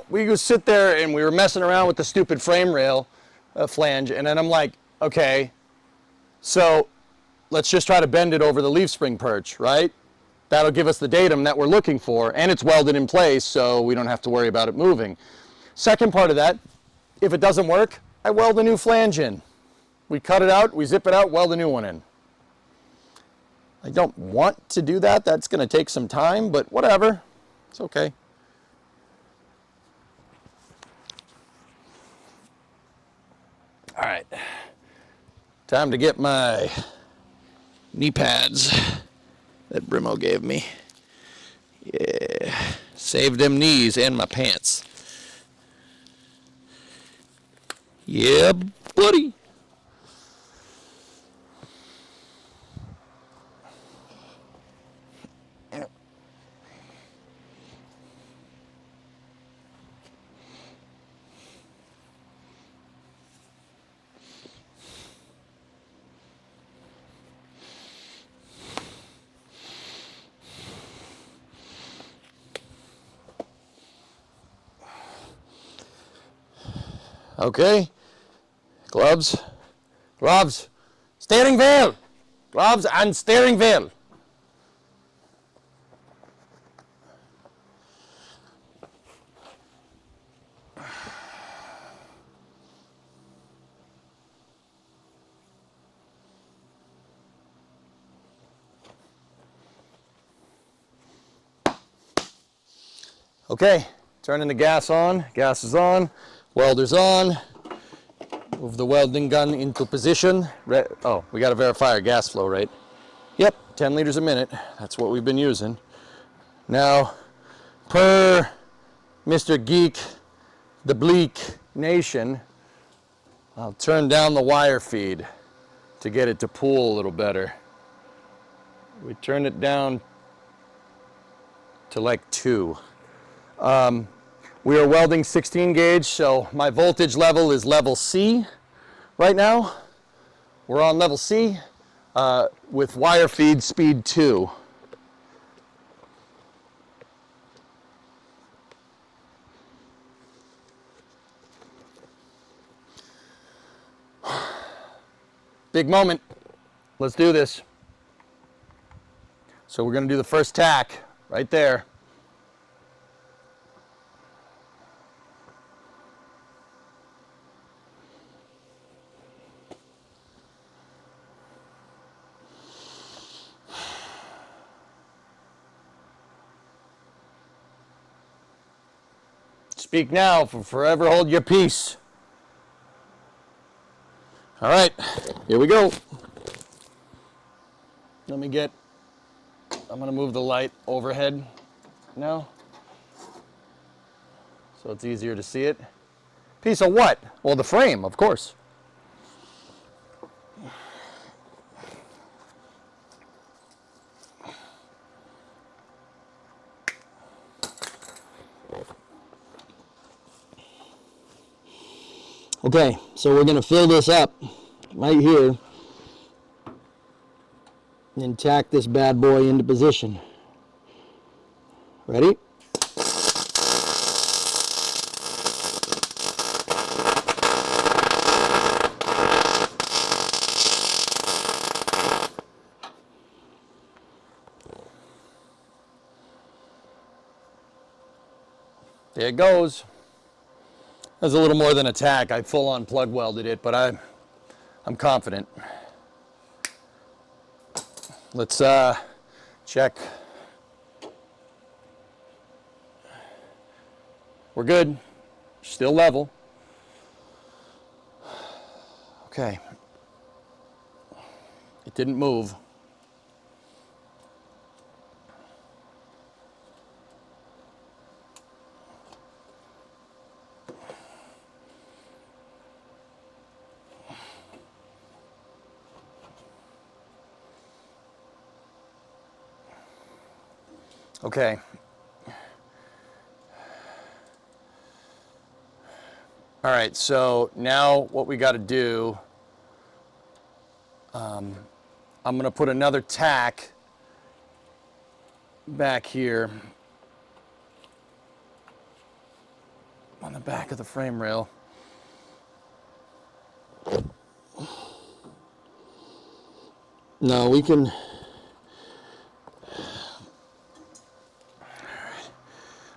Speaker 5: we would sit there and we were messing around with the stupid frame rail flange, and then I'm like, okay, so let's just try to bend it over the leaf spring perch, right? That'll give us the datum that we're looking for, and it's welded in place, so we don't have to worry about it moving. Second part of that, if it doesn't work, I weld a new flange in. We cut it out, we zip it out, weld a new one in. I don't want to do that. That's going to take some time, but whatever. It's okay. All right. Time to get my knee pads that Brimo gave me. Yeah. Saved them knees and my pants. Yeah, buddy. Okay, gloves, steering wheel, gloves and steering wheel. Okay, turning the gas on, gas is on. Welder's on. Move the welding gun into position. Oh, we got to verify our gas flow rate. Yep, 10 liters a minute. That's what we've been using. Now, per Mr. Geek, the Bleak Nation, I'll turn down the wire feed to get it to pool a little better. We turned it down to like 2. We are welding 16 gauge, so my voltage level is level C right now. We're on level C with wire feed speed 2. Big moment. Let's do this. So we're going to do the first tack right there. Speak now, for forever hold your peace. All right, here we go. I'm going to move the light overhead now, so it's easier to see it. Piece of what? Well, the frame, of course. Okay, so we're going to fill this up right here and tack this bad boy into position. Ready? There it goes. That's a little more than a tack. I full on plug welded it, but I'm confident. Let's check. We're good. Still level. Okay. It didn't move. Okay. All right, so now what we got to do, I'm going to put another tack back here on the back of the frame rail. No, we can.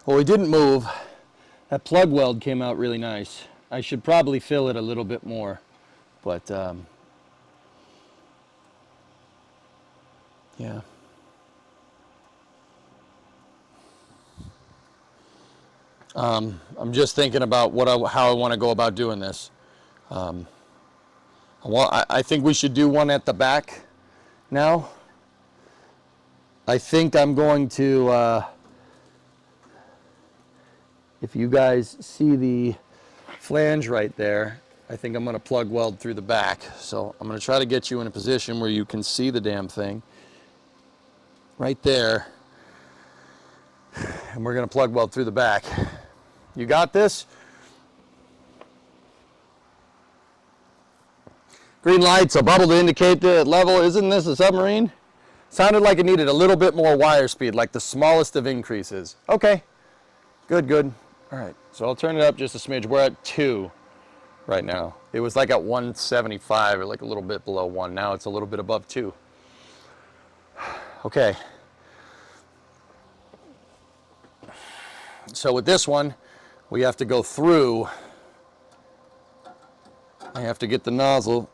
Speaker 5: Well, we didn't move. That plug weld came out really nice. I should probably fill it a little bit more, but yeah. I'm just thinking about how I want to go about doing this. I think we should do one at the back now. I think I'm going to, if you guys see the flange right there, I think I'm going to plug weld through the back. So I'm going to try to get you in a position where you can see the damn thing right there. And we're going to plug weld through the back. You got this? Green lights, a bubble to indicate the level. Isn't this a submarine? Sounded like it needed a little bit more wire speed, like the smallest of increases. Okay, good, good. All right, so I'll turn it up just a smidge. We're at 2 right now. It was like at 175 or like a little bit below 1. Now it's a little bit above 2. Okay. So with this one, we have to go through. I have to get the nozzle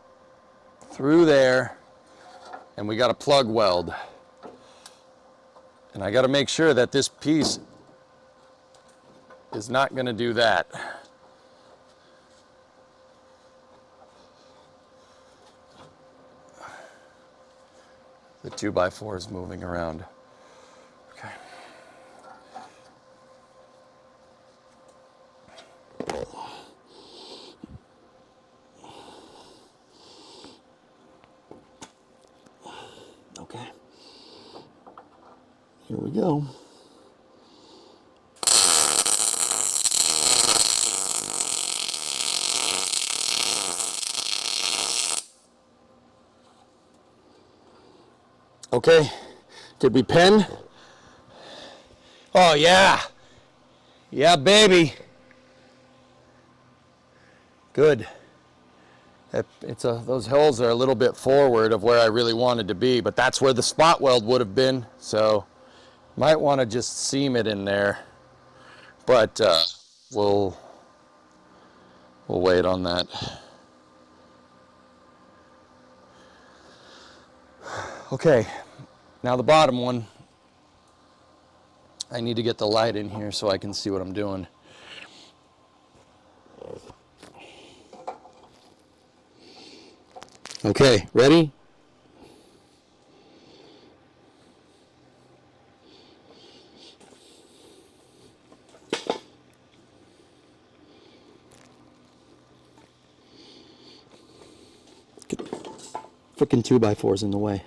Speaker 5: through there, and we got to plug weld. And I got to make sure that this piece is not going to do that. The 2x4 is moving around. Okay. Okay. Here we go. Okay, did we pen? Oh yeah, yeah baby. Good. Those hills are a little bit forward of where I really wanted to be, but that's where the spot weld would have been. So might want to just seam it in there, but we'll wait on that. Okay, now the bottom one. I need to get the light in here so I can see what I'm doing. Okay, ready? Frickin' 2x4's in the way.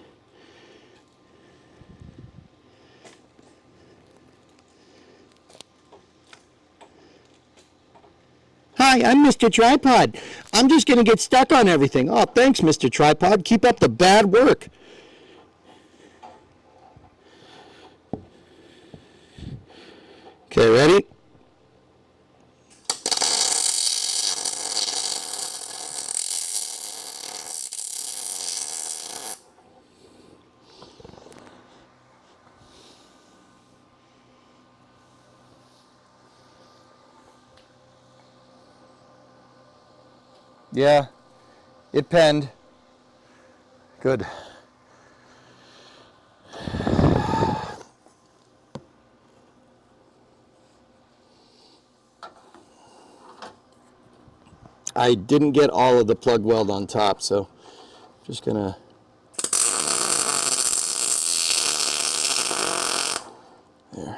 Speaker 5: Hi, I'm Mr. Tripod. I'm just gonna get stuck on everything. Oh, thanks, Mr. Tripod. Keep up the bad work. Okay, ready? Yeah, it penned. Good. I didn't get all of the plug weld on top, so just gonna there.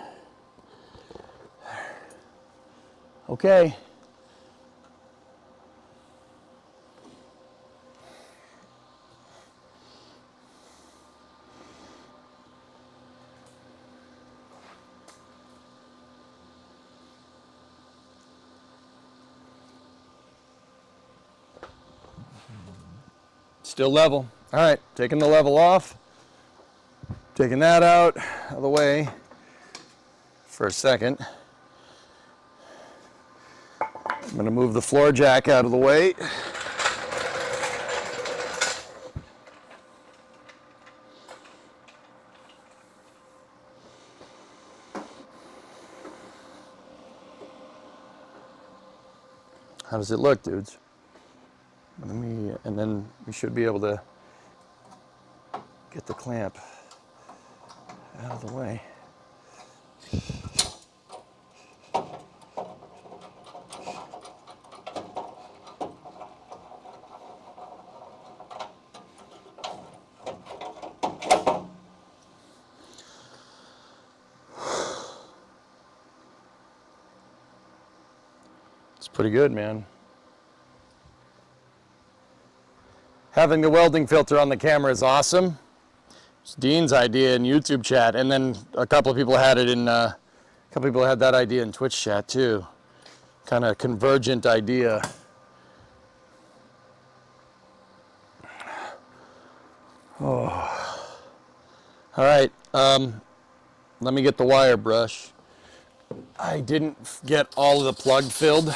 Speaker 5: Okay. Still level. All right, taking the level off. Taking that out of the way for a second. I'm going to move the floor jack out of the way. How does it look, dudes? And then we should be able to get the clamp out of the way. It's pretty good, man. Having the welding filter on the camera is awesome. It's Dean's idea in YouTube chat, and then a couple of people had it in. A couple people had that idea in Twitch chat too. Kind of convergent idea. Oh. All right. Let me get the wire brush. I didn't get all of the plug filled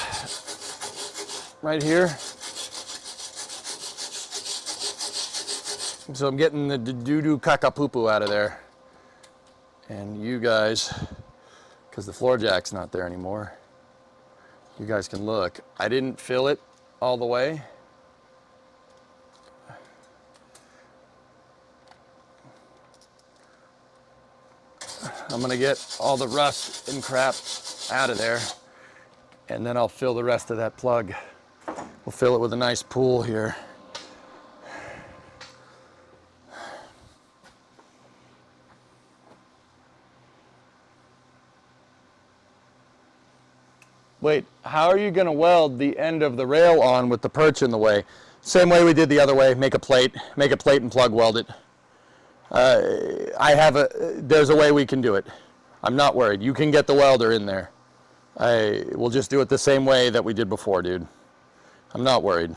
Speaker 5: right here. So I'm getting the doo-doo caca-poo-poo out of there. And you guys, because the floor jack's not there anymore, you guys can look. I didn't fill it all the way. I'm gonna get all the rust and crap out of there, and then I'll fill the rest of that plug. We'll fill it with a nice pool here. Wait, how are you gonna weld the end of the rail on with the perch in the way? Same way we did the other way, make a plate and plug weld it. There's a way we can do it. I'm not worried. You can get the welder in there. We'll just do it the same way that we did before, dude. I'm not worried.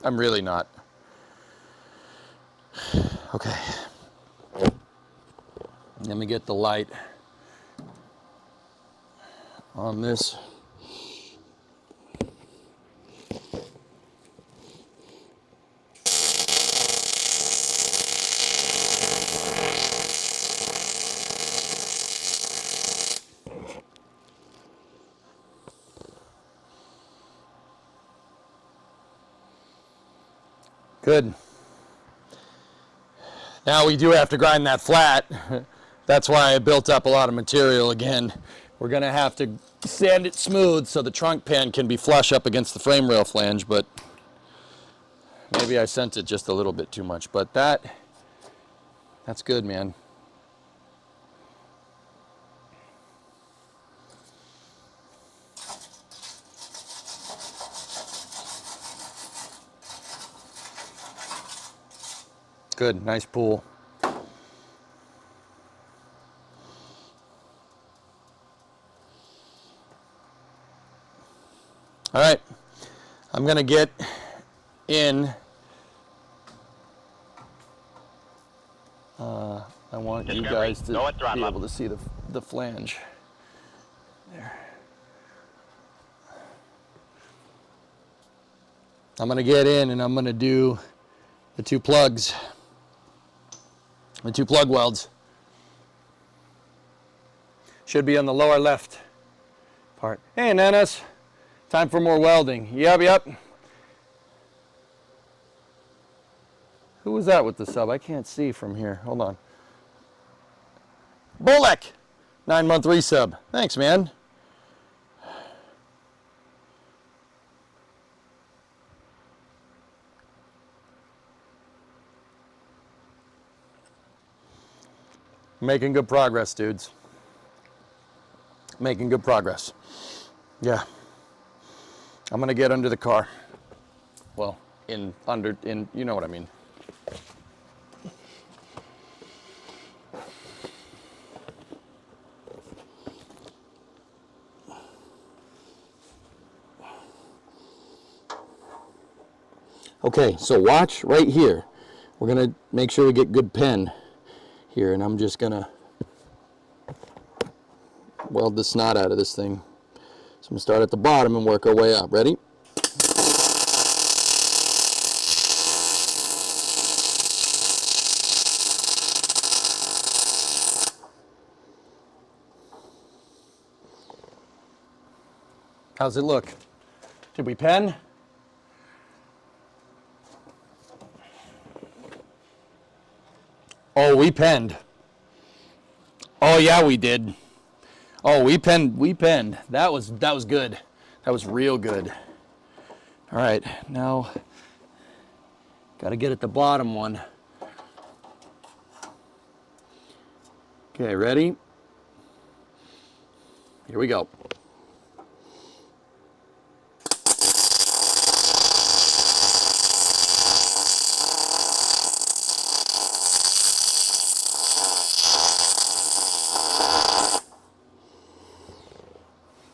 Speaker 5: I'm really not. Okay. Let me get the light on this. Good. Now we do have to grind that flat. That's why I built up a lot of material again. We're gonna have to sand it smooth so the trunk pin can be flush up against the frame rail flange, but maybe I sent it just a little bit too much, but that's good, man. Good, nice pull. All right, I'm gonna get in. I want you guys to be able to see the flange. There. I'm gonna get in and I'm gonna do the two plugs, the two plug welds. Should be on the lower left part. Hey, Nanas, time for more welding. Yep. Who was that with the sub? I can't see from here. Hold on. Bullock, 9-month resub. Thanks, man. Making good progress, dudes. Making good progress. Yeah. I'm gonna get under the car. Well, you know what I mean. Okay, so watch right here. We're gonna make sure we get good pen here, and I'm just gonna weld the snot out of this thing. So I'm gonna start at the bottom and work our way up. Ready? How's it look? Did we pen? Oh, we penned. Oh yeah, we did. Oh, we penned. That was good. That was real good. All right, now got to get at the bottom one. Okay, ready? Here we go.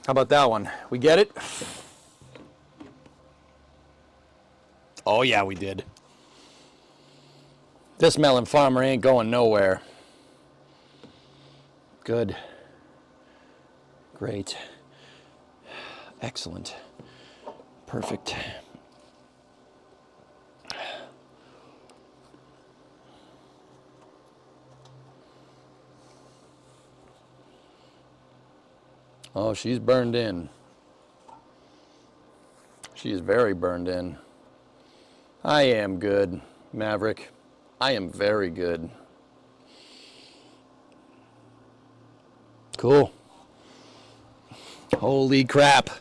Speaker 5: How about that one? We get it? Oh yeah, we did. This melon farmer ain't going nowhere. Good. Great. Excellent. Perfect. Oh, she's burned in. She's very burned in. I am good, Maverick. I am very good. Cool. Holy crap.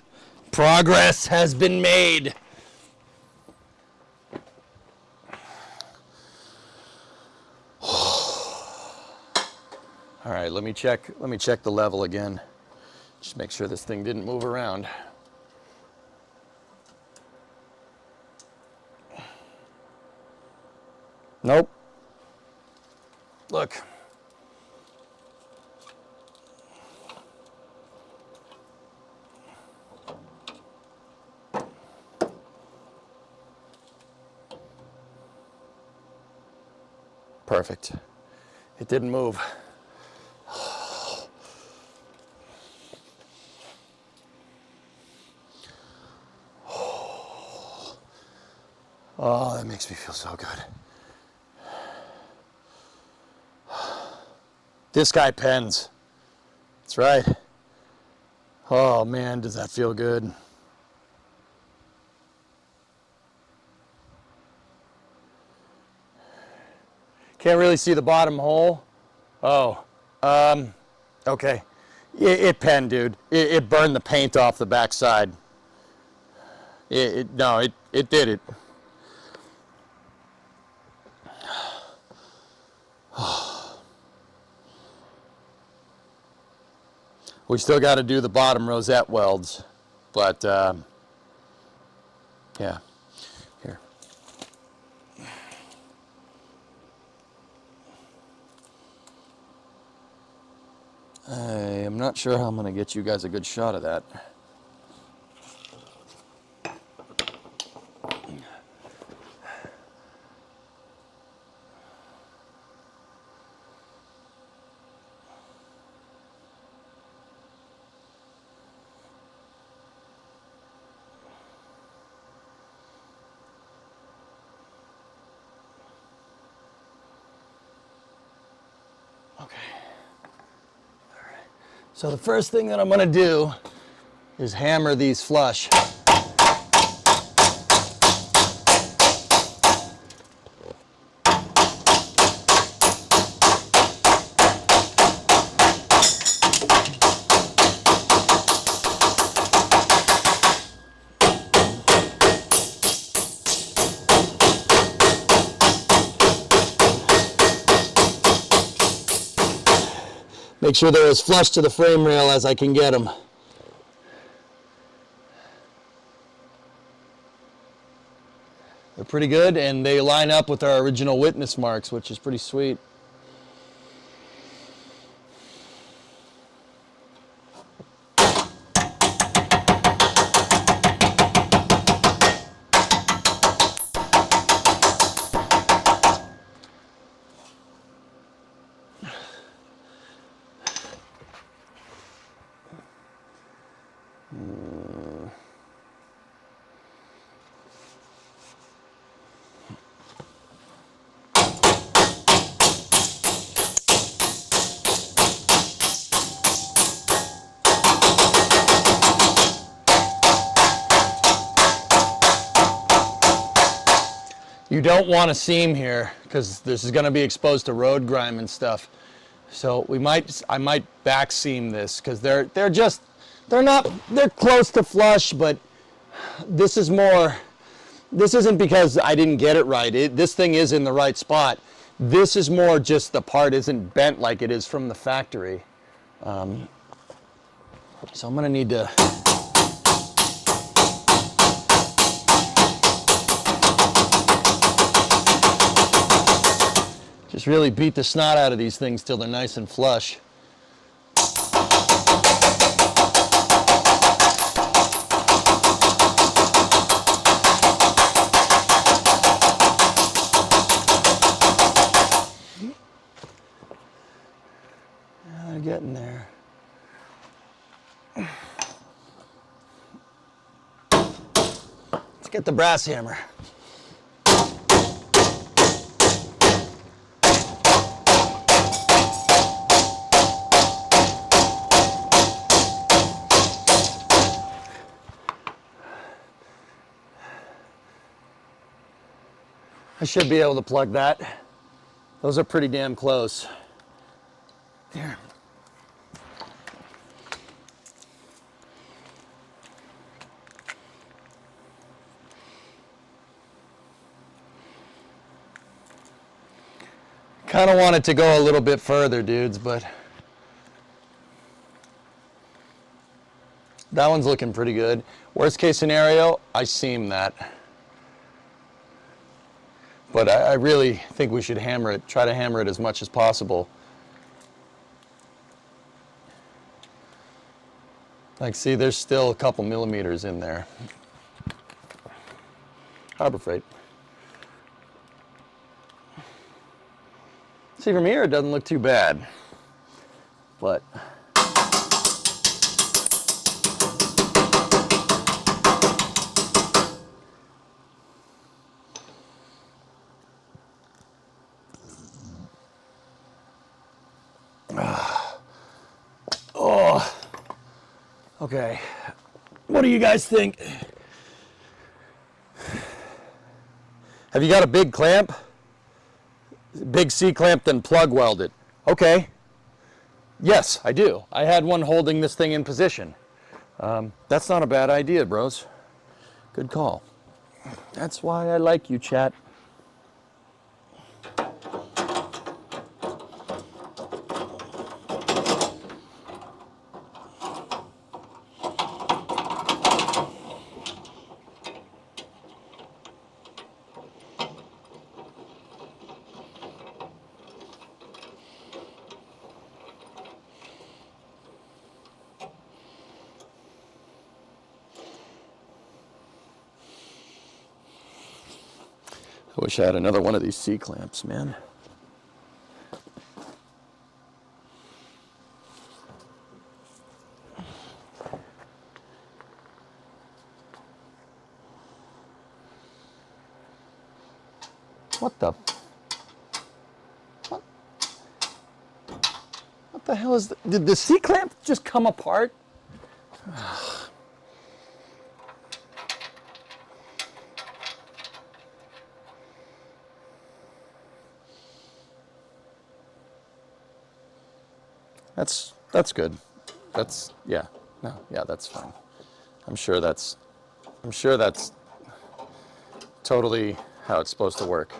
Speaker 5: Progress has been made. All right, let me check the level again. Just make sure this thing didn't move around. Nope. Look. Perfect. It didn't move. Oh, that makes me feel so good. This guy pens. That's right. Oh man, does that feel good. Can't really see the bottom hole. Oh, okay. It penned, dude. It burned the paint off the backside. No, it did it. We still got to do the bottom rosette welds, but yeah. Here. I am not sure how I'm going to get you guys a good shot of that. Okay. All right. So the first thing that I'm going to do is hammer these flush. Make sure they're as flush to the frame rail as I can get them. They're pretty good, and they line up with our original witness marks, which is pretty sweet. You don't want a seam here because this is going to be exposed to road grime and stuff. So I might back seam this because they're close to flush, but this isn't because I didn't get it right. This thing is in the right spot. This is more just the part isn't bent like it is from the factory. So I'm going to need to just really beat the snot out of these things till they're nice and flush. They're getting there. Let's get the brass hammer. I should be able to plug that. Those are pretty damn close. There. Kind of want it to go a little bit further, dudes, but that one's looking pretty good. Worst case scenario, I seam that. But I really think we should hammer it, try to hammer it as much as possible. Like, see, there's still a couple millimeters in there. Harbor Freight. See, from here it doesn't look too bad, but oh, okay. What do you guys think? Have you got a big clamp? big C-clamp, then plug weld it. Okay. Yes, I do. I had one holding this thing in position. That's not a bad idea, bros. Good call. That's why I like you, chat. I wish I had another one of these C-clamps, man. What the? What the hell is the, did the C-clamp just come apart? That's good. That's, yeah, no, yeah, that's fine. I'm sure that's totally how it's supposed to work.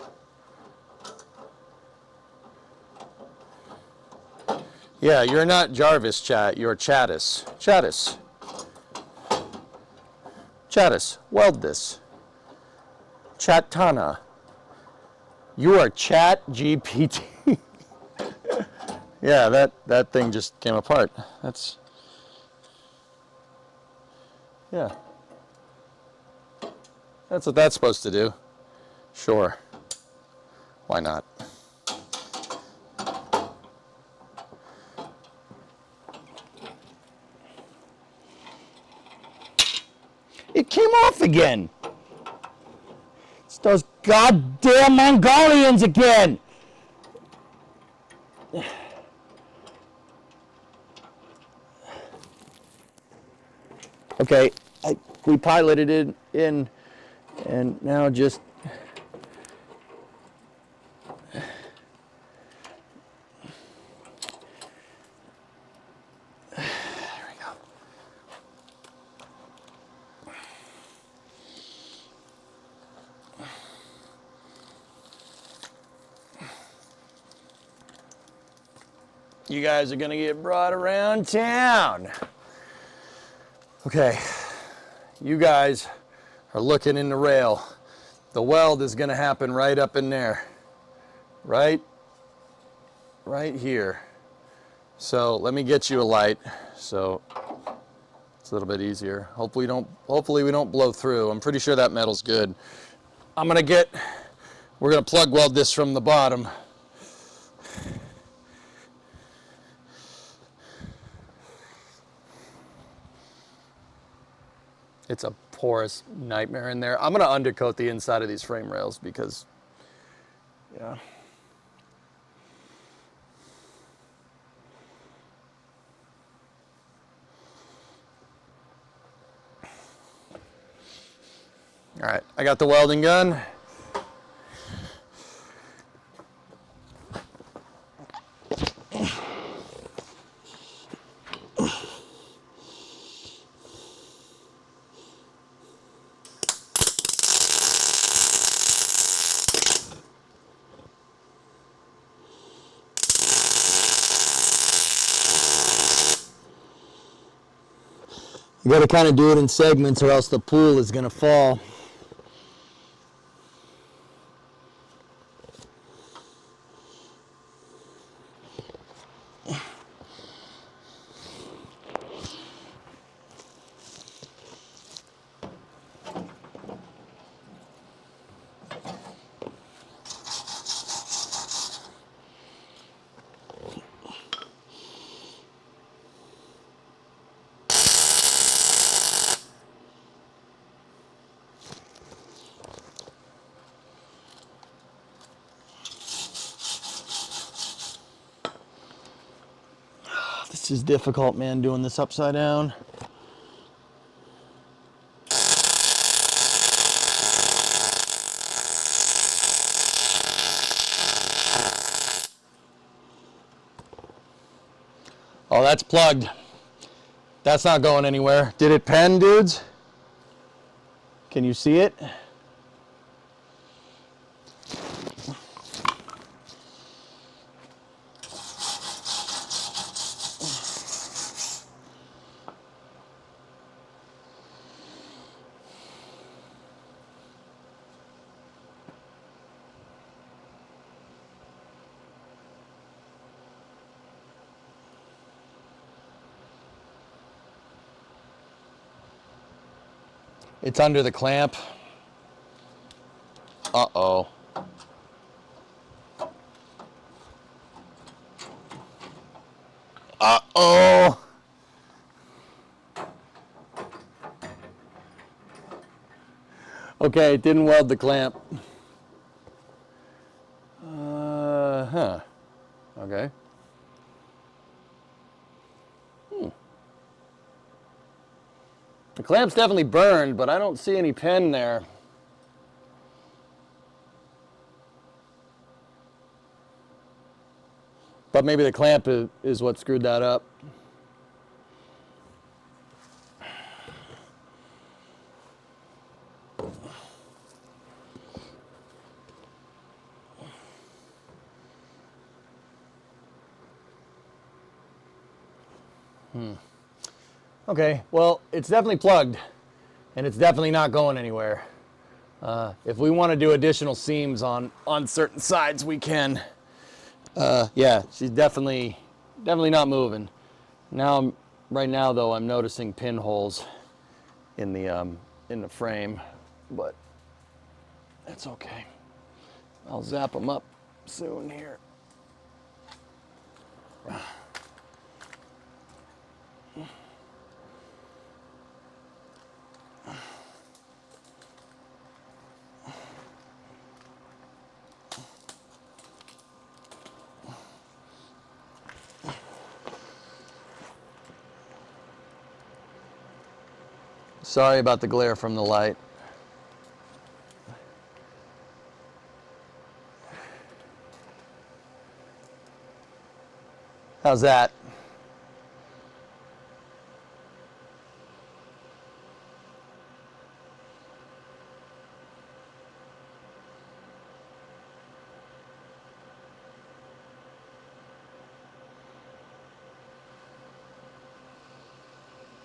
Speaker 5: Yeah, you're not Jarvis, chat, you're Chattis. Chattis. Chattis, weld this. Chatana. You are Chat GPT. Yeah, that thing just came apart. That's, yeah. That's what that's supposed to do. Sure. Why not? It came off again. It's those goddamn Mongolians again. Okay, we piloted it in, and now just there we go. You guys are gonna get brought around town. Okay, you guys are looking in the rail. The weld is gonna happen right up in there. Right here. So let me get you a light so it's a little bit easier. Hopefully we don't blow through. I'm pretty sure that metal's good. We're gonna plug weld this from the bottom. It's a porous nightmare in there. I'm gonna undercoat the inside of these frame rails because, yeah. All right, I got the welding gun. You gotta kind of do it in segments or else the pool is gonna fall. This is difficult, man, doing this upside down. Oh, that's plugged. That's not going anywhere. Did it pen, dudes? Can you see it? It's under the clamp. Uh-oh. Uh-oh. Okay, it didn't weld the clamp. Huh. Okay. The clamp's definitely burned, but I don't see any pen there. But maybe the clamp is what screwed that up. Okay, well, it's definitely plugged, and it's definitely not going anywhere. If we want to do additional seams on certain sides, we can. Yeah, she's definitely not moving. Now, right now though, I'm noticing pinholes in the frame, but that's okay. I'll zap them up soon here. Sorry about the glare from the light. How's that?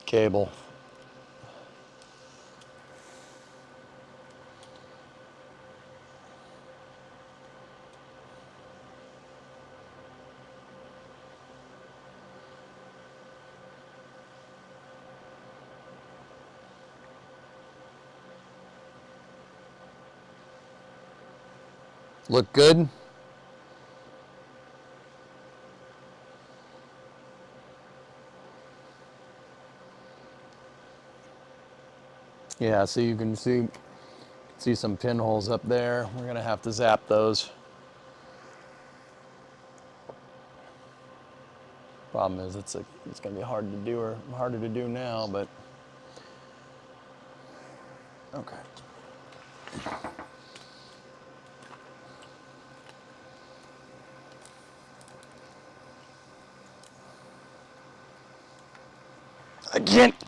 Speaker 5: Cable. Look good? Yeah, so you can see some pinholes up there. We're gonna have to zap those. Problem is, it's gonna be hard to do, or harder to do now, but okay.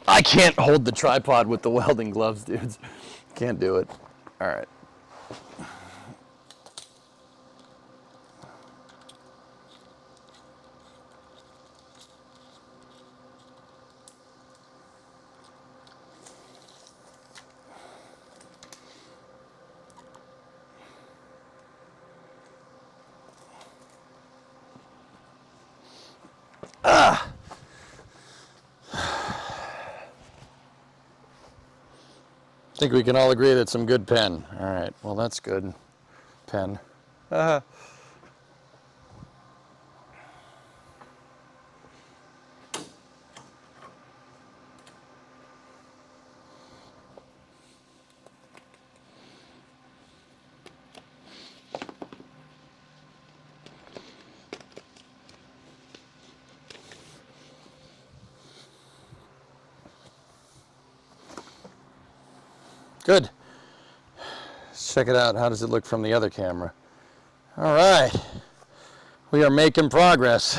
Speaker 5: I can't hold the tripod with the welding gloves, dudes. Can't do it. All right. I think we can all agree that's some good pen. All right, well, that's good pen. Good. Let's check it out. How does it look from the other camera? All right. We are making progress.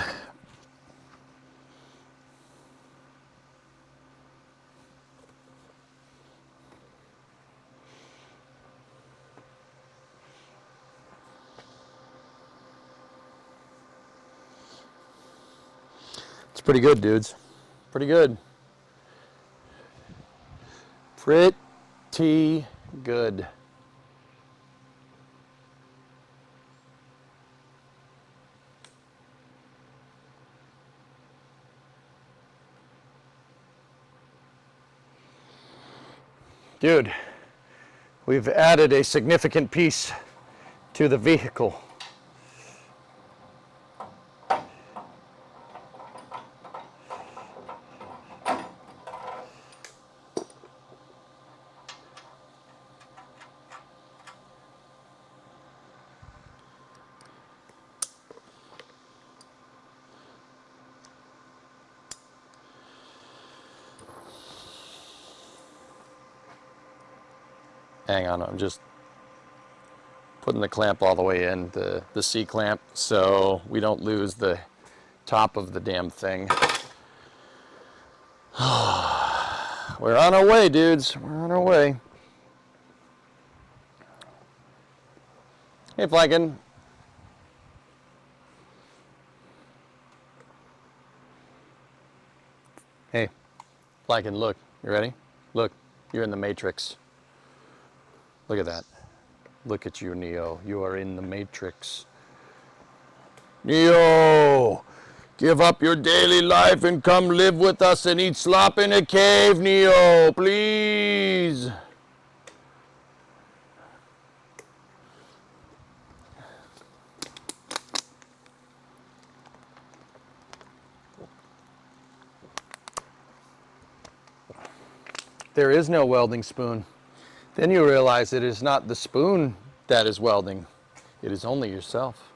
Speaker 5: pretty good, dudes. Pretty good. Pretty good. Dude, we've added a significant piece to the vehicle. Hang on, I'm just putting the clamp all the way in, the C clamp, so we don't lose the top of the damn thing. We're on our way, dudes. We're on our way. Hey, Flankin. Hey, Flankin, look. You ready? Look, you're in the Matrix. Look at that. Look at you, Neo. You are in the Matrix. Neo! Give up your daily life and come live with us and eat slop in a cave, Neo, please. There is no welding spoon. Then you realize it is not the spoon that is welding. It is only yourself.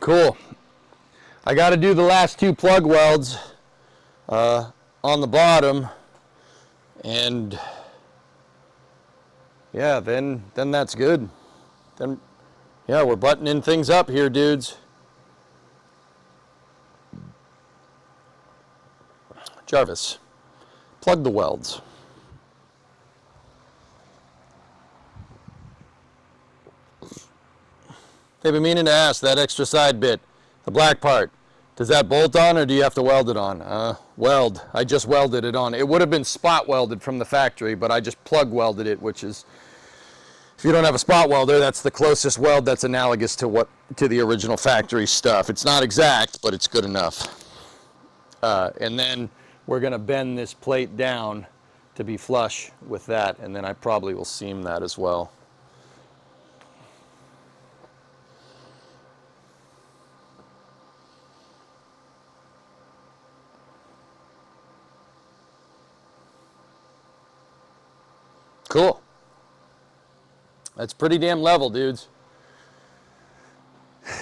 Speaker 5: Cool. I got to do the last 2 plug welds on the bottom, and yeah, then that's good. Then, yeah, we're buttoning things up here, dudes. Jarvis, plug the welds. They've been meaning to ask that extra side bit, the black part. Does that bolt on or do you have to weld it on? Weld. I just welded it on. It would have been spot welded from the factory, but I just plug welded it, which is, if you don't have a spot welder, that's the closest weld that's analogous to the original factory stuff. It's not exact, but it's good enough. And then we're going to bend this plate down to be flush with that, and then I probably will seam that as well. Cool. That's pretty damn level, dudes.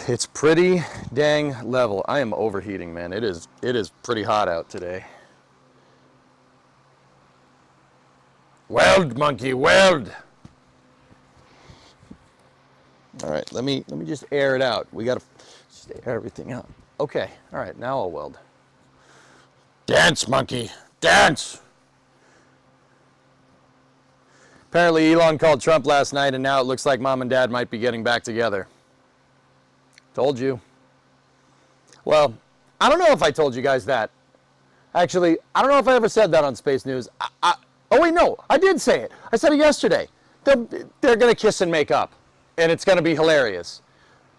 Speaker 5: It's pretty dang level. I am overheating, man. It is pretty hot out today. Weld, monkey, weld. All right, let me just air it out. We gotta just air everything out. Okay, all right, now I'll weld. Dance, monkey, dance. Apparently Elon called Trump last night, and now it looks like mom and dad might be getting back together. Told you. Well, I don't know if I told you guys that. Actually, I don't know if I ever said that on Space News. Oh wait, no, I did say it. I said it yesterday. They're gonna kiss and make up, and it's gonna be hilarious.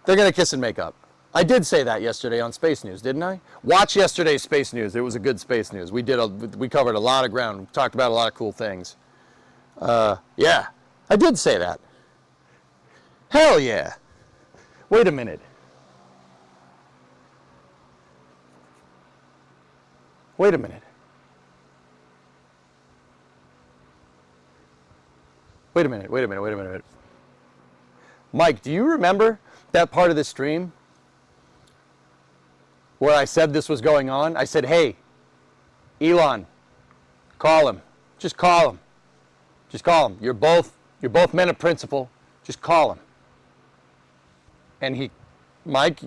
Speaker 5: They're gonna kiss and make up. I did say that yesterday on Space News, didn't I? Watch yesterday's Space News. It was a good Space News. We covered a lot of ground. We talked about a lot of cool things. Yeah, I did say that. Hell yeah. Wait a minute. Wait a minute. Wait a minute. Mike, do you remember that part of the stream where I said this was going on? I said, hey, Elon, call him. Just call him. Just call him. You're both men of principle. Just call him. And Mike,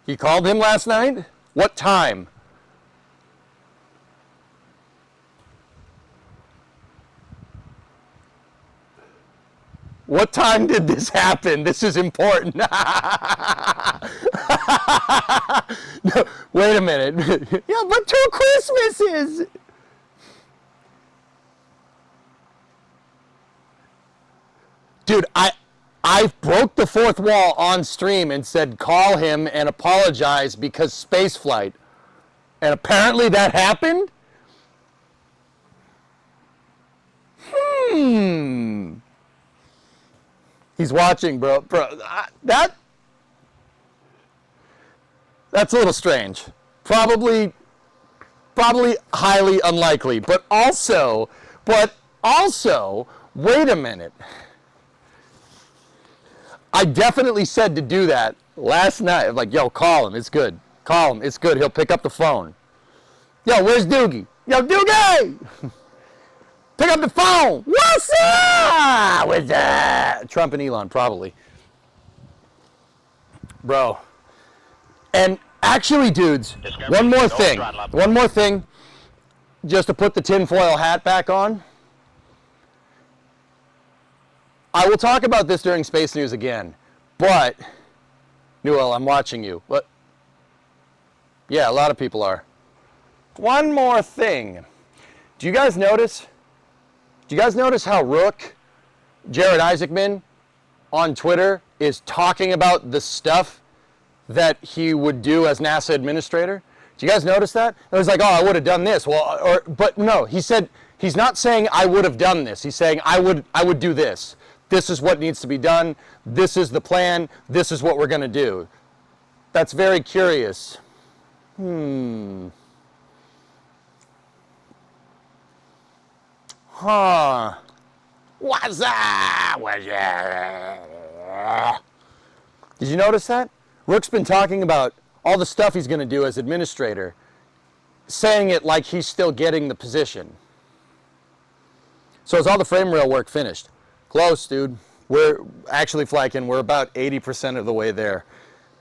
Speaker 5: he called him last night? What time? What time did this happen? This is important. No, wait a minute. Yeah, but 2 Christmases. Dude, I broke the fourth wall on stream and said call him and apologize because space flight. And apparently that happened? He's watching, bro. That's a little strange. Probably highly unlikely. But also, wait a minute. I definitely said to do that last night. I'm like, yo, call him. It's good. Call him. It's good. He'll pick up the phone. Yo, where's Doogie? Yo, Doogie! Pick up the phone. What's up? What's that? Trump and Elon, probably. Bro. And actually, dudes, one more thing. Just to put the tinfoil hat back on. I will talk about this during Space News again, but, Newell, I'm watching you. What? Yeah, a lot of people are. One more thing. Do you guys notice how Rook, Jared Isaacman, on Twitter is talking about the stuff that he would do as NASA administrator? Do you guys notice that? It was like, oh, I would have done this. Well, but no, he said, he's not saying I would have done this. He's saying I would do this. This is what needs to be done. This is the plan. This is what we're going to do. That's very curious. Huh. What's up? Did you notice that? Rook's been talking about all the stuff he's going to do as administrator, saying it like he's still getting the position. So is all the frame rail work finished? Close, dude. We're actually, Flykin, we're about 80% of the way there.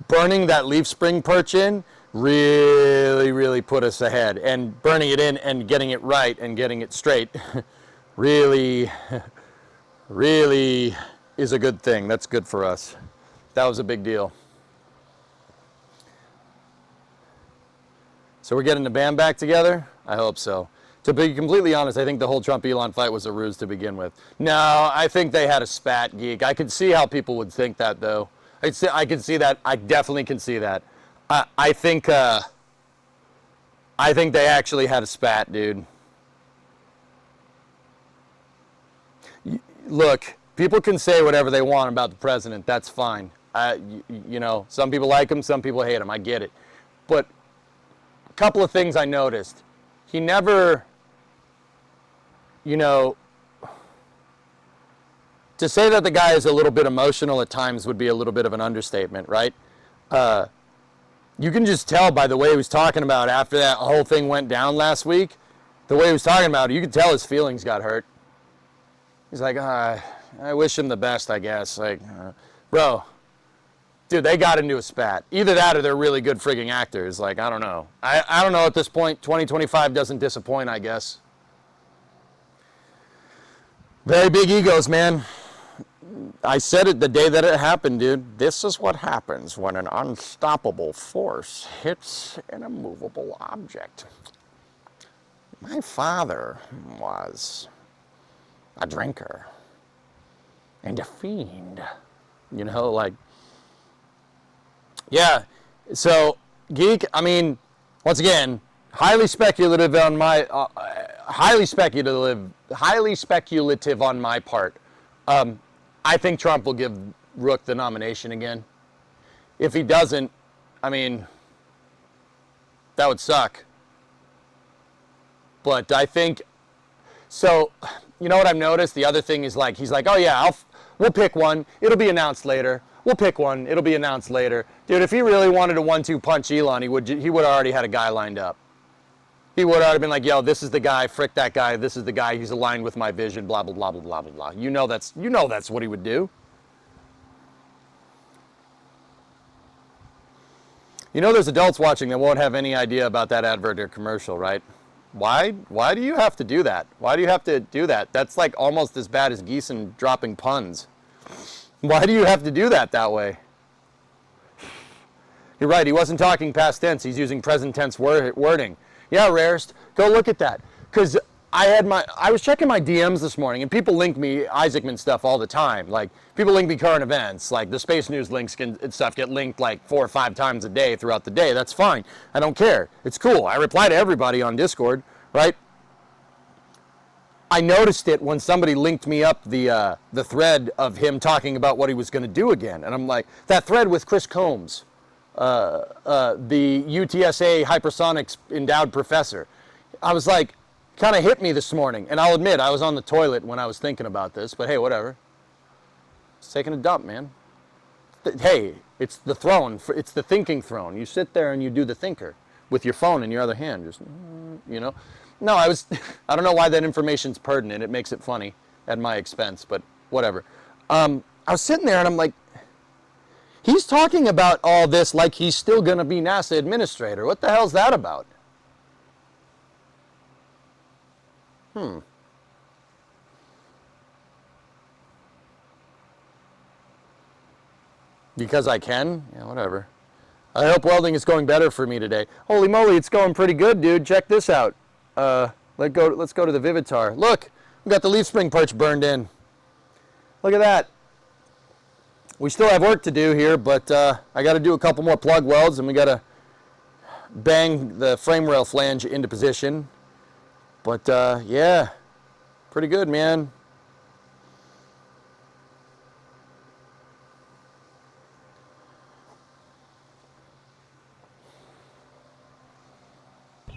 Speaker 5: Burning that leaf spring perch in really put us ahead. And burning it in and getting it right and getting it straight really is a good thing. That's good for us. That was a big deal. So we're getting the band back together? I hope so. To be completely honest, I think the whole Trump-Elon fight was a ruse to begin with. No, I think they had a spat, Geek. I could see how people would think that, though. I can see that. I definitely can see that. I think they actually had a spat, dude. Look, people can say whatever they want about the president. That's fine. You know, some people like him, some people hate him. I get it. But a couple of things I noticed. He never, you know, to say that the guy is a little bit emotional at times would be a little bit of an understatement, right? You can just tell by the way he was talking about after that whole thing went down last week. The way he was talking about it, you could tell his feelings got hurt. He's like, I wish him the best, I guess. Like, bro, dude, they got into a spat. Either that or they're really good frigging actors. Like, I don't know. I don't know at this point. 2025 doesn't disappoint, I guess. Very big egos, man. I said it the day that it happened, dude. This is what happens when an unstoppable force hits an immovable object. My father was a drinker and a fiend. You know, like, yeah. So, Geek, I mean, once again, highly speculative on my highly speculative on my part. I think Trump will give Rook the nomination again. If he doesn't, I mean, that would suck. But I think, so, you know what I've noticed? The other thing is like, he's like, oh yeah, we'll pick one. It'll be announced later. We'll pick one. It'll be announced later. Dude, if he really wanted to 1-2 punch Elon, he would have already had a guy lined up. He would have already been like, yo, this is the guy, frick that guy, this is the guy, he's aligned with my vision, blah, blah, blah, blah, blah, blah, blah. You know that's what he would do. You know there's adults watching that won't have any idea about that advert or commercial, right? Why do you have to do that? Why do you have to do that? That's like almost as bad as Geeson dropping puns. Why do you have to do that way? You're right, he wasn't talking past tense. He's using present tense wording. Yeah, Rarest, go look at that. Because I was checking my DMs this morning, and people link me Isaacman stuff all the time. Like, people link me current events. Like, the Space News links and stuff get linked like 4 or 5 times a day throughout the day. That's fine. I don't care. It's cool. I reply to everybody on Discord, right? I noticed it when somebody linked me up the thread of him talking about what he was going to do again. And I'm like, that thread with Chris Combs, the UTSA hypersonics endowed professor. I was like, kind of hit me this morning. And I'll admit, I was on the toilet when I was thinking about this, but hey, whatever. It's taking a dump, man. Hey, it's the throne. It's the thinking throne. You sit there and you do the thinker with your phone in your other hand. Just, you know. No, I don't know why that information's pertinent. It makes it funny at my expense, but whatever. I was sitting there and I'm like, he's talking about all this like he's still going to be NASA administrator. What the hell's that about? Because I can? Yeah, whatever. I hope welding is going better for me today. Holy moly, it's going pretty good, dude. Check this out. Let's go to the Vivitar. Look, we got the leaf spring perch burned in. Look at that. We still have work to do here, but I got to do a couple more plug welds, and we got to bang the frame rail flange into position. But yeah, pretty good, man.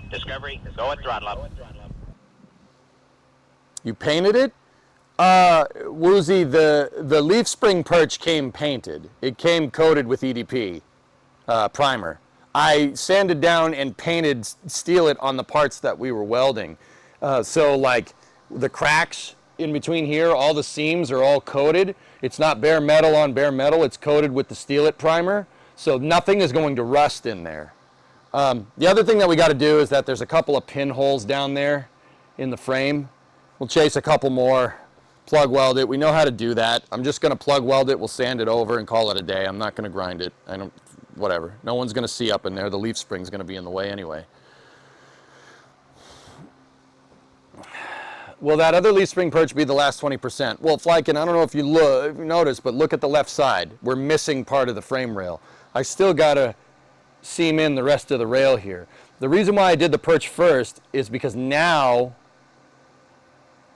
Speaker 6: Discovery, go at throttle up.
Speaker 5: You painted it? Woozy, the leaf spring perch came painted. It came coated with EDP primer. I sanded down and painted steel it on the parts that we were welding. So like the cracks in between here, all the seams are all coated. It's not bare metal on bare metal. It's coated with the steel it primer. So nothing is going to rust in there. The other thing that we got to do is that there's a couple of pinholes down there in the frame. We'll chase a couple more, plug weld it. We know how to do that. I'm just going to plug weld it. We'll sand it over and call it a day. I'm not going to grind it. Whatever. No one's going to see up in there. The leaf spring's going to be in the way anyway. Will that other leaf spring perch be the last 20%? Well, Flykin, I don't know if you noticed, but look at the left side. We're missing part of the frame rail. I still got to seam in the rest of the rail here. The reason why I did the perch first is because now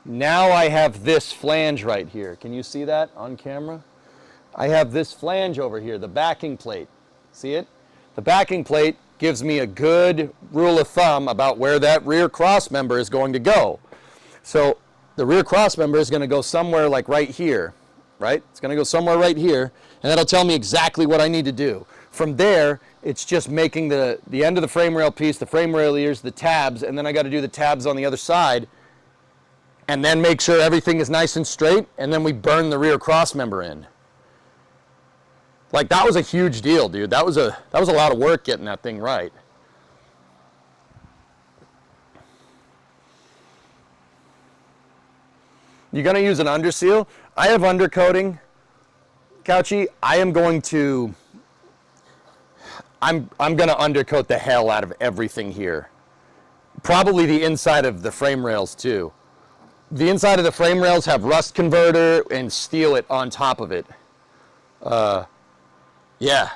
Speaker 5: I have this flange right here. Can you see that on camera? I have this flange over here, the backing plate. See it? The backing plate gives me a good rule of thumb about where that rear cross member is going to go. So the rear cross member is going to go somewhere like right here, right? It's going to go somewhere right here, and that'll tell me exactly what I need to do. From there, it's just making the end of the frame rail piece, the frame rail ears, the tabs, and then I got to do the tabs on the other side, and then make sure everything is nice and straight, and then we burn the rear cross member in. Like, that was a huge deal, dude. That was a lot of work getting that thing right. You're going to use an underseal? I have undercoating, Couchy. I'm going to undercoat the hell out of everything here. Probably the inside of the frame rails too. The inside of the frame rails have rust converter and steel it on top of it. Yeah,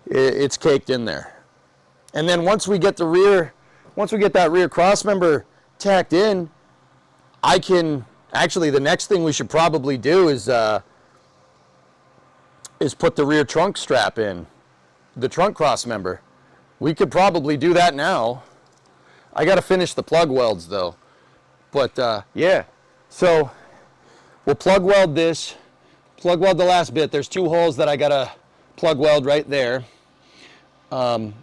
Speaker 5: it's caked in there. And then once we get that rear cross member tacked in, actually the next thing we should probably do is put the rear trunk strap in, the trunk cross member. We could probably do that now. I got to finish the plug welds though. But yeah, so we'll plug weld this, plug weld the last bit. There's 2 holes that I got to plug weld right there. Bend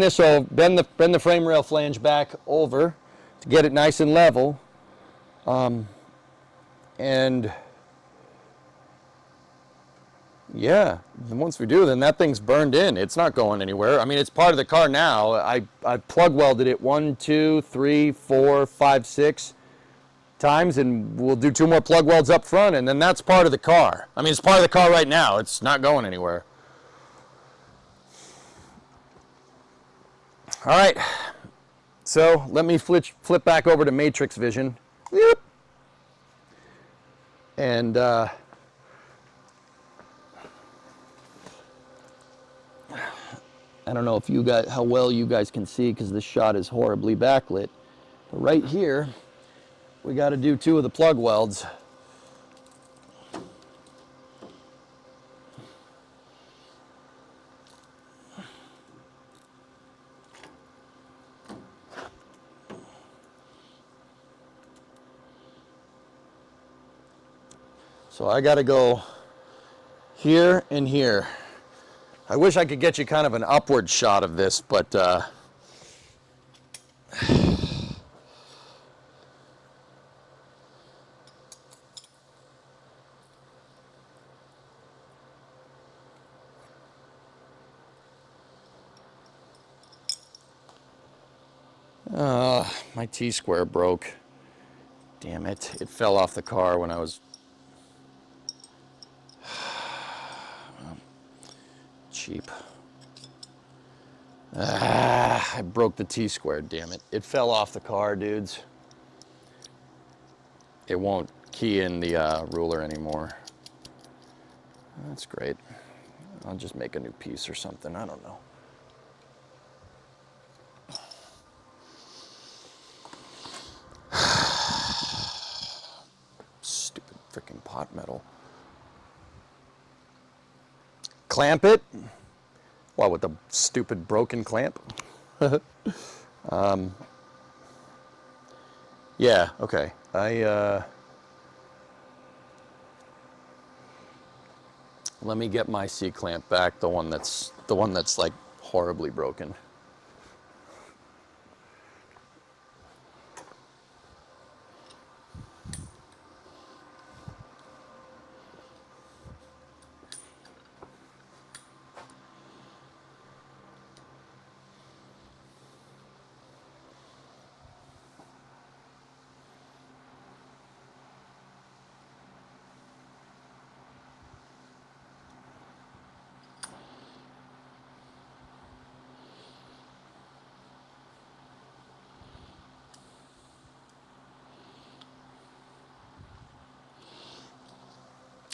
Speaker 5: the frame rail flange back over to get it nice and level. And yeah, once we do, then that thing's burned in. It's not going anywhere. I mean, it's part of the car now. I plug welded it 1, 2, 3, 4, 5, 6. times, and we'll do 2 more plug welds up front, and then that's part of the car. I mean, it's part of the car right now. It's not going anywhere. All right, so let me flip back over to matrix vision. Yep. And I don't know if you guys, how well you guys can see, because this shot is horribly backlit. But right here, we got to do 2 of the plug welds. So I got to go here and here. I wish I could get you kind of an upward shot of this, but my T-square broke. Damn it. It fell off the car when I was... cheap. I broke the T-square, damn it. It fell off the car, dudes. It won't key in the ruler anymore. That's great. I'll just make a new piece or something. I don't know. Stupid freaking pot metal. Clamp it. What, with the stupid broken clamp? Yeah, okay. Let me get my C clamp back, the one that's like horribly broken.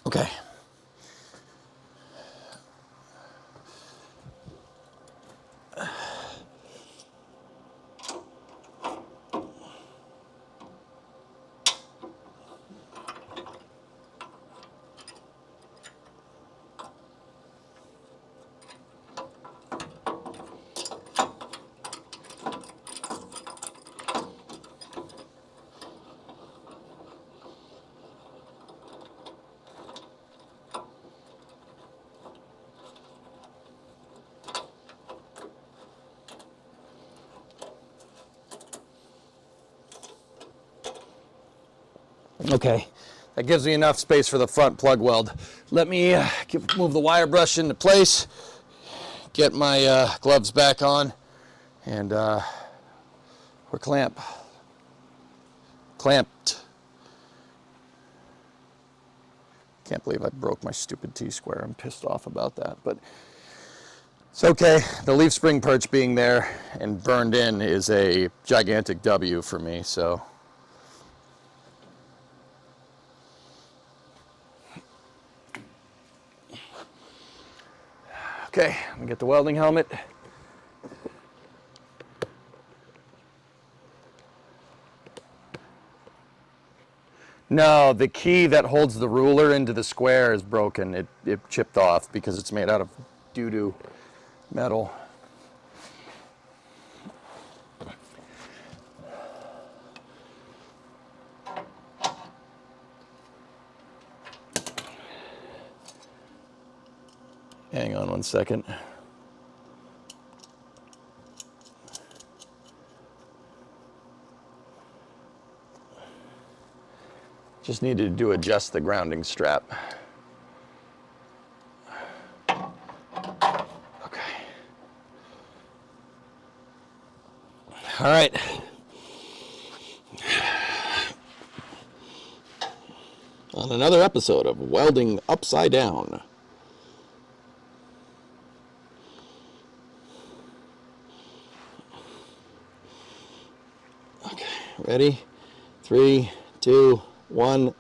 Speaker 5: Okay. Okay, that gives me enough space for the front plug weld. Let me move the wire brush into place, get my gloves back on, and we're clamped. Can't believe I broke my stupid T-square. I'm pissed off about that, but it's okay. The leaf spring perch being there and burned in is a gigantic W for me, so. Okay, let me get the welding helmet. No, the key that holds the ruler into the square is broken. It chipped off because it's made out of doo-doo metal. Hang on one second. Just needed to adjust the grounding strap. Okay. All right.
Speaker 7: on another episode of Welding Upside Down. Okay, ready? 3, 2, 1.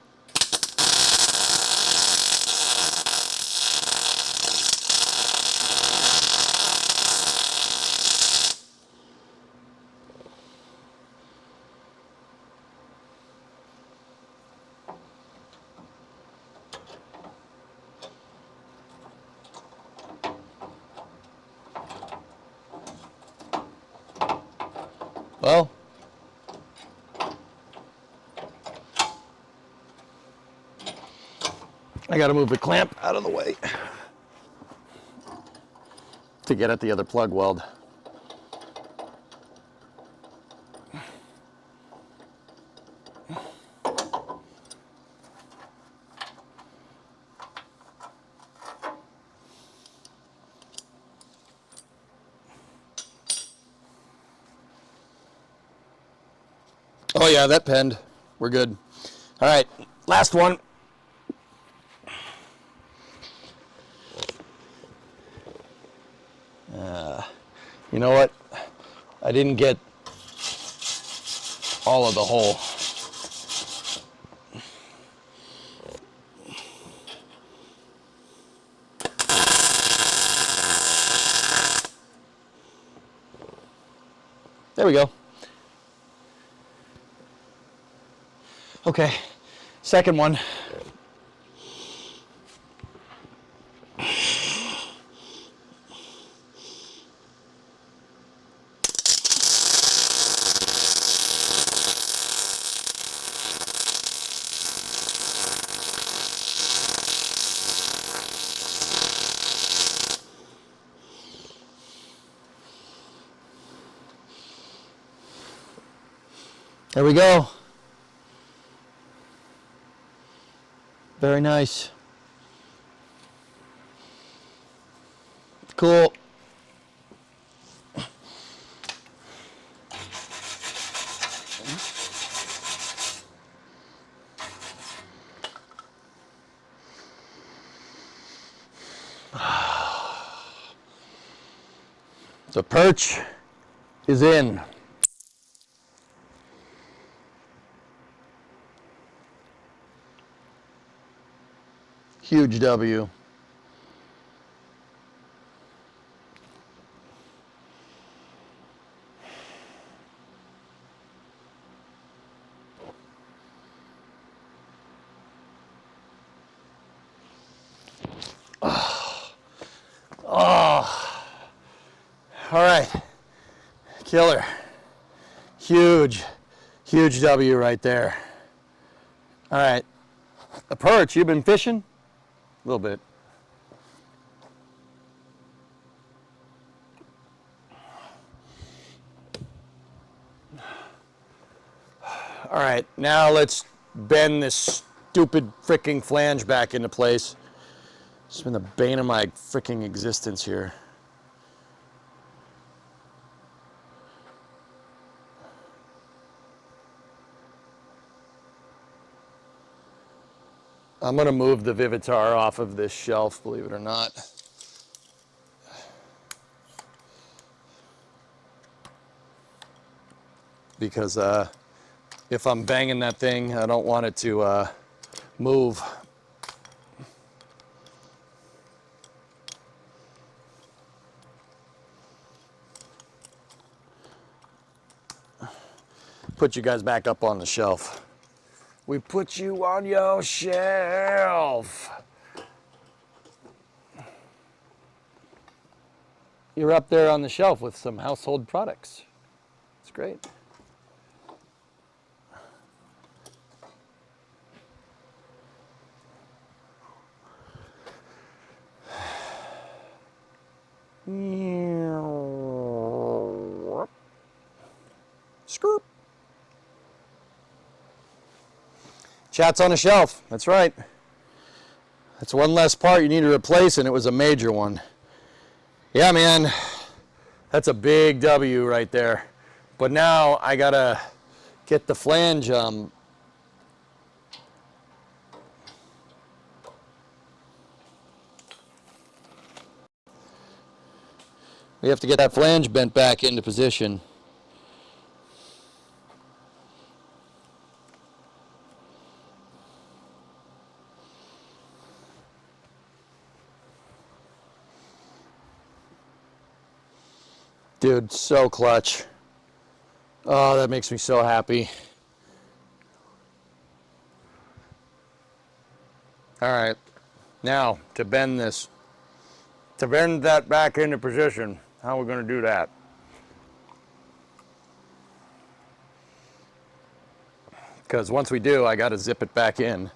Speaker 7: Well, I got to move the clamp out of the way to get at the other plug weld. Oh yeah, that penned. We're good. All right, last one. You know what? I didn't get all of the hole. There we go. Okay, second one. There we go. Very nice. Cool. The perch is in. Huge W. Oh. All right. Killer. Huge, huge W right there. All right. A perch, you've been fishing? A little bit. All right, now let's bend this stupid freaking flange back into place. It's been the bane of my freaking existence here. I'm gonna move the Vivitar off of this shelf, believe it or not. Because if I'm banging that thing, I don't want it to move. Put you guys back up on the shelf. We put you on your shelf. You're up there on the shelf with some household products. It's great. Skirt. Chat's on a shelf. That's right. That's one less part you need to replace, and it was a major one. Yeah, man. That's a big W right there. But now I gotta get the flange We have to get that flange bent back into position. Dude, so clutch. Oh, that makes me so happy. All right, now to bend this, to bend that back into position, how are we going to do that? Because once we do, I got to zip it back in.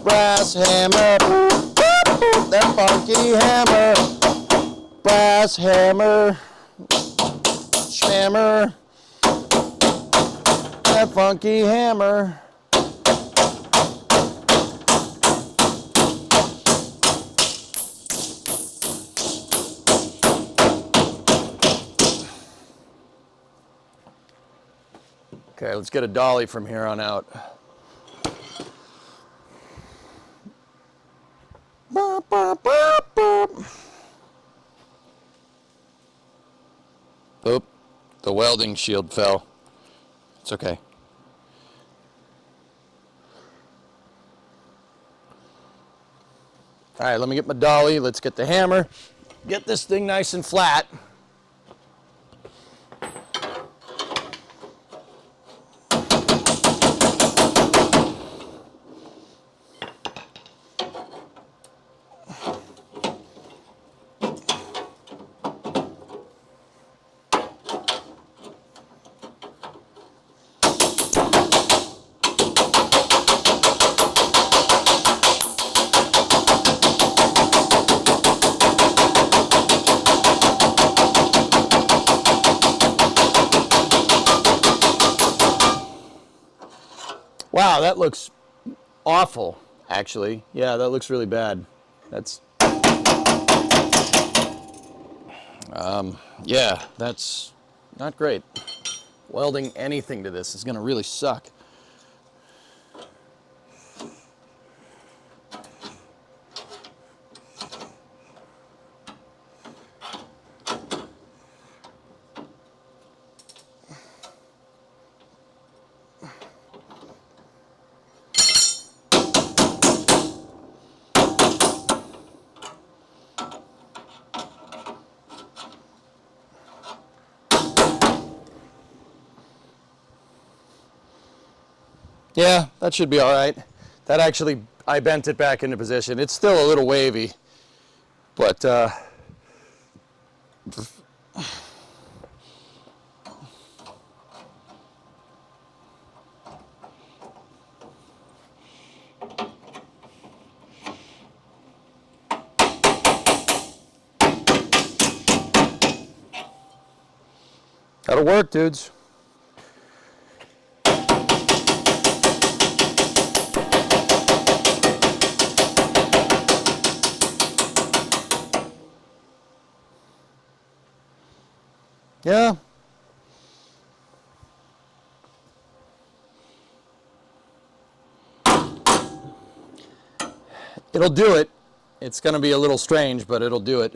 Speaker 7: Brass hammer, that funky hammer. Brass hammer, shammer, that funky hammer. Okay, let's get a dolly from here on out. Boop, boop, boop, boop. Oop, the welding shield fell. It's okay. All right, let me get my dolly. Let's get the hammer. Get this thing nice and flat. Wow, that looks awful, actually. Yeah, that looks really bad. That's, yeah, that's not great. Welding anything to this is gonna really suck. Yeah, that should be all right. That actually, I bent it back into position. It's still a little wavy, but that'll work, dudes. Yeah. It'll do it. It's going to be a little strange, but it'll do it.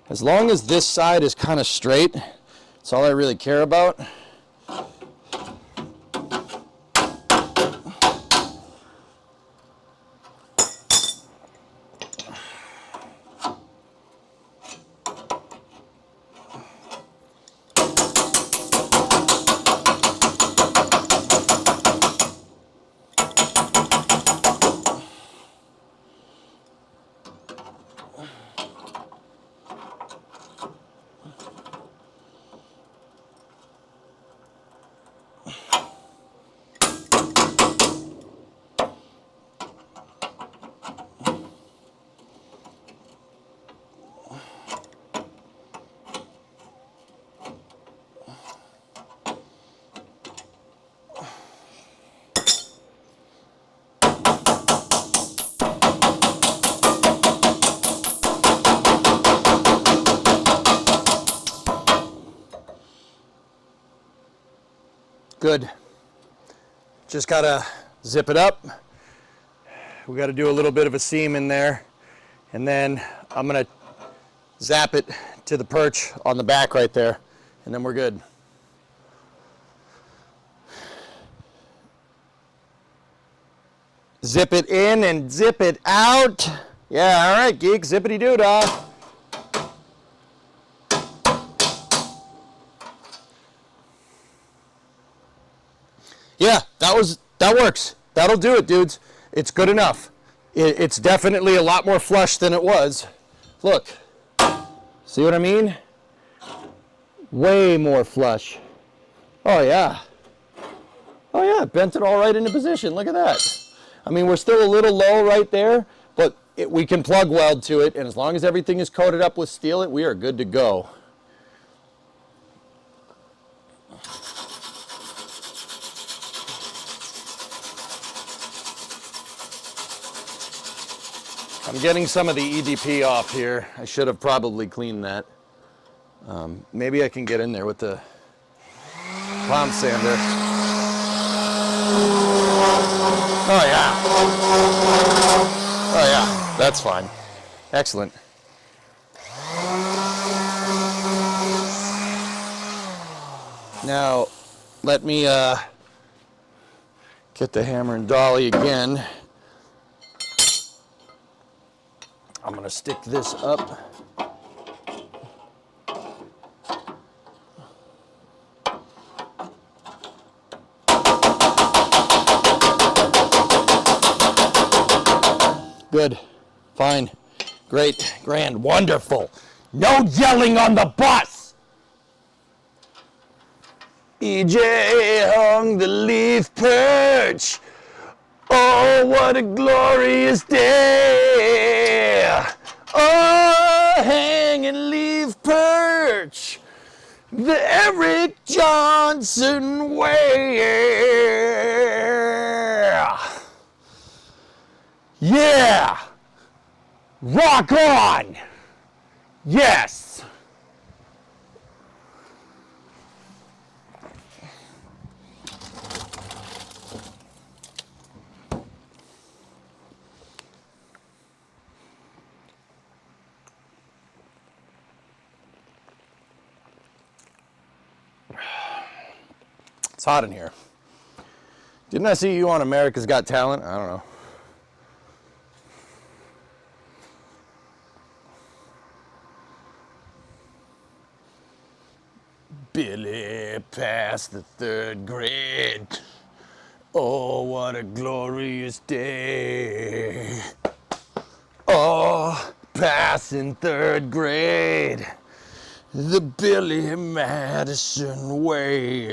Speaker 7: As long as this side is kind of straight, that's all I really care about. Good. Just gotta zip it up. We gotta do a little bit of a seam in there, and then I'm gonna zap it to the perch on the back right there, and then we're good. Zip it in and zip it out. Yeah, all right, geek, zippity doo dah. Yeah, that works. That'll do it, dudes. It's good enough. It's definitely a lot more flush than it was. Look, see what I mean? Way more flush. Oh yeah. Oh yeah, bent it all right into position. Look at that. I mean, we're still a little low right there, but we can plug weld to it, and as long as everything is coated up with steel, we are good to go. I'm getting some of the EDP off here. I should have probably cleaned that. Maybe I can get in there with the palm sander. Oh yeah. Oh yeah, that's fine. Excellent. Now, let me get the hammer and dolly again. I'm gonna stick this up. Good, fine, great, grand, wonderful. No yelling on the bus! EJ hung the leaf perch. Oh, what a glorious day! Oh, hang and leaf perch, the Eric Johnson way. Yeah! Rock on! Yes! It's hot in here. Didn't I see you on America's Got Talent? I don't know. Billy passed the 3rd grade. Oh, what a glorious day. Oh, passing 3rd grade. The Billy Madison way.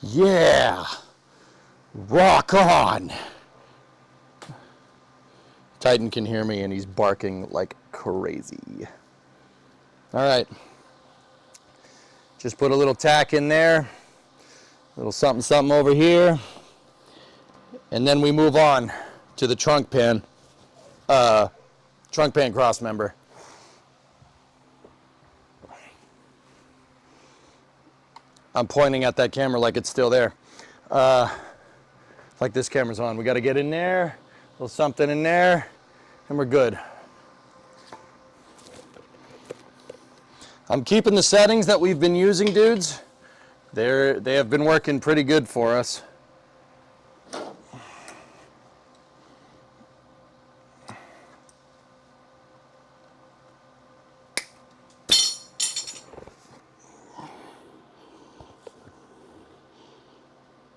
Speaker 7: Yeah. Rock on. Titan can hear me and he's barking like crazy. All right. Just put a little tack in there. A little something something over here. And then we move on to the trunk pan. Trunk pan cross member. I'm pointing at that camera like it's still there. Like this camera's on. We got to get in there, a little something in there, and we're good. I'm keeping the settings that we've been using, dudes. They have been working pretty good for us.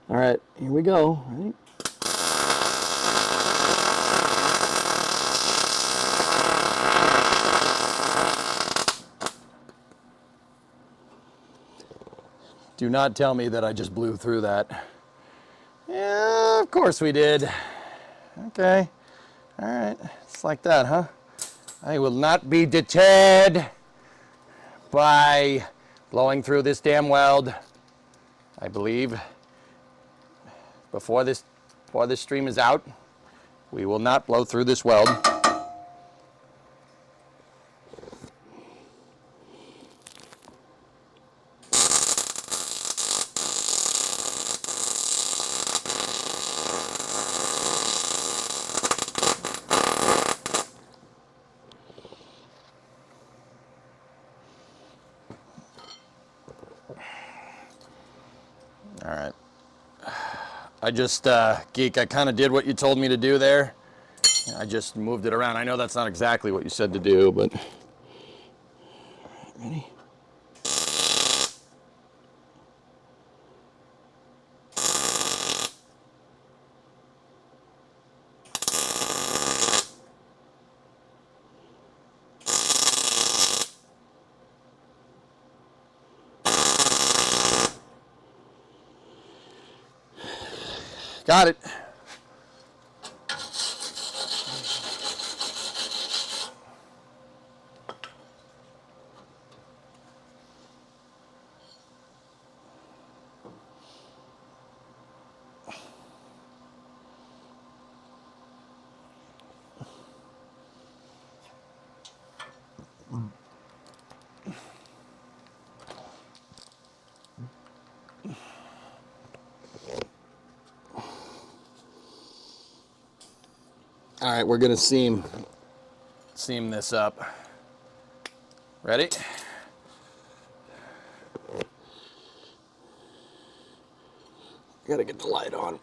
Speaker 7: All right, here we go. Right. Do not tell me that I just blew through that. Yeah, of course we did. Okay. All right. It's like that, huh? I will not be deterred by blowing through this damn weld. I believe before this stream is out, we will not blow through this weld. All right. I just, Geek, I kind of did what you told me to do there. I just moved it around. I know that's not exactly what you said to do, but... Ready? Got it. All right, we're gonna seam this up. Ready? Gotta get the light on.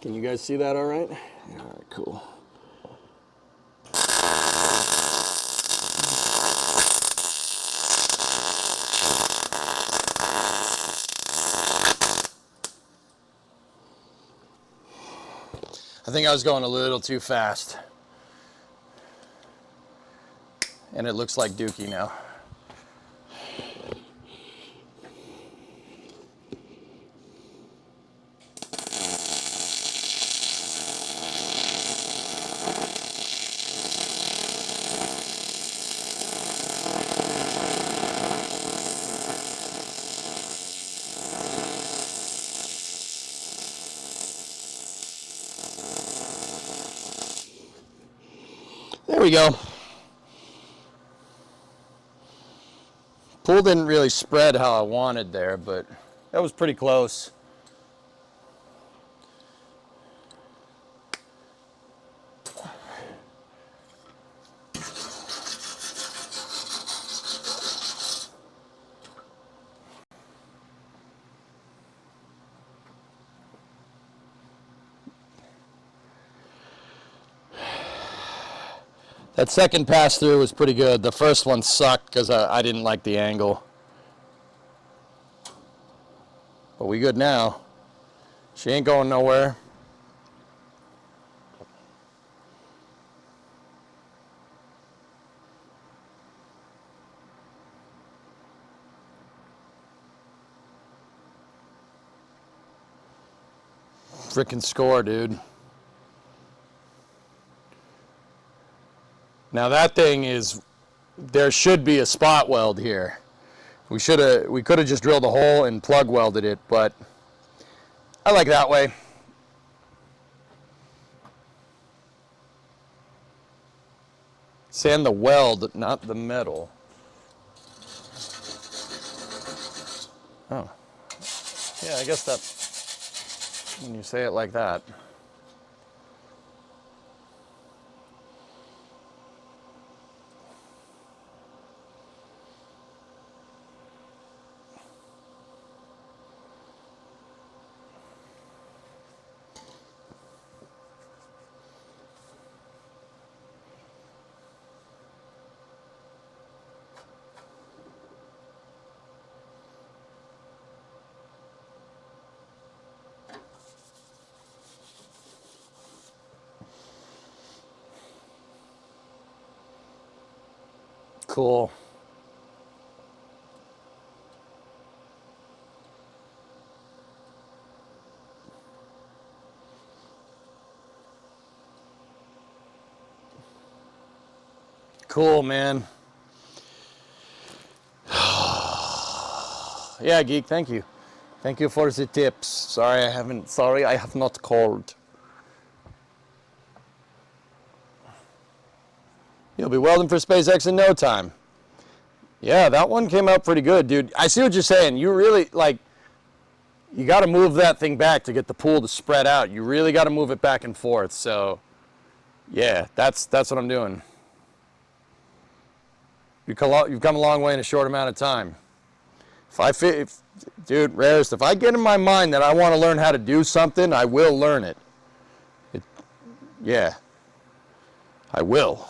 Speaker 7: Can you guys see that all right? All right, cool. I think I was going a little too fast. And it looks like Dookie now. There we go. Pool didn't really spread how I wanted there, but that was pretty close. That second pass through was pretty good. The first one sucked because I didn't like the angle. But we good now. She ain't going nowhere. Frickin' score, dude. Now that thing is, there should be a spot weld here. We could have just drilled a hole and plug welded it, but I like that way. Sand the weld, not the metal. Oh. Yeah, I guess that, when you say it like that. Cool. Cool, man. Yeah, Geek, thank you. Thank you for the tips. Sorry I have not called. You'll be welding for SpaceX in no time. Yeah, that one came out pretty good, dude. I see what you're saying. You really, like, you got to move that thing back to get the pool to spread out. You really got to move it back and forth. So
Speaker 5: Yeah, that's what I'm doing. You've come a long way in a short amount of time. Dude, Rarest, if I get in my mind that I want to learn how to do something, I will learn it. Yeah, I will.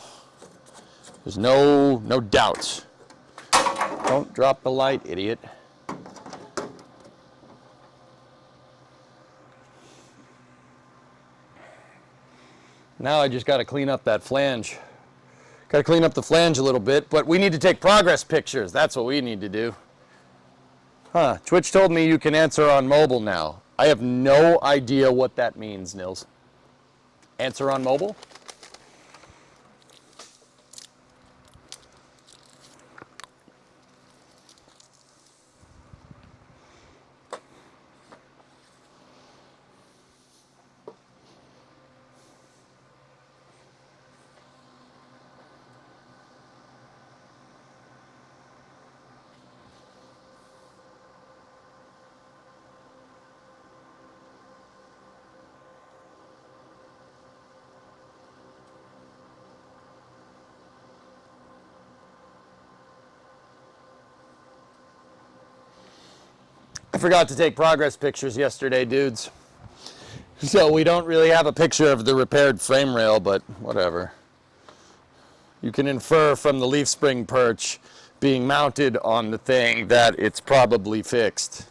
Speaker 5: There's no doubts. Don't drop the light, idiot. Now I just got to clean up that flange. Got to clean up the flange a little bit, but we need to take progress pictures. That's what we need to do. Huh, Twitch told me you can answer on mobile now. I have no idea what that means, Nils. Answer on mobile? I forgot to take progress pictures yesterday, dudes. So we don't really have a picture of the repaired frame rail, but whatever. You can infer from the leaf spring perch being mounted on the thing that it's probably fixed.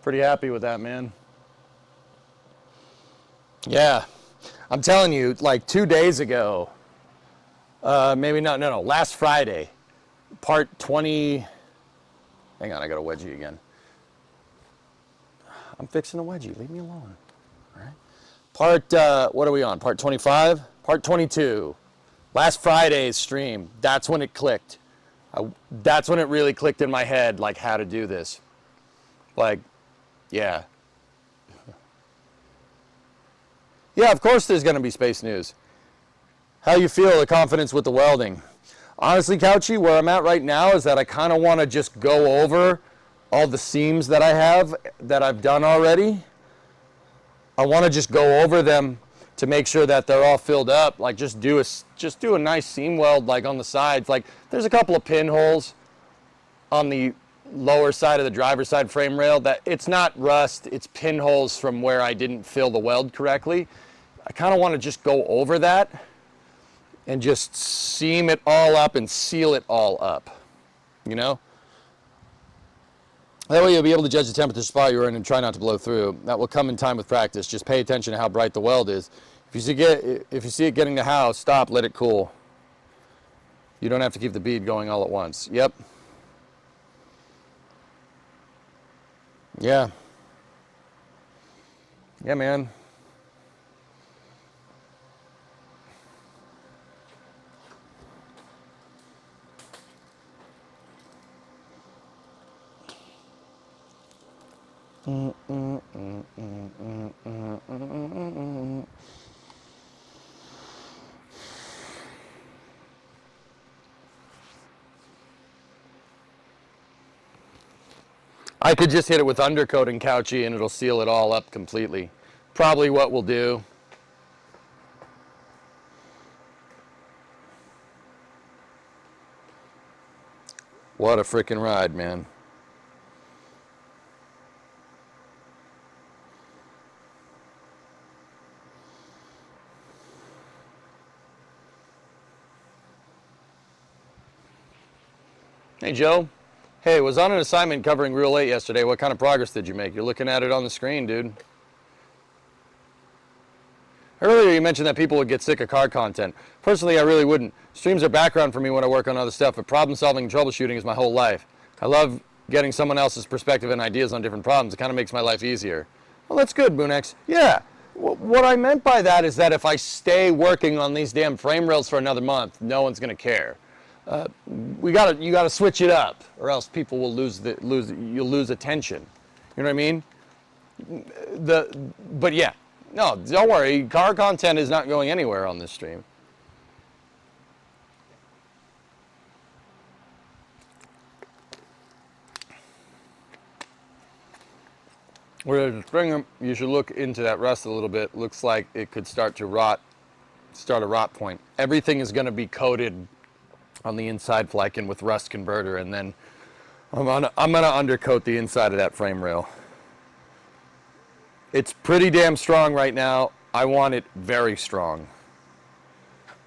Speaker 5: Pretty happy with that, man. Yeah, I'm telling you, like 2 days ago, maybe not, no, last Friday, part 20, hang on, I got a wedgie again. I'm fixing a wedgie, leave me alone, all right? Part, what are we on, part 25? Part 22, last Friday's stream, that's when it clicked. That's when it really clicked in my head, like how to do this. Like, yeah. Yeah, of course there's going to be space news. How you feel, the confidence with the welding? Honestly, Couchy, where I'm at right now is that I kind of want to just go over all the seams that I have, that I've done already. I want to just go over them to make sure that they're all filled up. Like just do a nice seam weld like on the sides. Like there's a couple of pinholes on the lower side of the driver's side frame rail that it's not rust, it's pinholes from where I didn't fill the weld correctly. I kind of want to just go over that and just seam it all up and seal it all up, you know? That way you'll be able to judge the temperature spot you're in and try not to blow through. That will come in time with practice. Just pay attention to how bright the weld is. If you see it getting the house, stop, let it cool. You don't have to keep the bead going all at once. Yep. Yeah. Yeah, man. I could just hit it with undercoating, Couchy, and it'll seal it all up completely. Probably what we'll do. What a freaking ride, man. Hey, Joe. Hey, was on an assignment covering Rule 8 yesterday. What kind of progress did you make? You're looking at it on the screen, dude. Earlier you mentioned that people would get sick of car content. Personally, I really wouldn't. Streams are background for me when I work on other stuff, but problem solving and troubleshooting is my whole life. I love getting someone else's perspective and ideas on different problems. It kind of makes my life easier. Well, that's good, Moonex. Yeah, what I meant by that is that if I stay working on these damn frame rails for another month, no one's going to care. you gotta switch it up, or else people will you'll lose attention. You know what I mean? But yeah, no, don't worry. Car content is not going anywhere on this stream. Whereas the Springer, you should look into that rust a little bit. Looks like it could start to start a rot point. Everything is going to be coated on the inside flanking with rust converter, and then I'm gonna undercoat the inside of that frame rail. It's pretty damn strong right now. I want it very strong.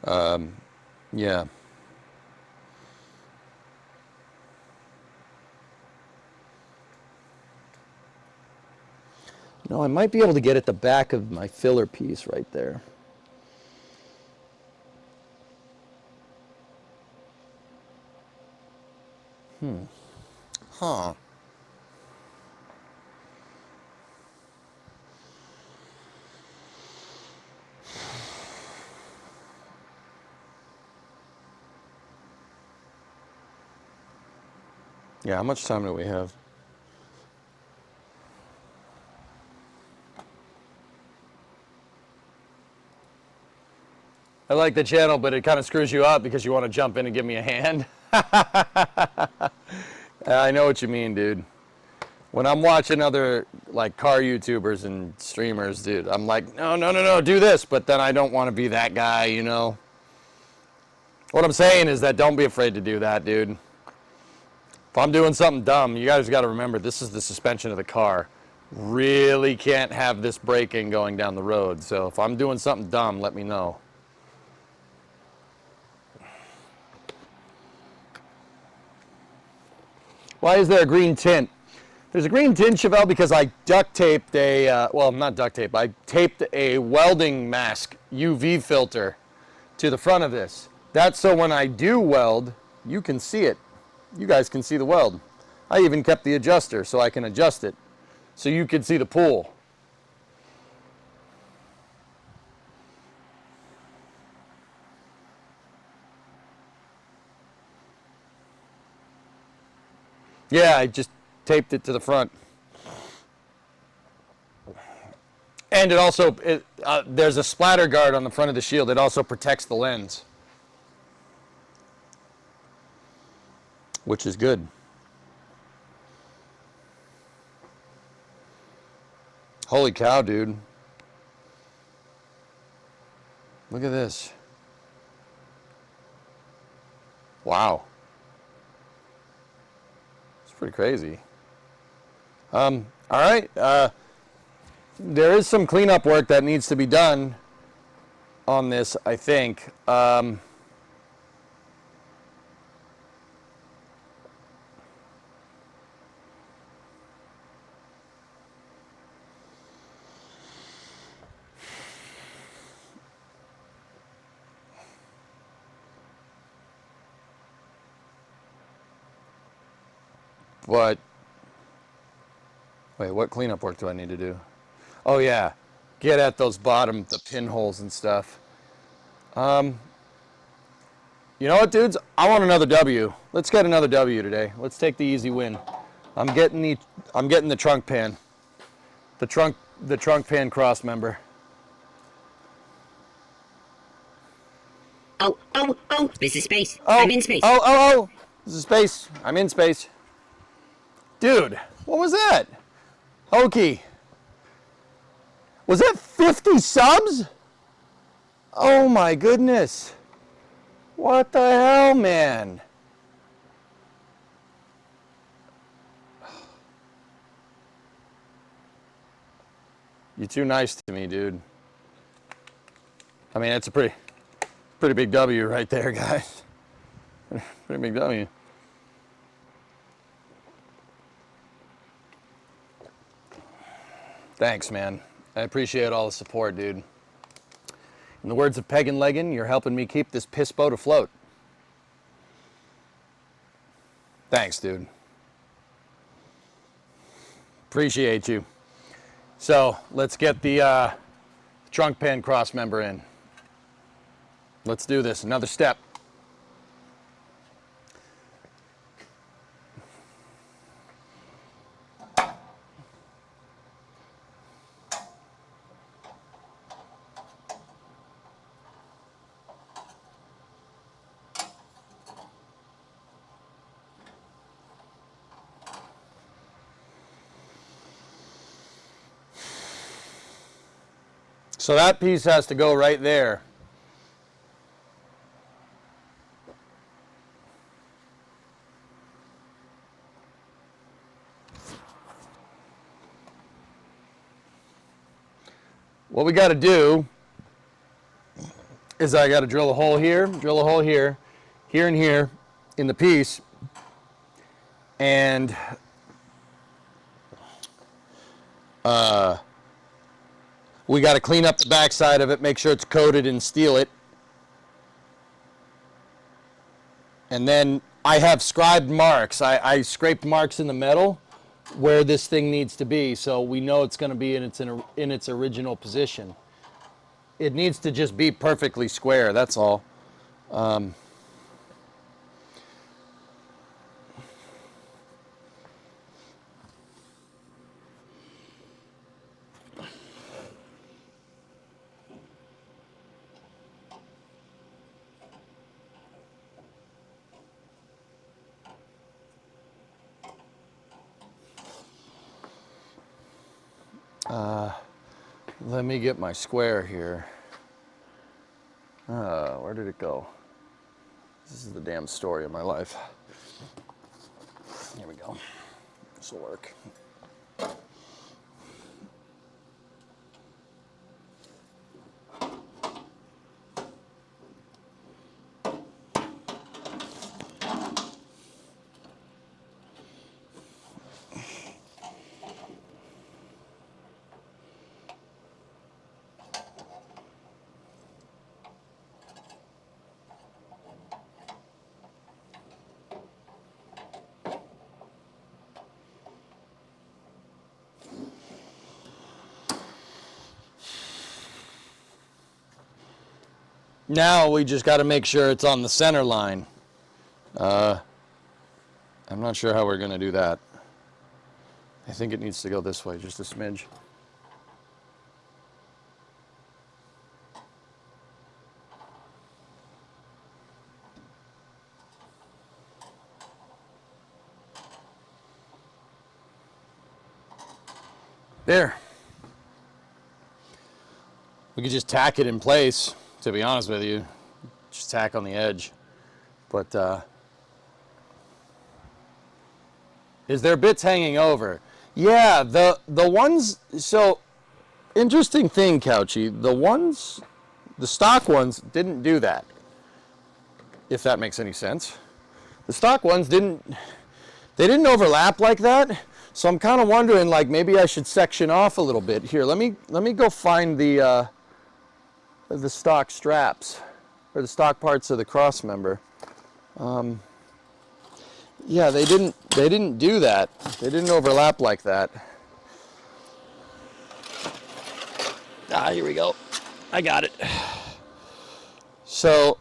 Speaker 5: Yeah. No, I might be able to get at the back of my filler piece right there. Huh. Yeah, how much time do we have? I like the channel, but it kind of screws you up because you want to jump in and give me a hand. I know what you mean, dude. When I'm watching other like car YouTubers and streamers, dude, I'm like, no, do this. But then I don't want to be that guy, you know? What I'm saying is that don't be afraid to do that, dude. If I'm doing something dumb, you guys got to remember, this is the suspension of the car. Really can't have this braking going down the road. So if I'm doing something dumb, let me know. Why is there a green tint? There's a green tint, Chevelle, because I duct taped well, not duct tape, I taped a welding mask UV filter to the front of this. That's so when I do weld, you can see it. You guys can see the weld. I even kept the adjuster so I can adjust it so you can see the pool. Yeah, I just taped it to the front. And it also, there's a splatter guard on the front of the shield. It also protects the lens, which is good. Holy cow, dude. Look at this. Wow. Pretty crazy. All right. There is some cleanup work that needs to be done on this, I think. But, wait, what cleanup work do I need to do? Oh yeah, get at those the pinholes and stuff. You know what, dudes? I want another W. Let's get another W today. Let's take the easy win. I'm getting the trunk pan. The trunk pan cross member.
Speaker 8: Oh, this is space. I'm in space.
Speaker 5: Oh, this is space. I'm in space. Dude, what was that? Hokey. Was that 50 subs? Oh my goodness. What the hell, man? You're too nice to me, dude. I mean, that's a pretty big W right there, guys. Pretty big W. Thanks, man. I appreciate all the support, dude. In the words of Peg and Leggin, you're helping me keep this piss boat afloat. Thanks, dude. Appreciate you. So, let's get the trunk pan cross member in. Let's do this. Another step.
Speaker 7: So that piece has to go right there. What we got to do is I got to drill a hole here, here and here in the piece, and we got to clean up the backside of it, make sure it's coated and steel it. And then I have scribed marks. I scraped marks in the metal where this thing needs to be, so we know it's going to be in its original position. It needs to just be perfectly square, that's all. Let me get my square here. Where did it go? This is the damn story of my life. Here we go. This will work. Now we just got to make sure it's on the center line. I'm not sure how we're going to do that. I think it needs to go this way, just a smidge. There. We could just tack it in place, to be honest with you. Just tack on the edge. But, is there bits hanging over? Yeah, the ones, so, interesting thing, Couchy, the stock ones didn't do that, if that makes any sense. The stock ones didn't overlap like that. So I'm kind of wondering, like, maybe I should section off a little bit. Here, let me go find the stock straps, or the stock parts of the cross member. Yeah, they didn't do that. They didn't overlap like that. Ah, here we go. I got it. So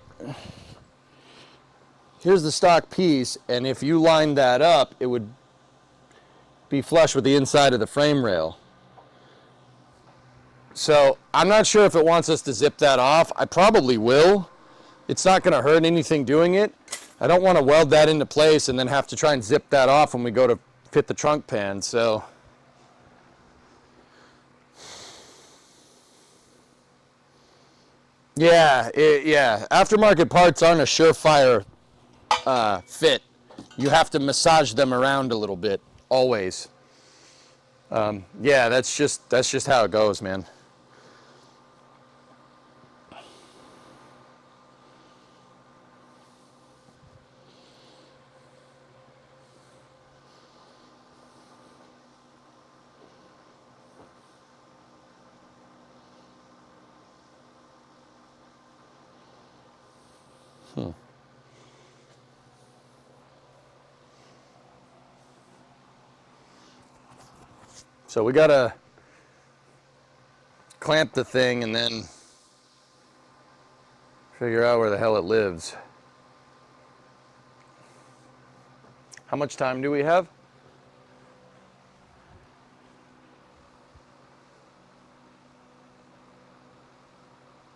Speaker 7: here's the stock piece, and if you line that up, it would be flush with the inside of the frame rail. So I'm not sure if it wants us to zip that off. I probably will. It's not going to hurt anything doing it. I don't want to weld that into place and then have to try and zip that off when we go to fit the trunk pan. So yeah, aftermarket parts aren't a surefire fit. You have to massage them around a little bit, always. Yeah, that's just how it goes, man. So we gotta clamp the thing and then figure out where the hell it lives. How much time do we have?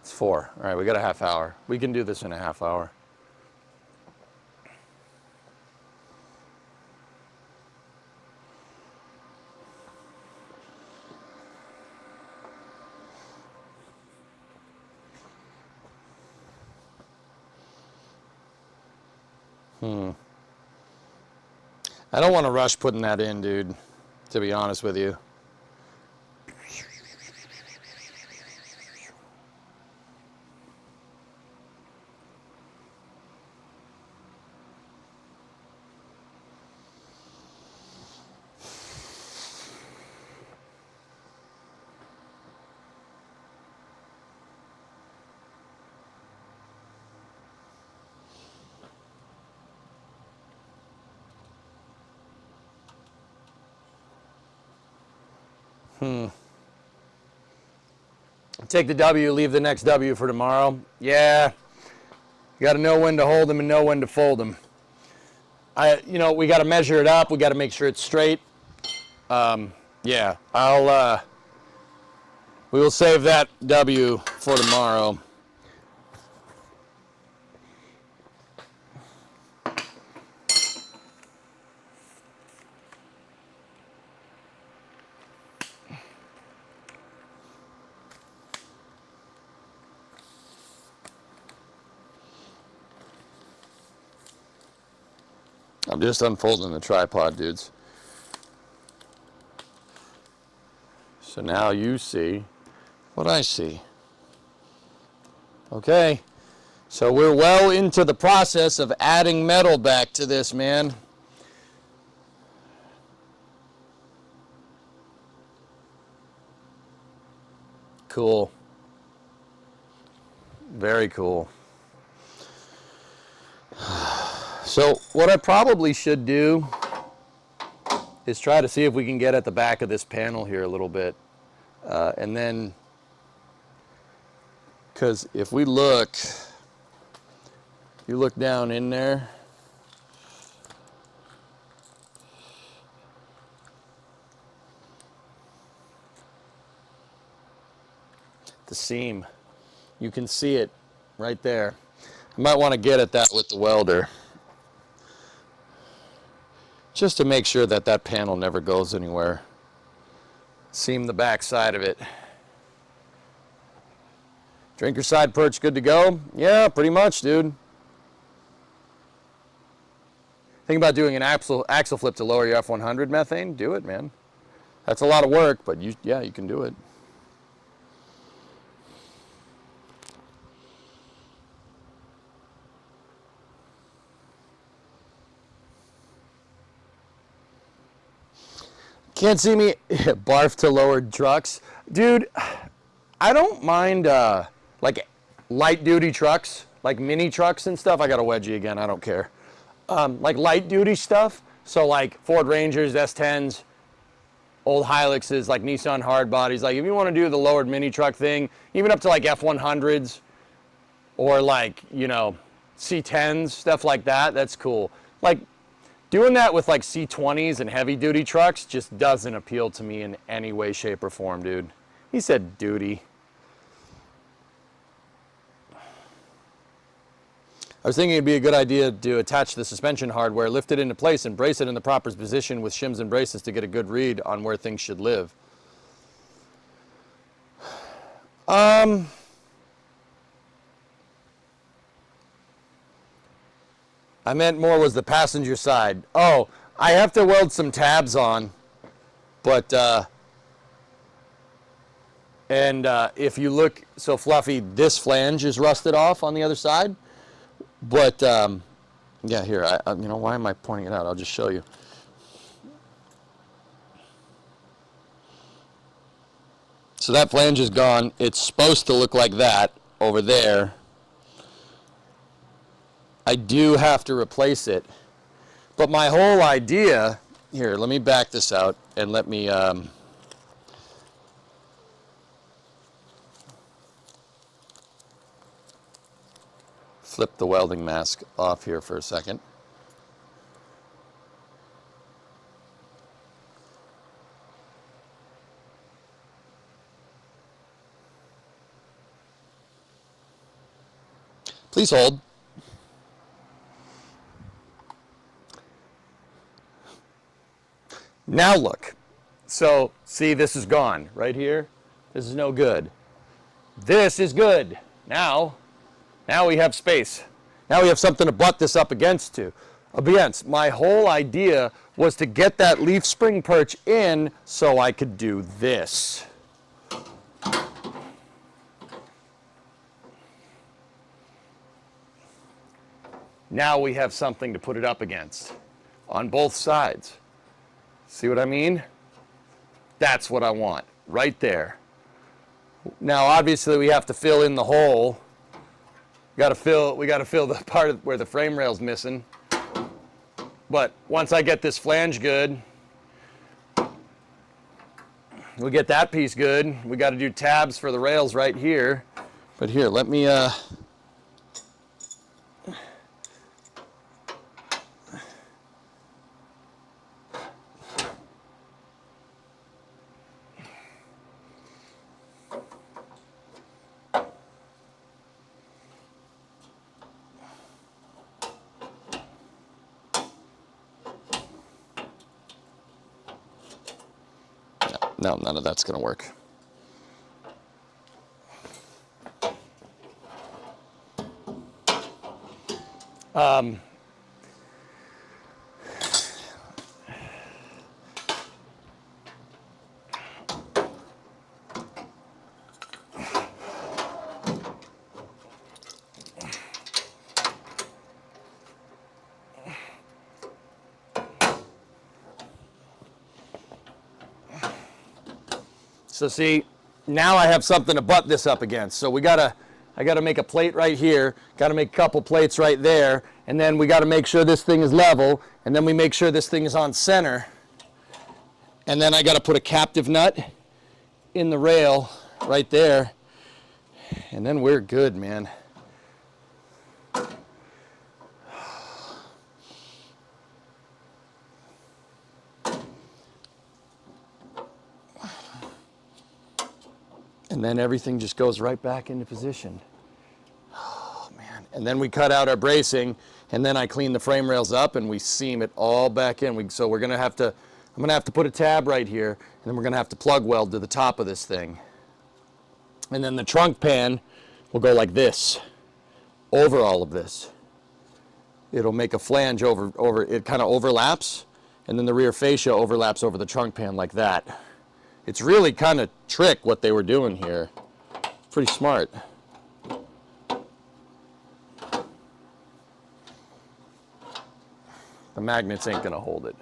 Speaker 7: It's 4. All right, we got a half hour. We can do this in a half hour. I don't want to rush putting that in, dude, to be honest with you. Take the W, leave the next W for tomorrow. Yeah, you got to know when to hold them and know when to fold them. We got to measure it up. We got to make sure it's straight. Yeah, we will save that W for tomorrow. I'm just unfolding the tripod, dudes. So now you see what I see. Okay, so we're well into the process of adding metal back to this, man. Cool. Very cool. So what I probably should do is try to see if we can get at the back of this panel here a little bit. And then, because if we look, you look down in there, the seam, you can see it right there. I might want to get at that with the welder, just to make sure that that panel never goes anywhere. Seam the back side of it. Drinker side perch good to go? Yeah, pretty much, dude. Think about doing an axle flip to lower your F100 methane? Do it, man. That's a lot of work, but you can do it. Can't see me barf to lowered trucks. Dude, I don't mind like light duty trucks, like mini trucks and stuff. I got a wedgie again, I don't care. Like light duty stuff. So like Ford Rangers, S10s, old Hiluxes, like Nissan hard bodies. Like if you want to do the lowered mini truck thing, even up to like F100s or like, C10s, stuff like that, that's cool. Like doing that with like C20s and heavy duty trucks just doesn't appeal to me in any way, shape, or form, dude. He said duty. I was thinking it'd be a good idea to attach the suspension hardware, lift it into place, and brace it in the proper position with shims and braces to get a good read on where things should live. I meant more was the passenger side. Oh, I have to weld some tabs on, but, if you look, so Fluffy, this flange is rusted off on the other side, but, yeah, here, why am I pointing it out? I'll just show you. So that flange is gone. It's supposed to look like that over there. I do have to replace it. But my whole idea, here, let me back this out and let me, flip the welding mask off here for a second. Please hold. Now look. So, see, this is gone right here. This is no good. This is good. Now we have space. Now we have something to butt this up against to.
Speaker 5: against. My whole idea was to get that leaf spring perch in so I could do this. Now we have something to put it up against on both sides. See what I mean? That's what I want right there. Now obviously we have to fill in the hole. We got to fill the part where the frame rail's missing. But once I get this flange good, we get that piece good. We got to do tabs for the rails right here.
Speaker 7: But here, let me No, none of that's going to work.
Speaker 5: So see, now I have something to butt this up against. So I gotta make a plate right here, gotta make a couple plates right there, and then we gotta make sure this thing is level, and then we make sure this thing is on center. And then I gotta put a captive nut in the rail right there, and then we're good, man. And then everything just goes right back into position. Oh, man. And then we cut out our bracing, and then I clean the frame rails up, and we seam it all back in. So we're going to have to, I'm going to have to put a tab right here, and then we're going to have to plug weld to the top of this thing. And then the trunk pan will go like this, over all of this. It'll make a flange over it kind of overlaps, and then the rear fascia overlaps over the trunk pan like that. It's really kind of trick what they were doing here. Pretty smart. The magnets ain't gonna hold it.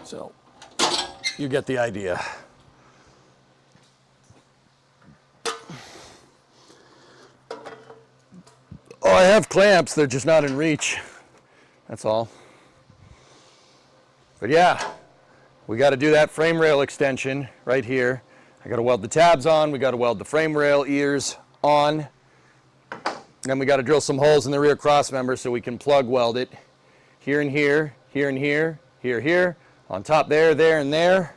Speaker 5: So you get the idea. Oh, I have clamps, they're just not in reach. That's all. But yeah. We got to do that frame rail extension right here. I got to weld the tabs on. We got to weld the frame rail ears on. Then we got to drill some holes in the rear cross member so we can plug weld it here and here, here and here, here, here, on top there, there, and there.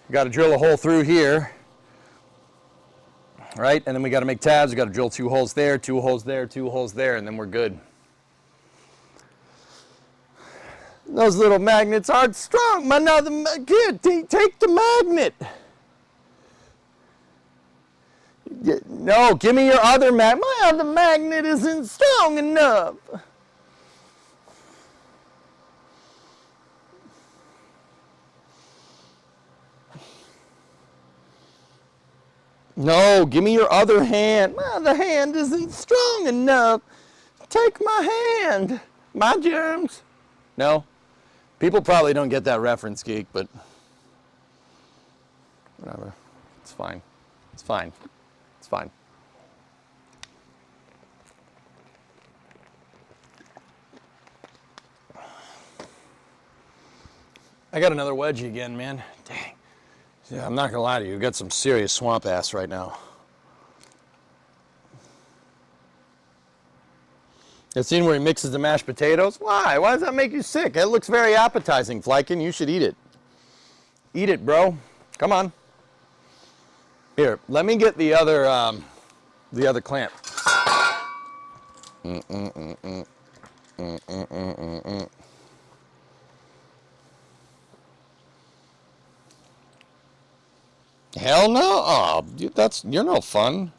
Speaker 5: We got to drill a hole through here, right? And then we got to make tabs. We got to drill 2 holes there, 2 holes there, 2 holes there, and then we're good. Those little magnets aren't strong. Here, take the magnet. No, give me your other magnet. My other magnet isn't strong enough. No, give me your other hand. My other hand isn't strong enough. Take my hand. My germs. No? People probably don't get that reference, Geek, but whatever. It's fine. It's fine. It's fine. I got another wedgie again, man. Dang. Yeah, I'm not gonna lie to you. You've got some serious swamp ass right now. You seen where he mixes the mashed potatoes? Why? Why does that make you sick? It looks very appetizing, Flykin. You should eat it. Eat it, bro. Come on. Here, let me get the other clamp. Hell no. Oh, dude, you're no fun.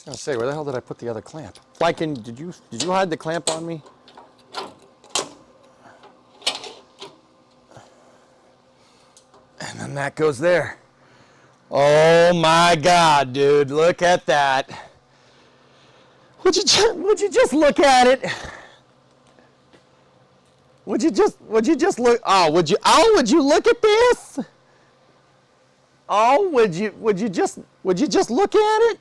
Speaker 7: I was gonna say, where the hell did I put the other clamp? Flykin, did you hide the clamp on me? And then that goes there. Oh my God, dude, look at that. Would you just look at it? Would you just look? Oh, would you look at this? Oh, would you just look at it?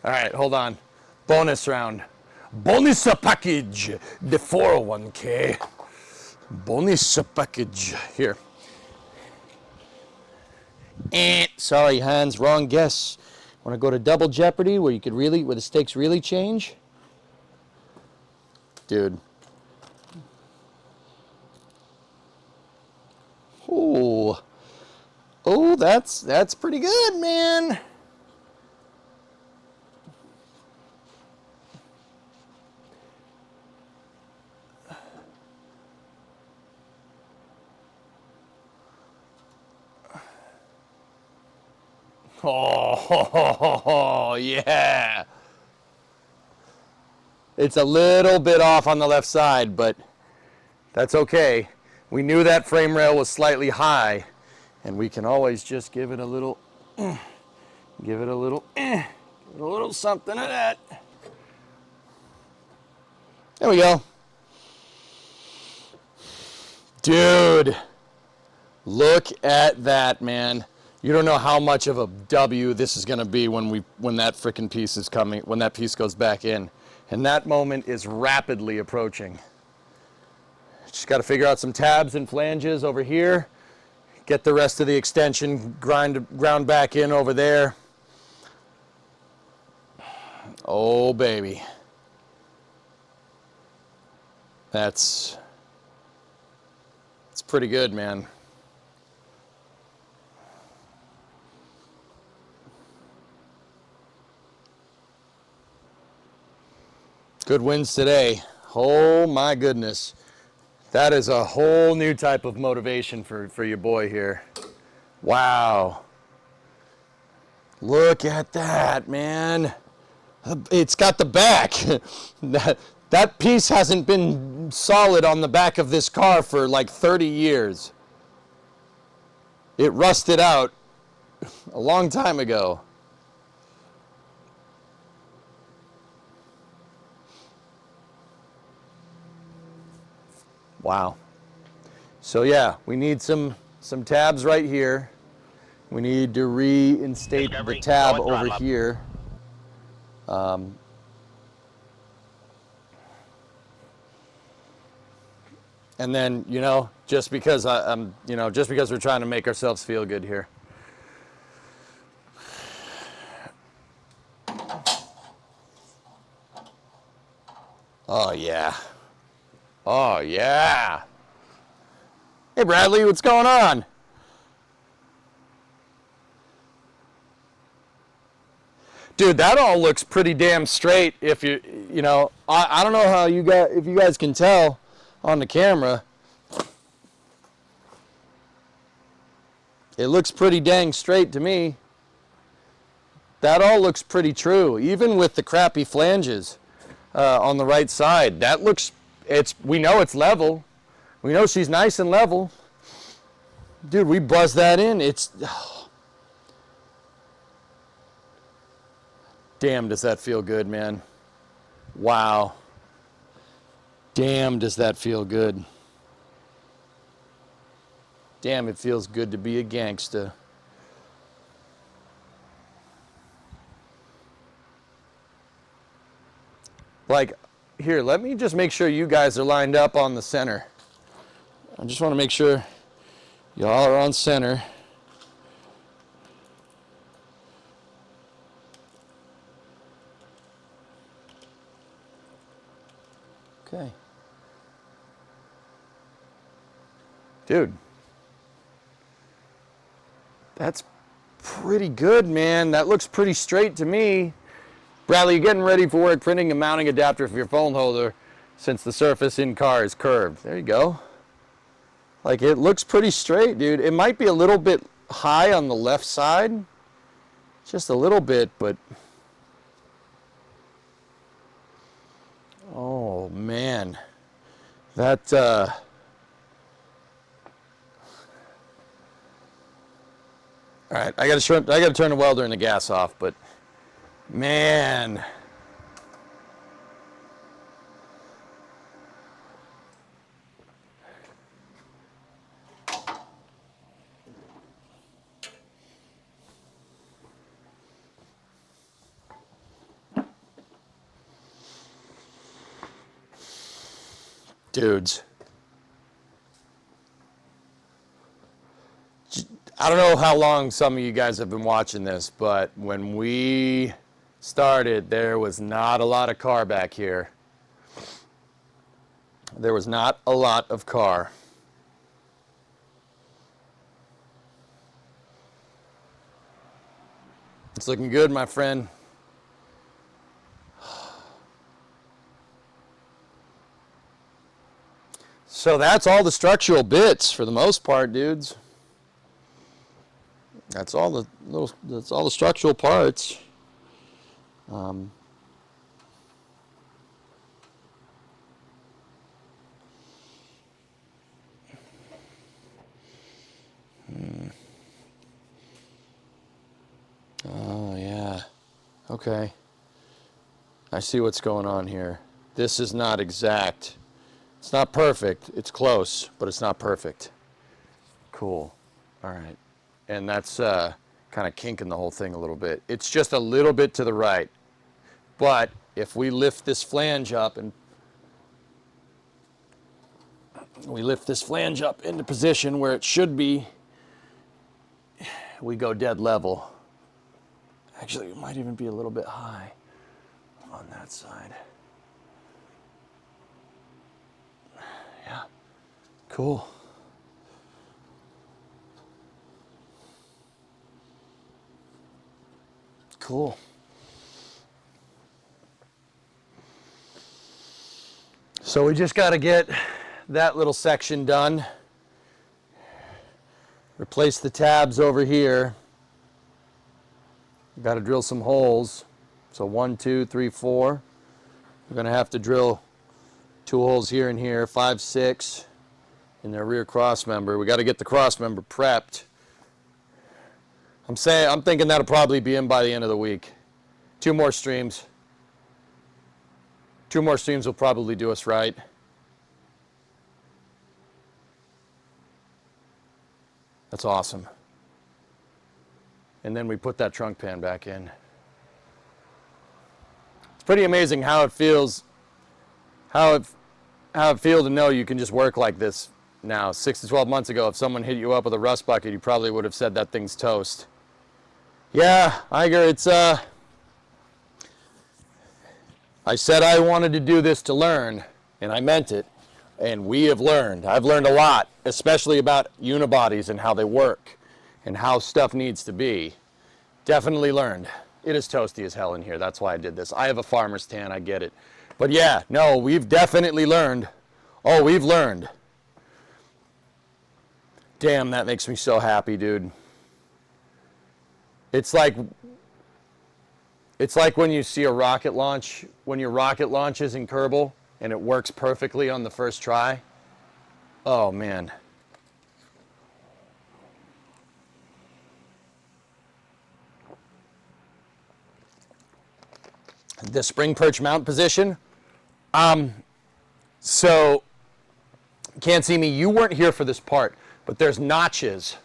Speaker 7: All right, hold on. Bonus round. Bonus package. The 401k. Bonus package. Here. Sorry, Hans, wrong guess. Want to go to Double Jeopardy where the stakes really change? Dude. Ooh. Oh, that's pretty good, man. Oh, yeah. It's a little bit off on the left side, but that's okay. We knew that frame rail was slightly high, and we can always just give it a little, give it a little something of that. There we go. Dude, look at that, man. You don't know how much of a W this is going to be when that frickin' piece is coming, when that piece goes back in. And that moment is rapidly approaching. Just got to figure out some tabs and flanges over here. Get the rest of the extension ground back in over there. Oh, baby. It's pretty good, man. Good wins today. Oh my goodness. That is a whole new type of motivation for your boy here. Wow. Look at that, man. It's got the back. That piece hasn't been solid on the back of this car for like 30 years. It rusted out a long time ago. Wow. So yeah, we need some tabs right here. We need to reinstate the tab over here. And then, just because just because we're trying to make ourselves feel good here. Oh yeah. Oh, yeah. Hey, Bradley, what's going on? Dude, that all looks pretty damn straight if I don't know how if you guys can tell on the camera. It looks pretty dang straight to me. That all looks pretty true, even with the crappy flanges on the right side. That looks... we know it's level. We know she's nice and level. Dude, we buzzed that in. Damn, does that feel good, man. Wow. Damn, does that feel good. Damn, it feels good to be a gangsta. Like, here, let me just make sure you guys are lined up on the center. I just want to make sure y'all are on center. Okay. Dude. That's pretty good, man. That looks pretty straight to me. Bradley, you're getting ready for work printing a mounting adapter for your phone holder since the surface in car is curved. There you go. Like, it looks pretty straight, dude. It might be a little bit high on the left side. Just a little bit, but... Oh, man. That, All right, I gotta turn the welder and the gas off, but man. Dudes. I don't know how long some of you guys have been watching this, but when we started, there was not a lot of car back here. There was not a lot of car. It's looking good, my friend. So that's all the structural bits for the most part, dudes. That's all the structural parts. Oh yeah. Okay. I see what's going on here. This is not exact. It's not perfect. It's close, but it's not perfect. Cool. All right. And that's kind of kinking the whole thing a little bit. It's just a little bit to the right. But if we lift this flange up and we lift this flange up into position where it should be, we go dead level. Actually, it might even be a little bit high on that side. Yeah, cool. Cool. So we just got to get that little section done. Replace the tabs over here. Got to drill some holes. So 1, 2, 3, 4. We're going to have to drill 2 holes here and here, 5, 6 in their rear cross member. We got to get the cross member prepped. I'm thinking that'll probably be in by the end of the week. 2 more streams. 2 more streams will probably do us right. That's awesome. And then we put that trunk pan back in. It's pretty amazing how it feels, how it feels to know you can just work like this now. 6 to 12 months ago, if someone hit you up with a rust bucket, you probably would have said that thing's toast. Yeah, Iger, it's, I said I wanted to do this to learn, and I meant it, and we have learned. I've learned a lot, especially about unibodies and how they work, and how stuff needs to be. Definitely learned. It is toasty as hell in here, that's why I did this. I have a farmer's tan, I get it. But yeah, no, we've definitely learned. Oh, we've learned. Damn, that makes me so happy, dude. It's like when you see a rocket launch, when your rocket launches in Kerbal and it works perfectly on the first try. Oh man. The spring perch mount position. So can't see me, you weren't here for this part, but there's notches.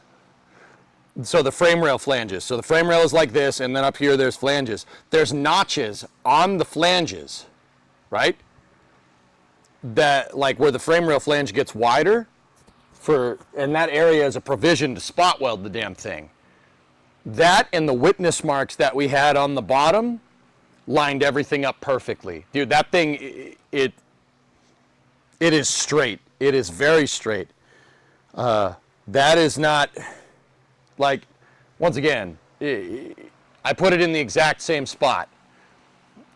Speaker 7: So the frame rail flanges. So the frame rail is like this, and then up here there's flanges. There's notches on the flanges,
Speaker 5: right? That, like where the frame rail flange gets wider, and that area is a provision to spot weld the damn thing. That and the witness marks that we had on the bottom lined everything up perfectly. Dude, that thing, it is straight. It is very straight. That is not, like, once again, I put it in the exact same spot.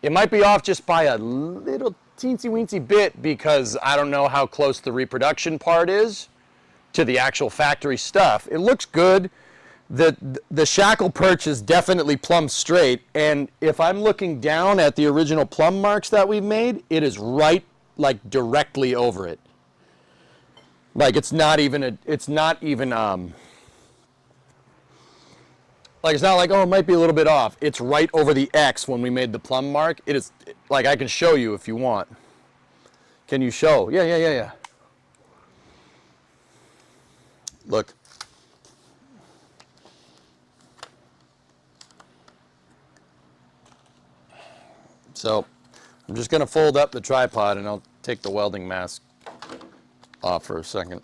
Speaker 5: It might be off just by a little teensy-weensy bit because I don't know how close the reproduction part is to the actual factory stuff. It looks good. The shackle perch is definitely plumb straight, and if I'm looking down at the original plumb marks that we've made, it is right, like, directly over it. Like, it's not even, like, it's not like, oh, it might be a little bit off. It's right over the X when we made the plumb mark. It is, like, I can show you if you want. Can you show? Yeah. Look. So, I'm just going to fold up the tripod and I'll take the welding mask off for a second.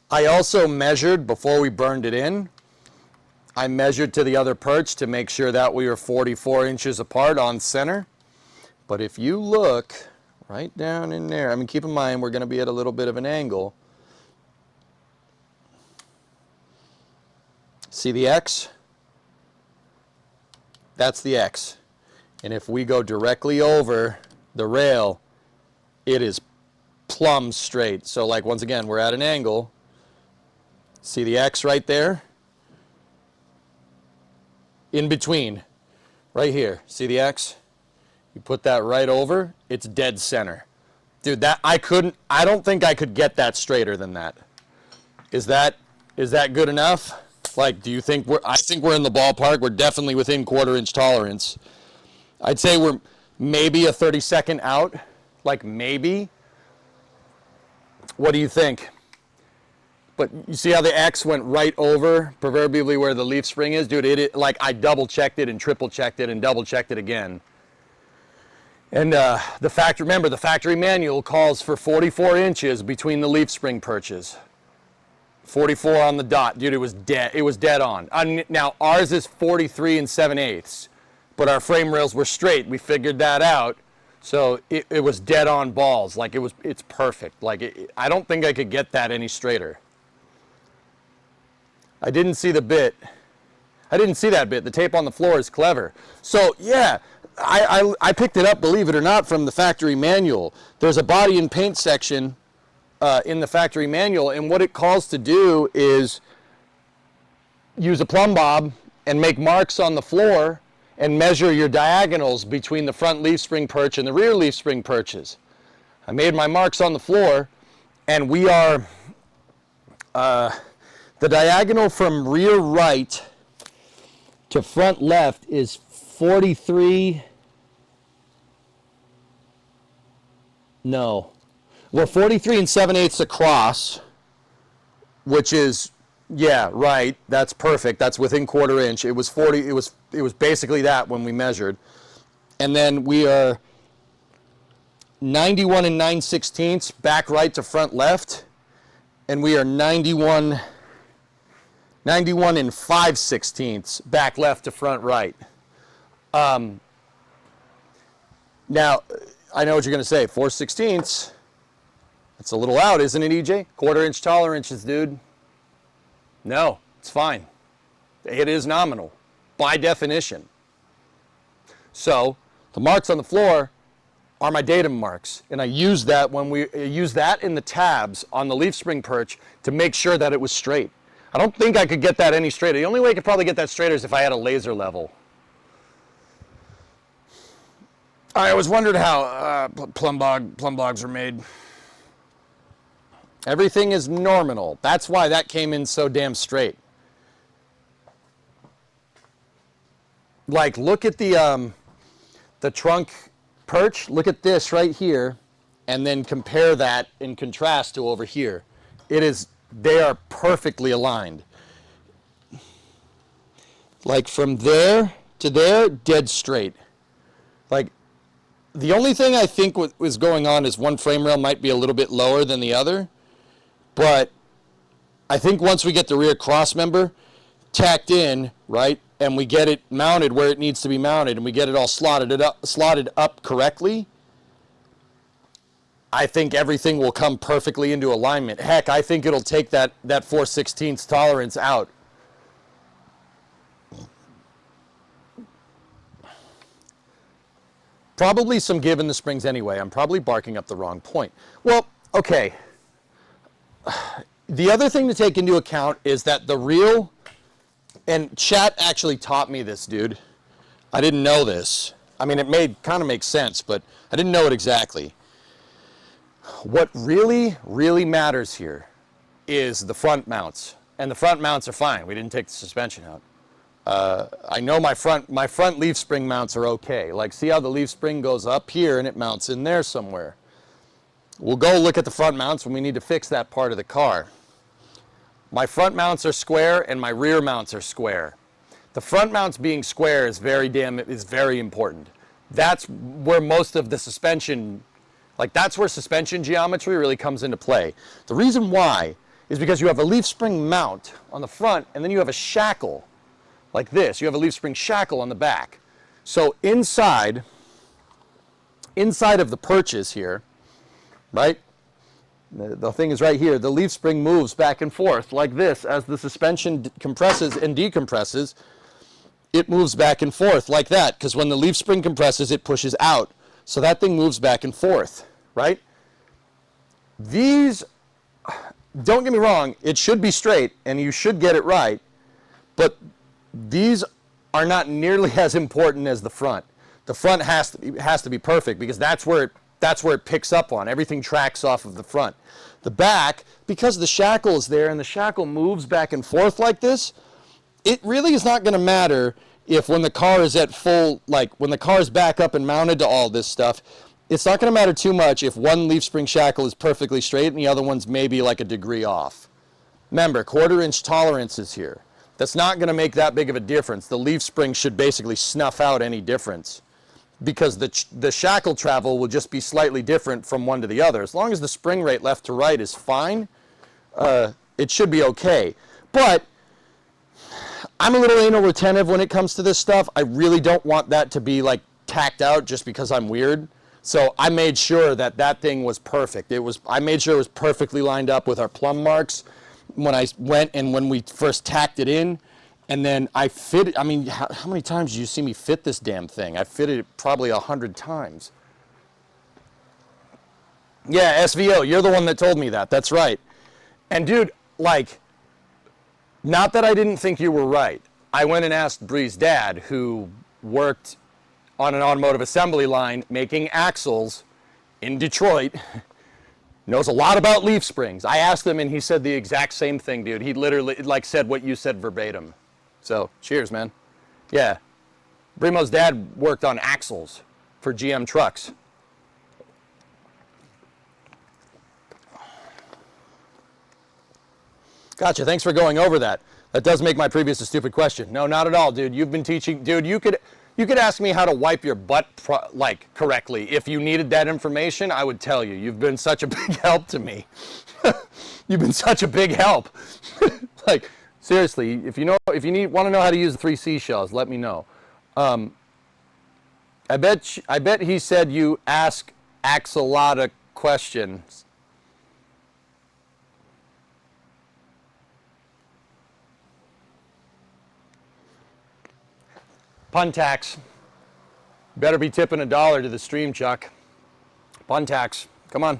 Speaker 5: I also measured before we burned it in. I measured to the other perch to make sure that we were 44 inches apart on center. But if you look right down in there, I mean, keep in mind we're going to be at a little bit of an angle. See the X? That's the X. And if we go directly over the rail, it is plumb straight. So, like, once again, we're at an angle. See the X right there? In between, right here. See the X? You put that right over, it's dead center. Dude, that I don't think I could get that straighter than that. Is that good enough? Like, do you think I think we're in the ballpark. We're definitely within 1/4 inch tolerance. I'd say we're maybe a 32nd out, like maybe. What do you think? But you see how the X went right over, proverbially where the leaf spring is? Dude, like I double checked it and triple checked it and double checked it again. And remember, the factory manual calls for 44 inches between the leaf spring perches. 44 on the dot. Dude, it was dead on. Now, ours is 43 7/8, but our frame rails were straight. We figured that out. So it was dead on balls. Like, it's perfect. Like, I don't think I could get that any straighter. I didn't see the bit. I didn't see that bit. The tape on the floor is clever. So, yeah, I picked it up, believe it or not, from the factory manual. There's a body and paint section in the factory manual, and what it calls to do is use a plumb bob and make marks on the floor and measure your diagonals between the front leaf spring perch and the rear leaf spring perches. I made my marks on the floor, and we are... the diagonal from rear right to front left is 43. No. We're 43 7/8 across, which is, yeah, right. That's perfect. That's within 1/4 inch. It was 40. It was basically that when we measured. And then we are 91 9/16 back right to front left, and we are 91 5/16 back left to front right. Now, I know what you're going to say. 4/16. That's a little out, isn't it, EJ? 1/4 inch tolerances, dude. No, it's fine. It is nominal, by definition. So, the marks on the floor are my datum marks, and I used that in the tabs on the leaf spring perch to make sure that it was straight. I don't think I could get that any straighter. The only way I could probably get that straighter is if I had a laser level. I always wondered how plumb bogs are made. Everything is nominal. That's why that came in so damn straight. Like, look at the trunk perch. Look at this right here.
Speaker 7: and then compare that in contrast to over here. They are perfectly aligned. Like from there to there, dead straight. Like, the only thing I think was going on is one frame rail might be a little bit lower than the other, but I think once we get the rear cross member tacked in, right, and we get it mounted where it needs to be mounted, and we get it all slotted up correctly, I think everything will come perfectly into alignment. Heck, I think it'll take that 4/16 tolerance out. Probably some give in the springs anyway. I'm probably barking up the wrong point. Well, okay. The other thing to take into account is that the real, and chat actually taught me this, dude. I didn't know this. I mean, it kind of makes sense, but I didn't know it exactly. What really, really matters here is the front mounts. And the front mounts are fine. We didn't take the suspension out. I know my front leaf spring mounts are okay. Like, see how the leaf spring goes up here and it mounts in there somewhere. We'll go look at the front mounts when we need to fix that part of the car. My front mounts are square and my rear mounts are square. The front mounts being square is very important. That's where most of the suspension, that's where suspension geometry really comes into play. The reason why is because you have a leaf spring mount on the front and then you have a shackle like this. You have a leaf spring shackle on the back. So inside of the purchase here, right? The thing is right here. The leaf spring moves back and forth like this as the suspension compresses and decompresses. It moves back and forth like that because when the leaf spring compresses, it pushes out. So that thing moves back and forth, right? These, don't get me wrong, it should be straight and you should get it right, but these are not nearly as important as the front. The front has to be perfect because that's where it picks up on. Everything tracks off of the front. The back, because the shackle is there and the shackle moves back and forth like this, it really is not going to matter if when the car is at full, when the car is back up and mounted to all this stuff, it's not going to matter too much if one leaf spring shackle is perfectly straight and the other one's maybe like a degree off. Remember, 1/4 inch tolerances here. That's not going to make that big of a difference. The leaf spring should basically snuff out any difference because the shackle travel will just be slightly different from one to the other. As long as the spring rate left to right is fine, it should be okay. But I'm a little anal retentive when it comes to this stuff. I really don't want that to be tacked out just because I'm weird. So I made sure that thing was perfect. I made sure it was perfectly lined up with our plumb marks when I went and when we first tacked it in, and then I fit it. I mean, how many times did you see me fit this damn thing? I fitted it probably 100 times. Yeah, SVO, you're the one that told me that. That's right. And dude, not that I didn't think you were right. I went and asked Bree's dad, who worked on an automotive assembly line making axles in Detroit, knows a lot about leaf springs. I asked him and he said the exact same thing, dude. He literally said what you said verbatim. So, cheers, man. Yeah. Brimo's dad worked on axles for GM trucks. Gotcha. Thanks for going over that. That does make my previous a stupid question. No, not at all, dude. You've been teaching, dude. You could ask me how to wipe your butt correctly. If you needed that information, I would tell you. You've been such a big help to me. You've been such a big help. Seriously, if you want to know how to use the 3 seashells, let me know. I bet he said you ask Ax a lot of questions. Pun tax. Better be tipping $1 to the stream, Chuck. Pun tax. Come on.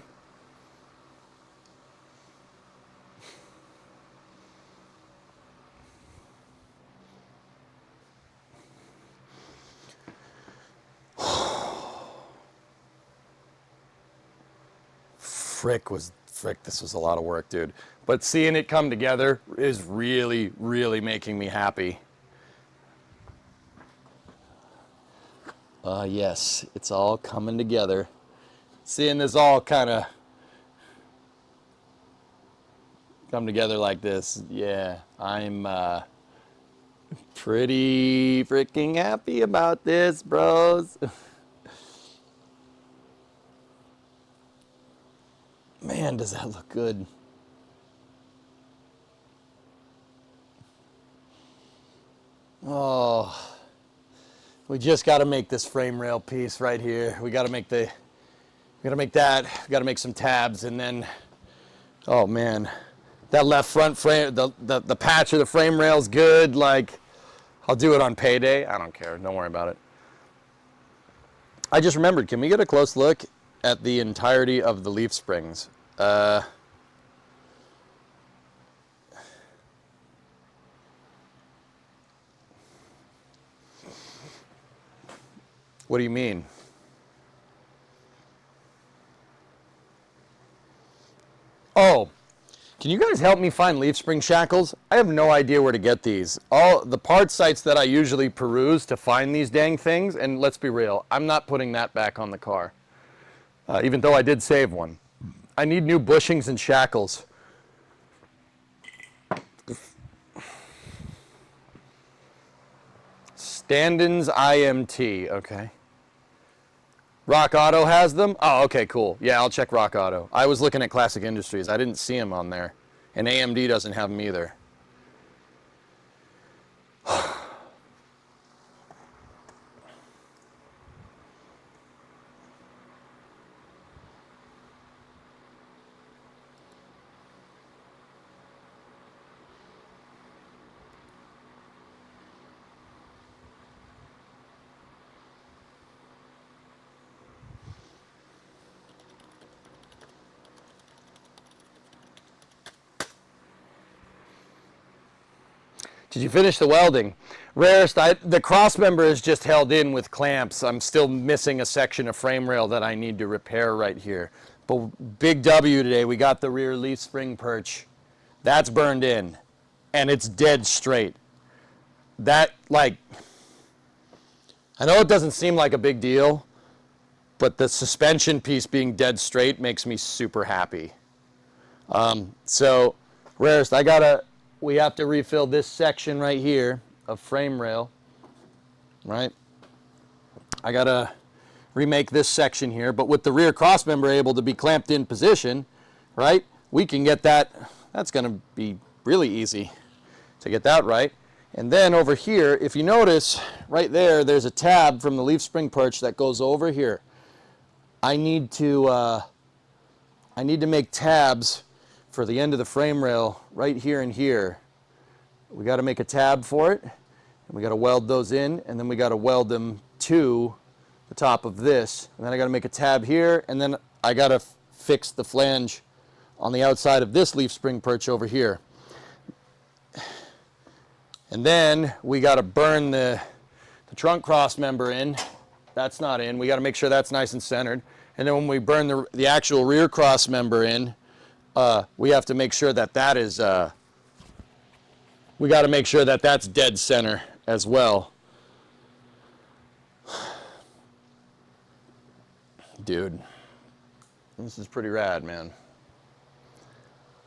Speaker 7: Frick, this was a lot of work, dude. But seeing it come together is really, really making me happy. Yes, it's all coming together. Seeing this all kind of come together like this, yeah, I'm pretty freaking happy about this, bros. Man, does that look good. Oh, we just got to make this frame rail piece right here. We got to make that. We got to make some tabs, and then, oh man, that left front frame, the patch of the frame rail's good. Like, I'll do it on payday. I don't care. Don't worry about it. I just remembered. Can we get a close look at the entirety of the leaf springs? What do you mean? Oh, can you guys help me find leaf spring shackles? I have no idea where to get these. All the part sites that I usually peruse to find these dang things, and let's be real, I'm not putting that back on the car, even though I did save one. I need new bushings and shackles. Standens IMT, okay. Rock Auto has them? Oh, okay, cool. Yeah, I'll check Rock Auto. I was looking at Classic Industries. I didn't see them on there. And AMD doesn't have them either. Did you finish the welding? Rarest, the cross member is just held in with clamps. I'm still missing a section of frame rail that I need to repair right here. But big W today, we got the rear leaf spring perch. That's burned in, and it's dead straight. That, like, I know it doesn't seem like a big deal, but the suspension piece being dead straight makes me super happy. So, Rarest, we have to refill this section right here of frame rail, right? I gotta remake this section here, but with the rear cross member able to be clamped in position, right? We can get that. That's gonna be really easy to get that right. And then over here, if you notice right there, there's a tab from the leaf spring perch that goes over here. I need to make tabs for the end of the frame rail right here and here. We got to make a tab for it, and we got to weld those in, and then we got to weld them to the top of this, and then I got to make a tab here, and then I got to fix the flange on the outside of this leaf spring perch over here. And then we got to burn the trunk cross member in. That's not in. We got to make sure that's nice and centered. And then when we burn the actual rear cross member in, we have to make sure that that is, we got to make sure that that's dead center as well. Dude, this is pretty rad, man.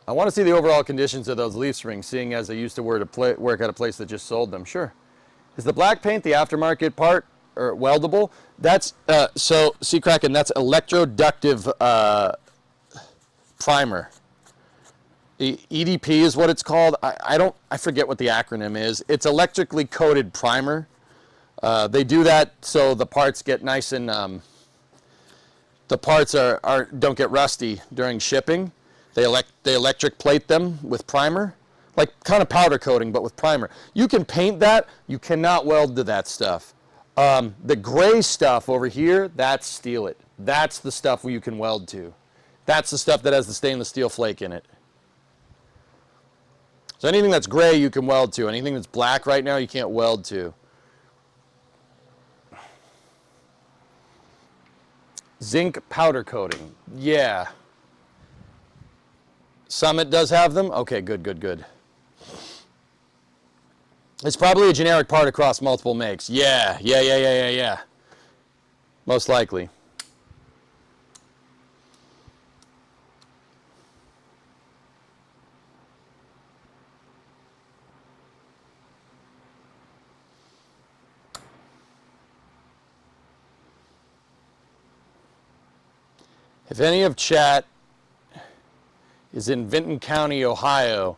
Speaker 7: I want to see the overall conditions of those leaf springs, seeing as I used to work at a place that just sold them. Sure. Is the black paint the aftermarket part or weldable? That's, so, see, Kraken, that's electroductive primer. EDP is what it's called. I forget what the acronym is. It's electrically coated primer. They do that so the parts get nice and the parts don't get rusty during shipping. They electric plate them with primer, like kind of powder coating, but with primer. You can paint that. You cannot weld to that stuff. The gray stuff over here, that's steel it. That's the stuff you can weld to. That's the stuff that has the stainless steel flake in it. So anything that's gray you can weld to. Anything that's black right now you can't weld to. Zinc powder coating. Yeah. Summit does have them? Okay, good, good, good. It's probably a generic part across multiple makes. Yeah. Most likely. If any of chat is in Vinton County, Ohio,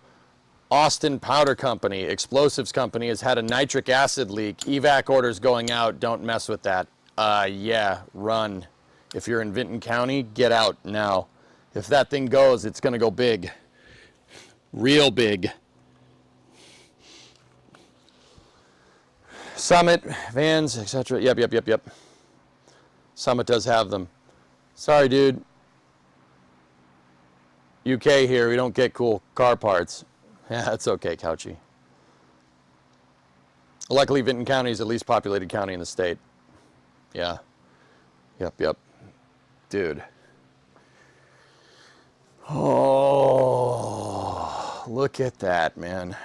Speaker 7: Austin Powder Company, Explosives Company has had a nitric acid leak. Evac orders going out. Don't mess with that. Yeah, run. If you're in Vinton County, get out now. If that thing goes, it's going to go big. Real big. Summit, Vans, etc. Yep. Summit does have them. Sorry, dude. UK here, we don't get cool car parts. Yeah, that's okay, Couchy. Luckily, Vinton County is the least populated county in the state. Yeah. Yep. Dude. Oh, look at that, man.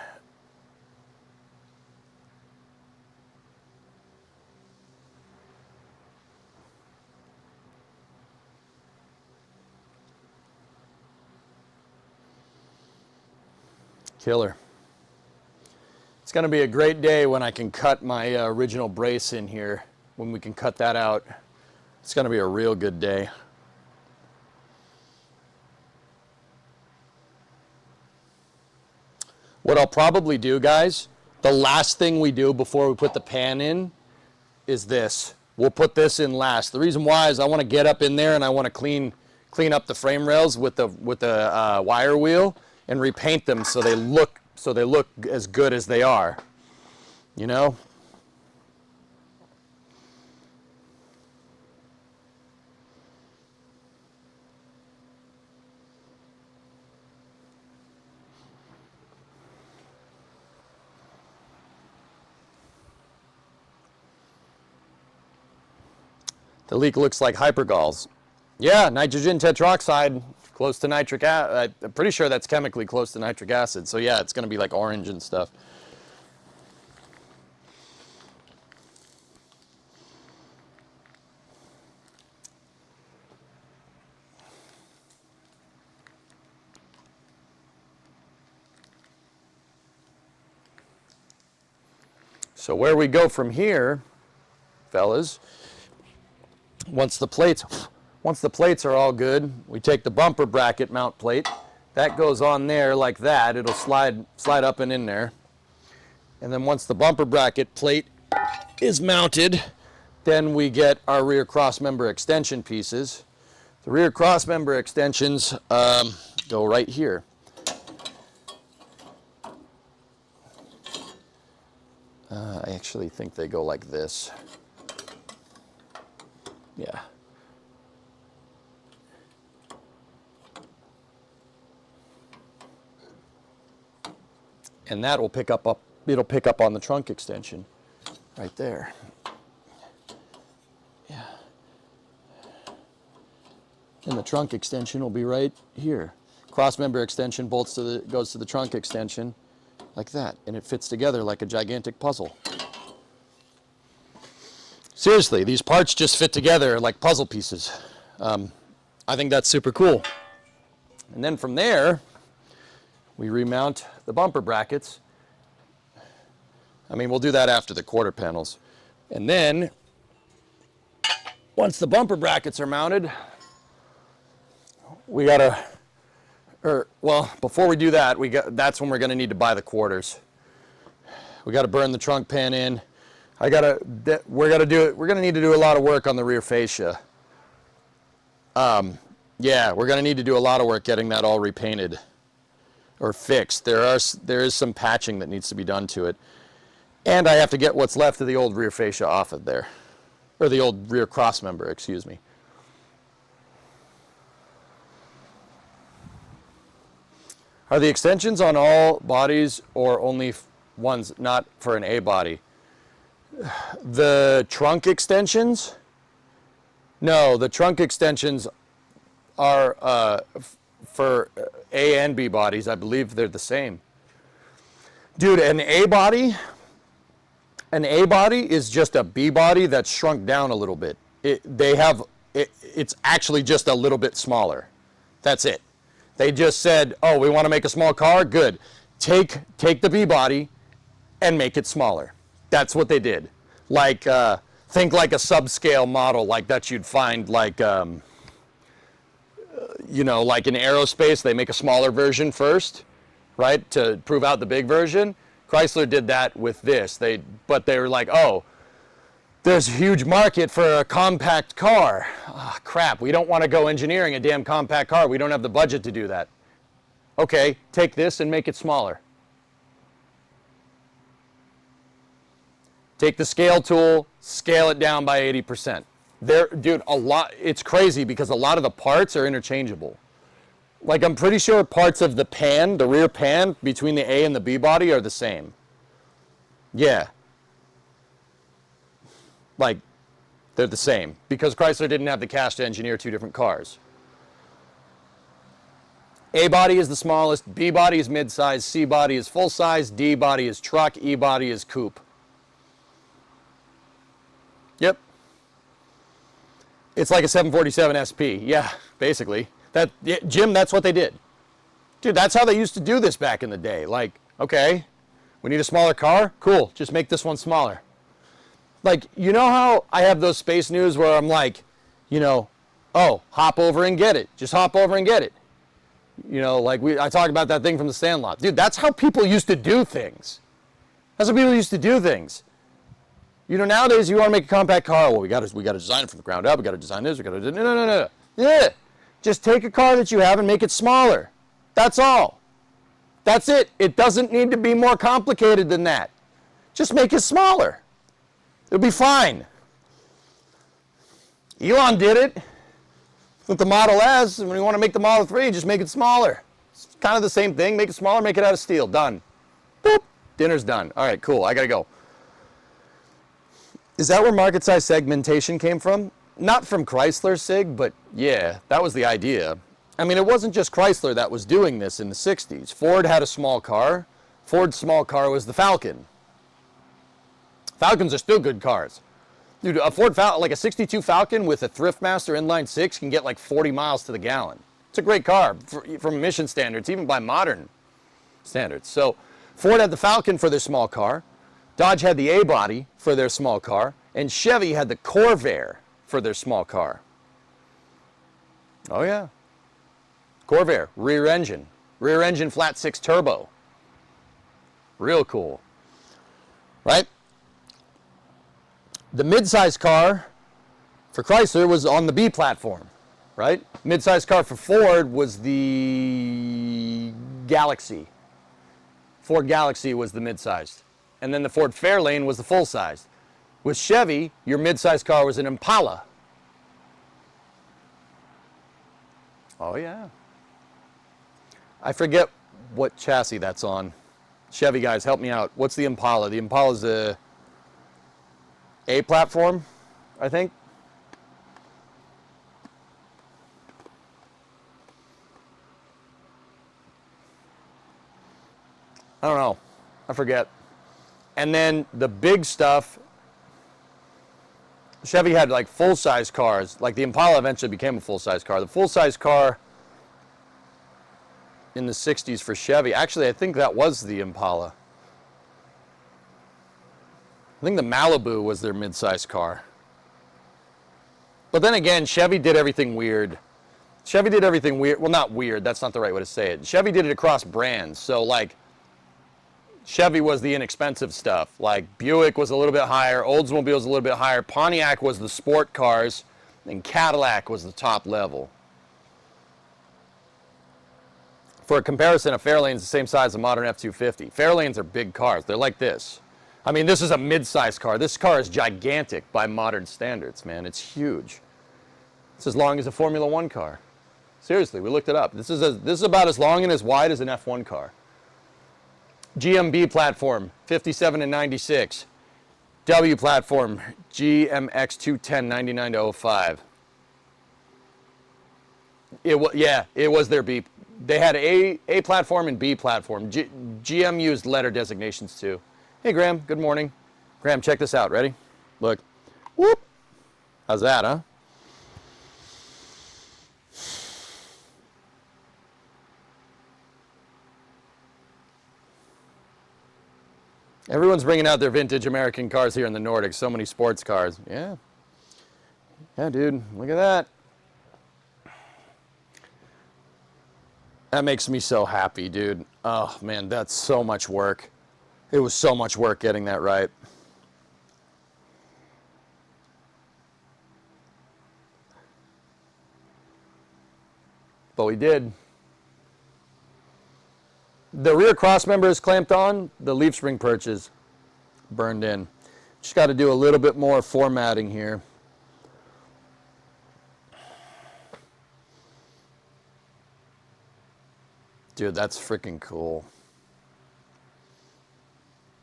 Speaker 7: Killer. It's going to be a great day when I can cut my original brace in here, when we can cut that out. It's going to be a real good day. What I'll probably do, guys, the last thing we do before we put the pan in is this. We'll put this in last. The reason why is I want to get up in there and I want to clean up the frame rails with the wire wheel and repaint them so they look as good as they are. You know? The leak looks like hypergols. Yeah, nitrogen tetroxide, close to nitric acid. I'm pretty sure that's chemically close to nitric acid. So yeah, it's going to be like orange and stuff. So where we go from here, fellas, once the plates are all good, we take the bumper bracket mount plate. That goes on there like that. It'll slide up and in there. And then once the bumper bracket plate is mounted, then we get our rear cross member extension pieces. The rear cross member extensions go right here. I actually think they go like this. Yeah. And that will pick up, it'll pick up on the trunk extension right there. Yeah. And the trunk extension will be right here. Cross member extension goes to the trunk extension like that, and it fits together like a gigantic puzzle. Seriously, these parts just fit together like puzzle pieces. I think that's super cool. And then from there, we remount the bumper brackets. I mean, we'll do that after the quarter panels. And then, once the bumper brackets are mounted, we gotta, before we do that, that's when we're gonna need to buy the quarters. We gotta burn the trunk pan in. We're gonna need to do a lot of work on the rear fascia. Yeah, we're gonna need to do a lot of work getting that all repainted or fixed. There is some patching that needs to be done to it. And I have to get what's left of the old rear fascia off of there. Or the old rear cross member, excuse me. Are the extensions on all bodies or only ones not for an A body? The trunk extensions? No, the trunk extensions are for A and B bodies. I believe they're the same. Dude, an A body is just a B body that's shrunk down a little bit. It's actually just a little bit smaller. That's it. They just said, oh, we want to make a small car? Good. Take the B body and make it smaller. That's what they did. Like, think like a subscale model like that you'd find like, you know, like in aerospace, they make a smaller version first, right, to prove out the big version. Chrysler did that with this. But they were like, oh, there's a huge market for a compact car. Ah, crap, we don't want to go engineering a damn compact car. We don't have the budget to do that. Okay, take this and make it smaller. Take the scale tool, scale it down by 80%. Dude, it's crazy because a lot of the parts are interchangeable. Like, I'm pretty sure parts of the pan, the rear pan, between the A and the B body are the same. Yeah. Like, they're the same. Because Chrysler didn't have the cash to engineer two different cars. A body is the smallest, B body is mid-size, C body is full-size, D body is truck, E body is coupe. Yep. It's like a 747 SP. Yeah, basically. Jim, that's what they did. Dude, that's how they used to do this back in the day. Like, okay, we need a smaller car? Cool, just make this one smaller. Like, you know how I have those space news where I'm like, you know, oh, hop over and get it. Just hop over and get it. You know, like I talked about that thing from the Sandlot. Dude, that's how people used to do things. That's how people used to do things. You know, nowadays you want to make a compact car. Well, we got to design it from the ground up. We got to design this. We got to no. Yeah. Just take a car that you have and make it smaller. That's all. That's it. It doesn't need to be more complicated than that. Just make it smaller. It'll be fine. Elon did it with the Model S. When you want to make the Model 3, just make it smaller. It's kind of the same thing. Make it smaller, make it out of steel. Done. Boop. Dinner's done. All right, cool. I got to go. Is that where market size segmentation came from? Not from Chrysler SIG, but yeah, that was the idea. I mean, it wasn't just Chrysler that was doing this in the 60s. Ford had a small car. Ford's small car was the Falcon. Falcons are still good cars. Dude, a Ford Falcon, like a 62 Falcon with a Thriftmaster inline 6 can get like 40 miles to the gallon. It's a great car from emission standards, even by modern standards. So Ford had the Falcon for their small car. Dodge had the A-body for their small car. And Chevy had the Corvair for their small car. Oh yeah. Corvair, rear engine flat 6 turbo. Real cool. Right? The mid-size car for Chrysler was on the B platform, right? Mid-size car for Ford was the Galaxy. Ford Galaxy was the mid-sized. And then the Ford Fairlane was the full-sized. With Chevy, your mid-size car was an Impala. Oh yeah. I forget what chassis that's on. Chevy guys, help me out. What's the Impala? The Impala's a A platform, I think. I don't know. I forget. And then the big stuff, Chevy had like full-size cars. Like the Impala eventually became a full-size car. The full-size car in the 60s for Chevy, actually I think that was the Impala. I think the Malibu was their mid-size car. But then again, Chevy did everything weird. Chevy did everything weird. Well, not weird. That's not the right way to say it. Chevy did it across brands. So like Chevy was the inexpensive stuff. Like Buick was a little bit higher. Oldsmobile was a little bit higher. Pontiac was the sport cars. And Cadillac was the top level. For a comparison, a Fairlane's the same size as a modern F-250. Fairlanes are big cars. They're like this. I mean, this is a mid-size car. This car is gigantic by modern standards, man. It's huge. It's as long as a Formula One car. Seriously, we looked it up. This is about as long and as wide as an F1 car. GMB platform, 57 and 96. W platform, GMX 210, 99 to 05. It was their B. They had A platform and B platform. GM used letter designations too. Hey Graham, good morning. Graham, check this out. Ready? Look. Whoop. How's that, huh? Everyone's bringing out their vintage American cars here in the Nordics. So many sports cars. Yeah. Yeah, dude. Look at that. That makes me so happy, dude. Oh, man, that's so much work. It was so much work getting that right. But we did. The rear cross member is clamped on. The leaf spring perch is burned in. Just got to do a little bit more formatting here. Dude, that's freaking cool.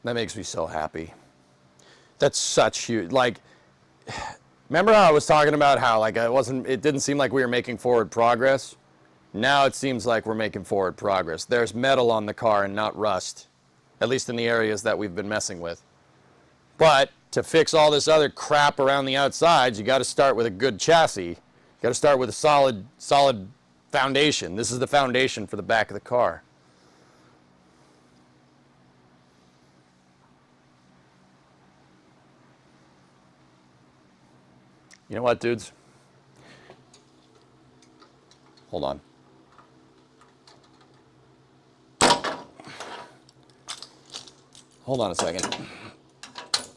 Speaker 7: That makes me so happy. That's such huge. Like, remember how I was talking about how like it didn't seem like we were making forward progress? Now it seems like we're making forward progress. There's metal on the car and not rust, at least in the areas that we've been messing with. But to fix all this other crap around the outsides, you got to start with a good chassis. You got to start with a solid foundation. This is the foundation for the back of the car. You know what, dudes? Hold on. Hold on a second.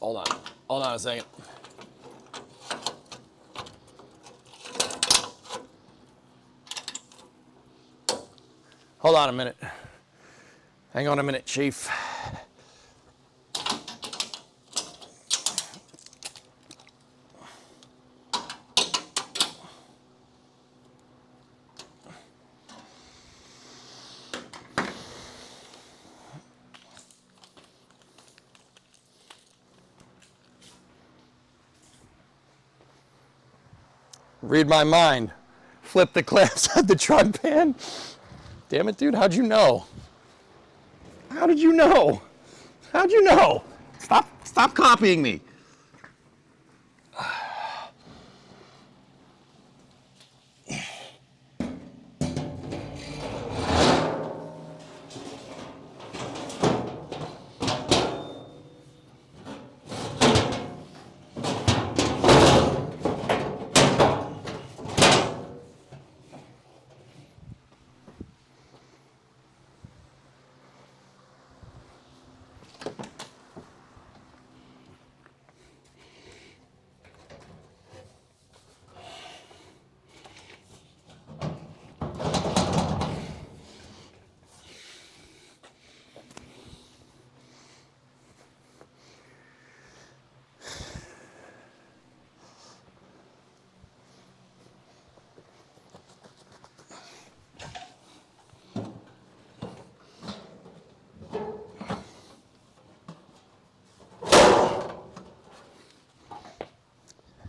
Speaker 7: Hold on. Hold on a second. Hold on a minute. Hang on a minute, Chief. Read my mind. Flip the clamps at the trunk pan. Damn it, dude. How'd you know? How did you know? How'd you know? Stop copying me.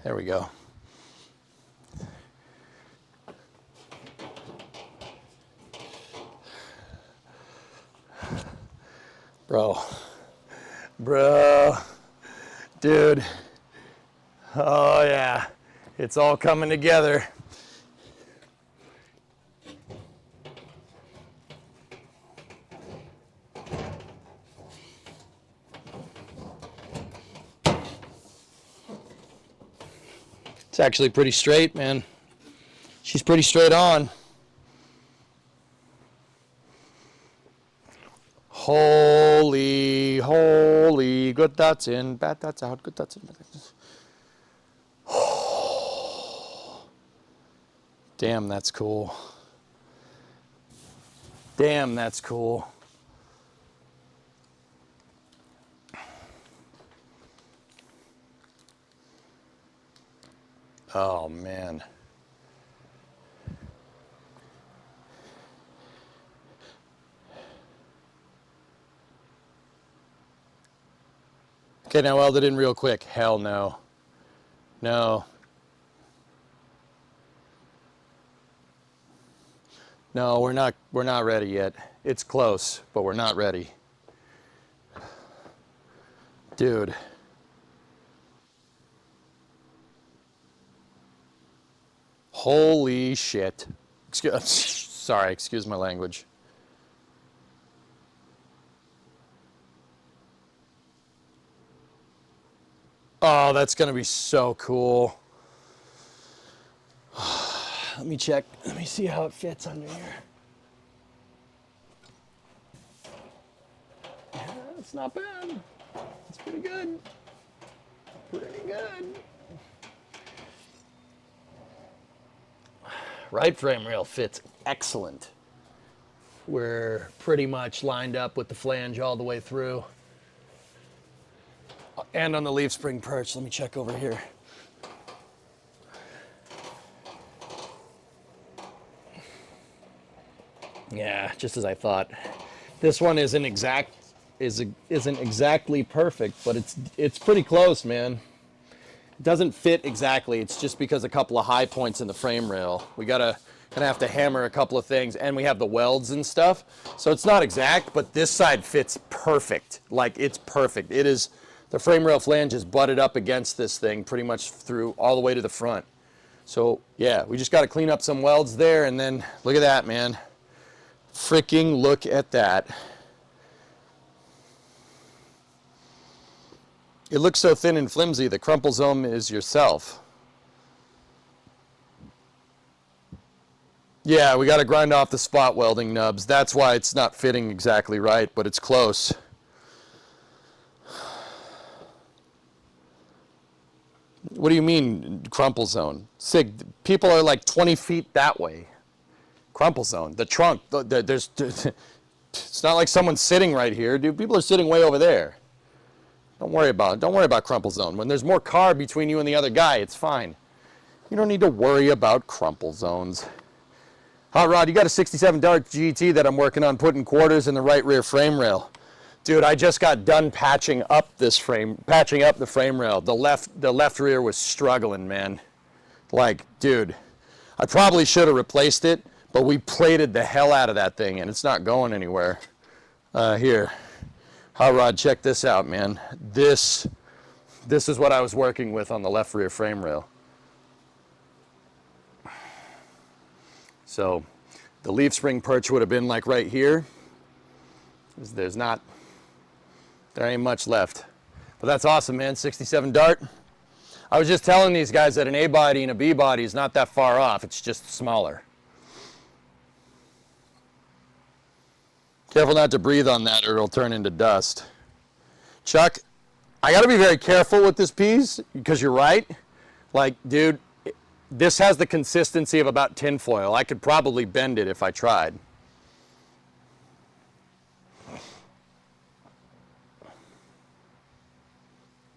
Speaker 7: There we go. Bro, dude. Oh yeah, it's all coming together. It's actually pretty straight, man. She's pretty straight on. Holy, good dots in, bad dots out, good dots in, bad dots out. Damn, that's cool. Damn, that's cool. Oh, man. Okay, now weld it in real quick. Hell no. No. No, we're not ready yet. It's close, but we're not ready. Dude. Holy shit. Sorry, excuse my language. Oh, that's gonna be so cool. Let me check. Let me see how it fits under here. That's not bad. That's pretty good. Pretty good. Right frame rail fits excellent. We're pretty much lined up with the flange all the way through. And on the leaf spring perch, let me check over here. Yeah, just as I thought. This one isn't exactly perfect, but it's pretty close, man. It doesn't fit exactly. It's just because a couple of high points in the frame rail. We gonna have to hammer a couple of things, and we have the welds and stuff. So it's not exact, but this side fits perfect. Like, it's perfect. It is, the frame rail flange is butted up against this thing pretty much through all the way to the front. So yeah, we just got to clean up some welds there, and then look at that, man. Freaking look at that. It looks so thin and flimsy. The crumple zone is yourself. Yeah, we got to grind off the spot welding nubs. That's why it's not fitting exactly right, but it's close. What do you mean, crumple zone? Sig, people are like 20 feet that way. Crumple zone. The trunk, there's it's not like someone's sitting right here, dude. People are sitting way over there. Don't worry about crumple zone. When there's more car between you and the other guy, it's fine. You don't need to worry about crumple zones. Hot Rod, you got a 67 Dart GT that I'm working on putting quarters in the right rear frame rail. Dude, I just got done patching up the frame rail. The left rear was struggling, man. Like, dude, I probably should have replaced it, but we plated the hell out of that thing, and it's not going anywhere. Here. Hot Rod, check this out, man. This is what I was working with on the left rear frame rail. So the leaf spring perch would have been like right here. There ain't much left. But that's awesome, man. 67 Dart. I was just telling these guys that an A body and a B body is not that far off. It's just smaller. Careful not to breathe on that or it'll turn into dust. Chuck, I got to be very careful with this piece because you're right. Like, dude, this has the consistency of about tinfoil. I could probably bend it if I tried.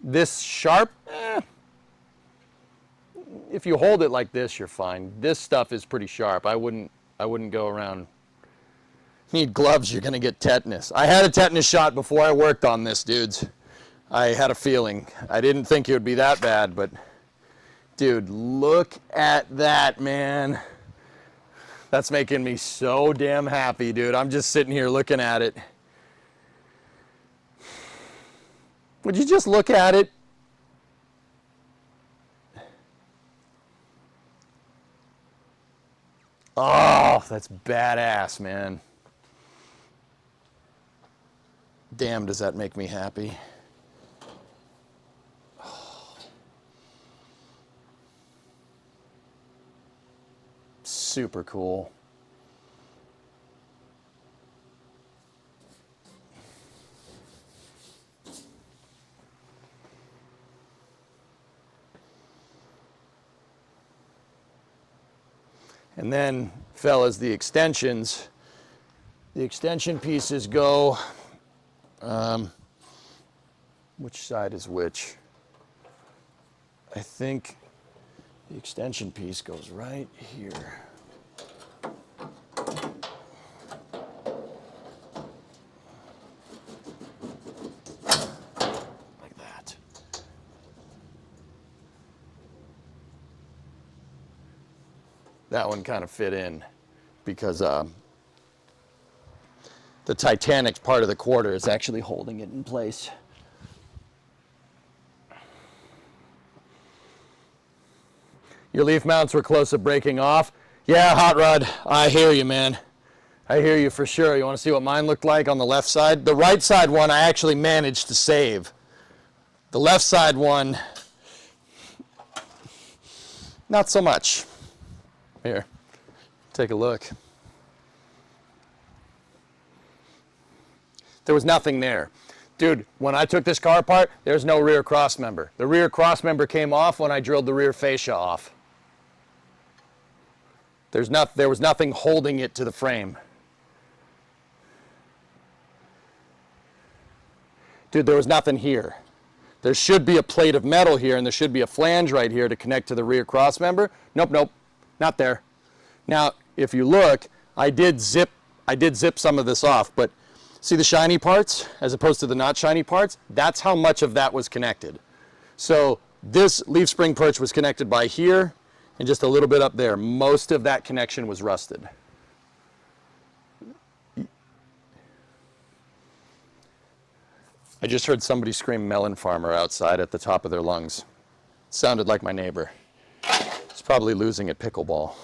Speaker 7: This sharp, if you hold it like this, you're fine. This stuff is pretty sharp. I wouldn't go around. Need gloves, you're gonna get tetanus. I had a tetanus shot before I worked on this, dudes. I had a feeling. I didn't think it would be that bad, but dude, look at that, man. That's making me so damn happy, dude. I'm just sitting here looking at it. Would you just look at it? Oh, that's badass, man. Damn, does that make me happy. Oh. Super cool. And then, fellas, the extension pieces go, which side is which? I think the extension piece goes right here. Like that. That one kind of fit in because the Titanic part of the quarter is actually holding it in place. Your leaf mounts were close to breaking off. Yeah, Hot Rod, I hear you, man. I hear you for sure. You want to see what mine looked like on the left side? The right side one I actually managed to save. The left side one, not so much. Here, take a look. There was nothing there.
Speaker 5: Dude, when I took this car apart, there's no rear cross member. The rear cross member came off when I drilled the rear fascia off. There was nothing holding it to the frame. Dude, there was nothing here. There should be a plate of metal here, and there should be a flange right here to connect to the rear cross member. Nope, not there. Now, if you look, I did zip some of this off, but see the shiny parts as opposed to the not shiny parts? That's how much of that was connected. So this leaf spring perch was connected by here and just a little bit up there. Most of that connection was rusted. I just heard somebody scream melon farmer outside at the top of their lungs. It sounded like my neighbor. He's probably losing at pickleball.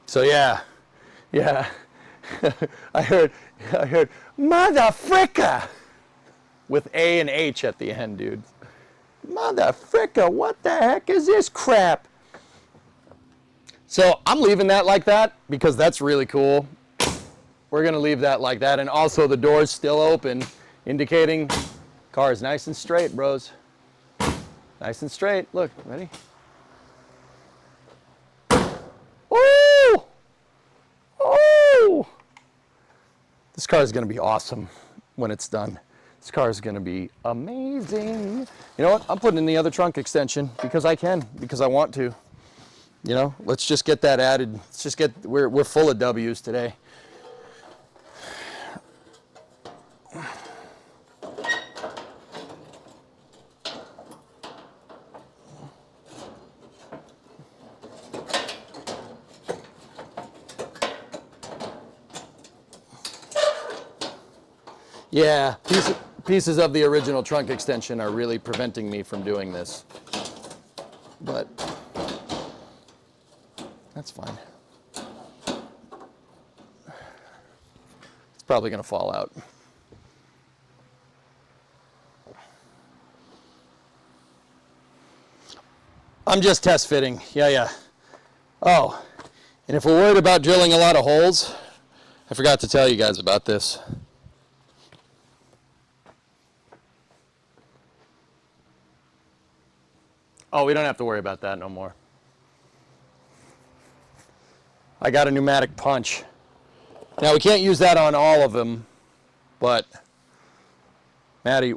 Speaker 5: So yeah. I heard motherfricker with A and H at the end, dude. Motherfricker, what the heck is this crap? So I'm leaving that like that because that's really cool. We're gonna leave that like that, and also the door's still open, indicating car is nice and straight, bros. Nice and straight. Look, ready? Oh! This car is going to be awesome when it's done. This car is going to be amazing. You know what? I'm putting in the other trunk extension because I can, because I want to. You know, let's just get that added. Let's just get, we're full of W's today. Yeah, pieces of the original trunk extension are really preventing me from doing this. But that's fine. It's probably going to fall out. I'm just test fitting. Yeah. Oh, and if we're worried about drilling a lot of holes, I forgot to tell you guys about this. Oh, we don't have to worry about that no more. I got a pneumatic punch. Now, we can't use that on all of them, but Maddie,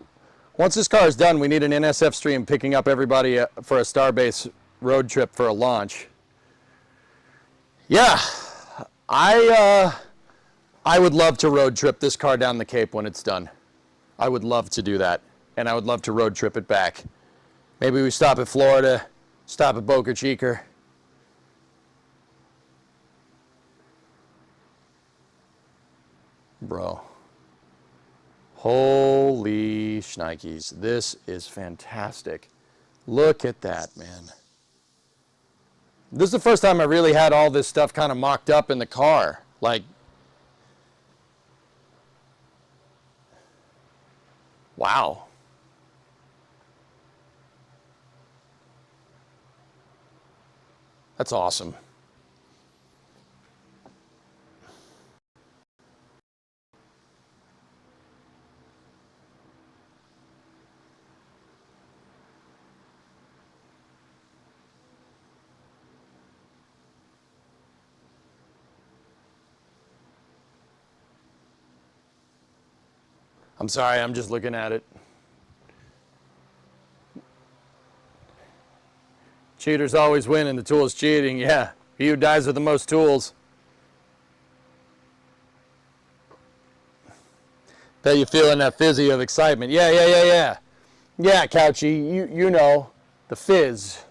Speaker 5: once this car is done, we need an NSF stream picking up everybody for a Starbase road trip for a launch. Yeah, I would love to road trip this car down the Cape when it's done. I would love to do that, and I would love to road trip it back. Maybe we stop at Florida, stop at Boca Chica. Bro. Holy shnikes. This is fantastic. Look at that, man. This is the first time I really had all this stuff kind of mocked up in the car. Like, wow. That's awesome. I'm sorry, I'm just looking at it. Cheaters always win and the tool is cheating. Yeah, he who dies with the most tools. Bet you're feeling that fizzy of excitement. Yeah. Yeah, Couchy, you know, the fizz.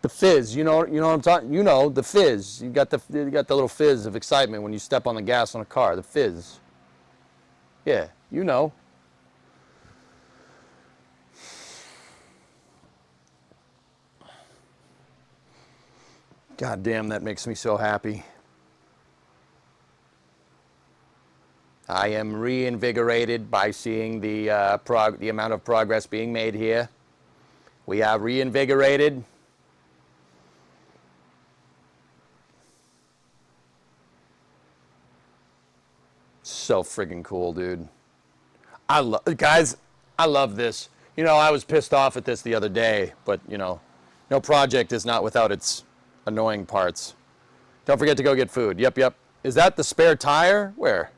Speaker 5: The fizz, you know what I'm talking, you know, the fizz. You got the little fizz of excitement when you step on the gas on a car, the fizz. Yeah, you know. God damn, that makes me so happy. I am reinvigorated by seeing the amount of progress being made here. We are reinvigorated.
Speaker 7: so friggin' cool, dude. Guys, I love this. You know, I was pissed off at this the other day, but, you know, no project is not without its annoying parts. Don't forget to go get food. Yep, yep. Is that the spare tire? Where?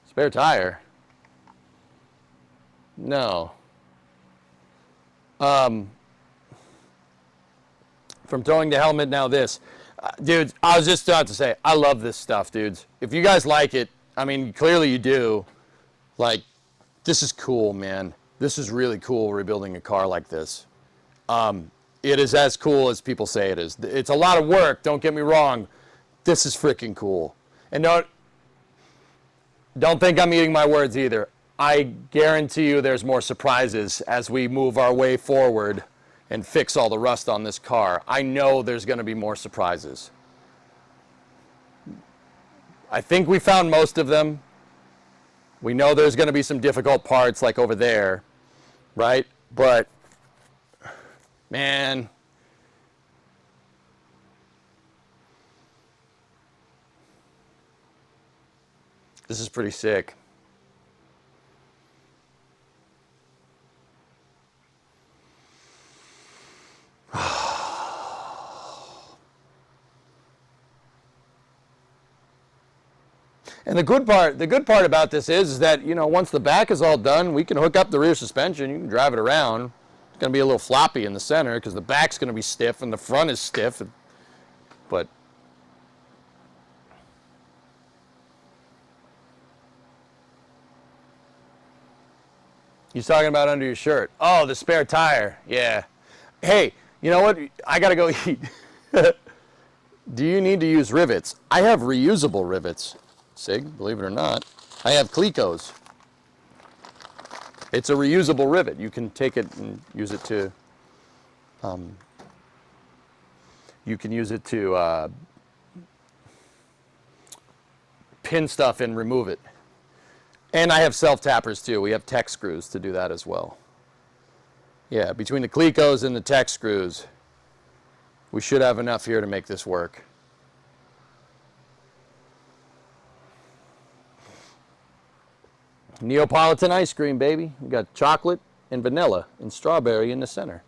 Speaker 7: Spare tire? No. From throwing the helmet, now this. Dudes, I was just about to say, I love this stuff, dudes. If you guys like it, I mean, clearly you do. Like, this is cool, man. This is really cool, rebuilding a car like this. It is as cool as people say it is. It's a lot of work, don't get me wrong. This is freaking cool. And don't think I'm eating my words either. I guarantee you there's more surprises as we move our way forward and fix all the rust on this car. I know there's going to be more surprises. I think we found most of them. We know there's going to be some difficult parts like over there, right? But, man, this is pretty sick. And the good part about this is that, you know, once the back is all done, we can hook up the rear suspension. You can drive it around. It's going to be a little floppy in the center because the back's going to be stiff and the front is stiff. But he's talking about under your shirt. Oh, the spare tire. Yeah. Hey, you know what? I got to go eat. Do you need to use rivets? I have reusable rivets. Sig, believe it or not, I have Clecos. It's a reusable rivet. You can take it and use it to, pin stuff and remove it. And I have self-tappers too. We have tech screws to do that as well. Yeah, between the Clecos and the tech screws, we should have enough here to make this work. Neapolitan ice cream, baby. We got chocolate and vanilla and strawberry in the center.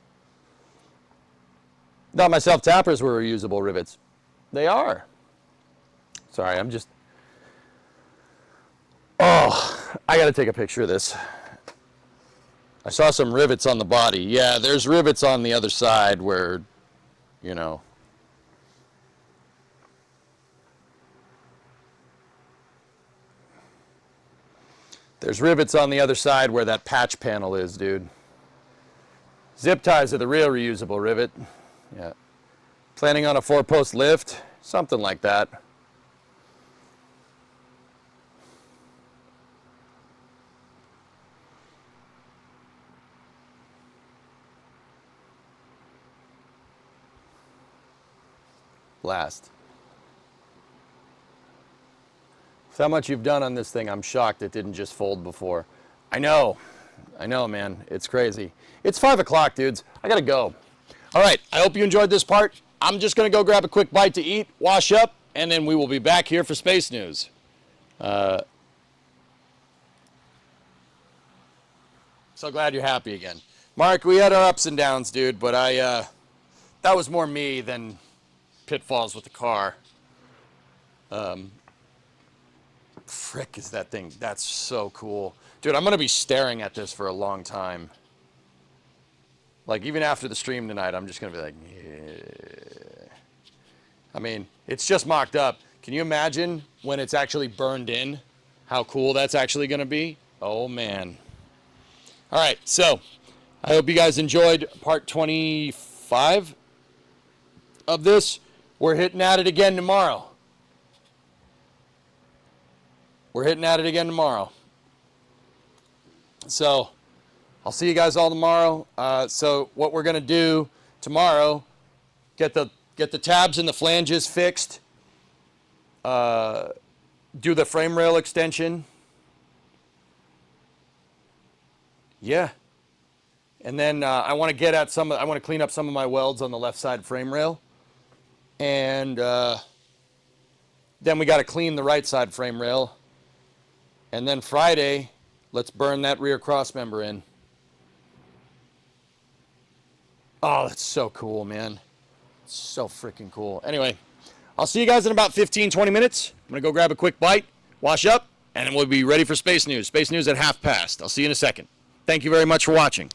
Speaker 7: Thought my self-tappers were reusable rivets. They are. Sorry, I'm just... Oh, I gotta take a picture of this. I saw some rivets on the body. Yeah, there's rivets on the other side where, you know... There's rivets on the other side where that patch panel is, dude. Zip ties are the real reusable rivet. Yeah. Planning on a 4-post lift? Something like that. Blast. With how much you've done on this thing, I'm shocked it didn't just fold before. I know, man. It's crazy. It's 5 o'clock, dudes. I gotta go. All right, I hope you enjoyed this part. I'm just gonna go grab a quick bite to eat, wash up, and then we will be back here for Space News. So glad you're happy again. Mark, we had our ups and downs, dude, but that was more me than pitfalls with the car. Frick is that thing. That's so cool. Dude, I'm going to be staring at this for a long time. Like, even after the stream tonight, I'm just going to be like, yeah. I mean, it's just mocked up. Can you imagine when it's actually burned in? How cool that's actually going to be? Oh, man. All right, so I hope you guys enjoyed part 25 of this. We're hitting at it again tomorrow. So I'll see you guys all tomorrow. So what we're gonna do tomorrow, get the tabs and the flanges fixed, do the frame rail extension. Yeah. And then I want to clean up some of my welds on the left side frame rail. And then we got to clean the right side frame rail And then Friday, let's burn that rear cross member in. Oh, that's so cool, man. So freaking cool. Anyway, I'll see you guys in about 15, 20 minutes. I'm going to go grab a quick bite, wash up, and then we'll be ready for Space News. Space News at 1/2 past. I'll see you in a second. Thank you very much for watching.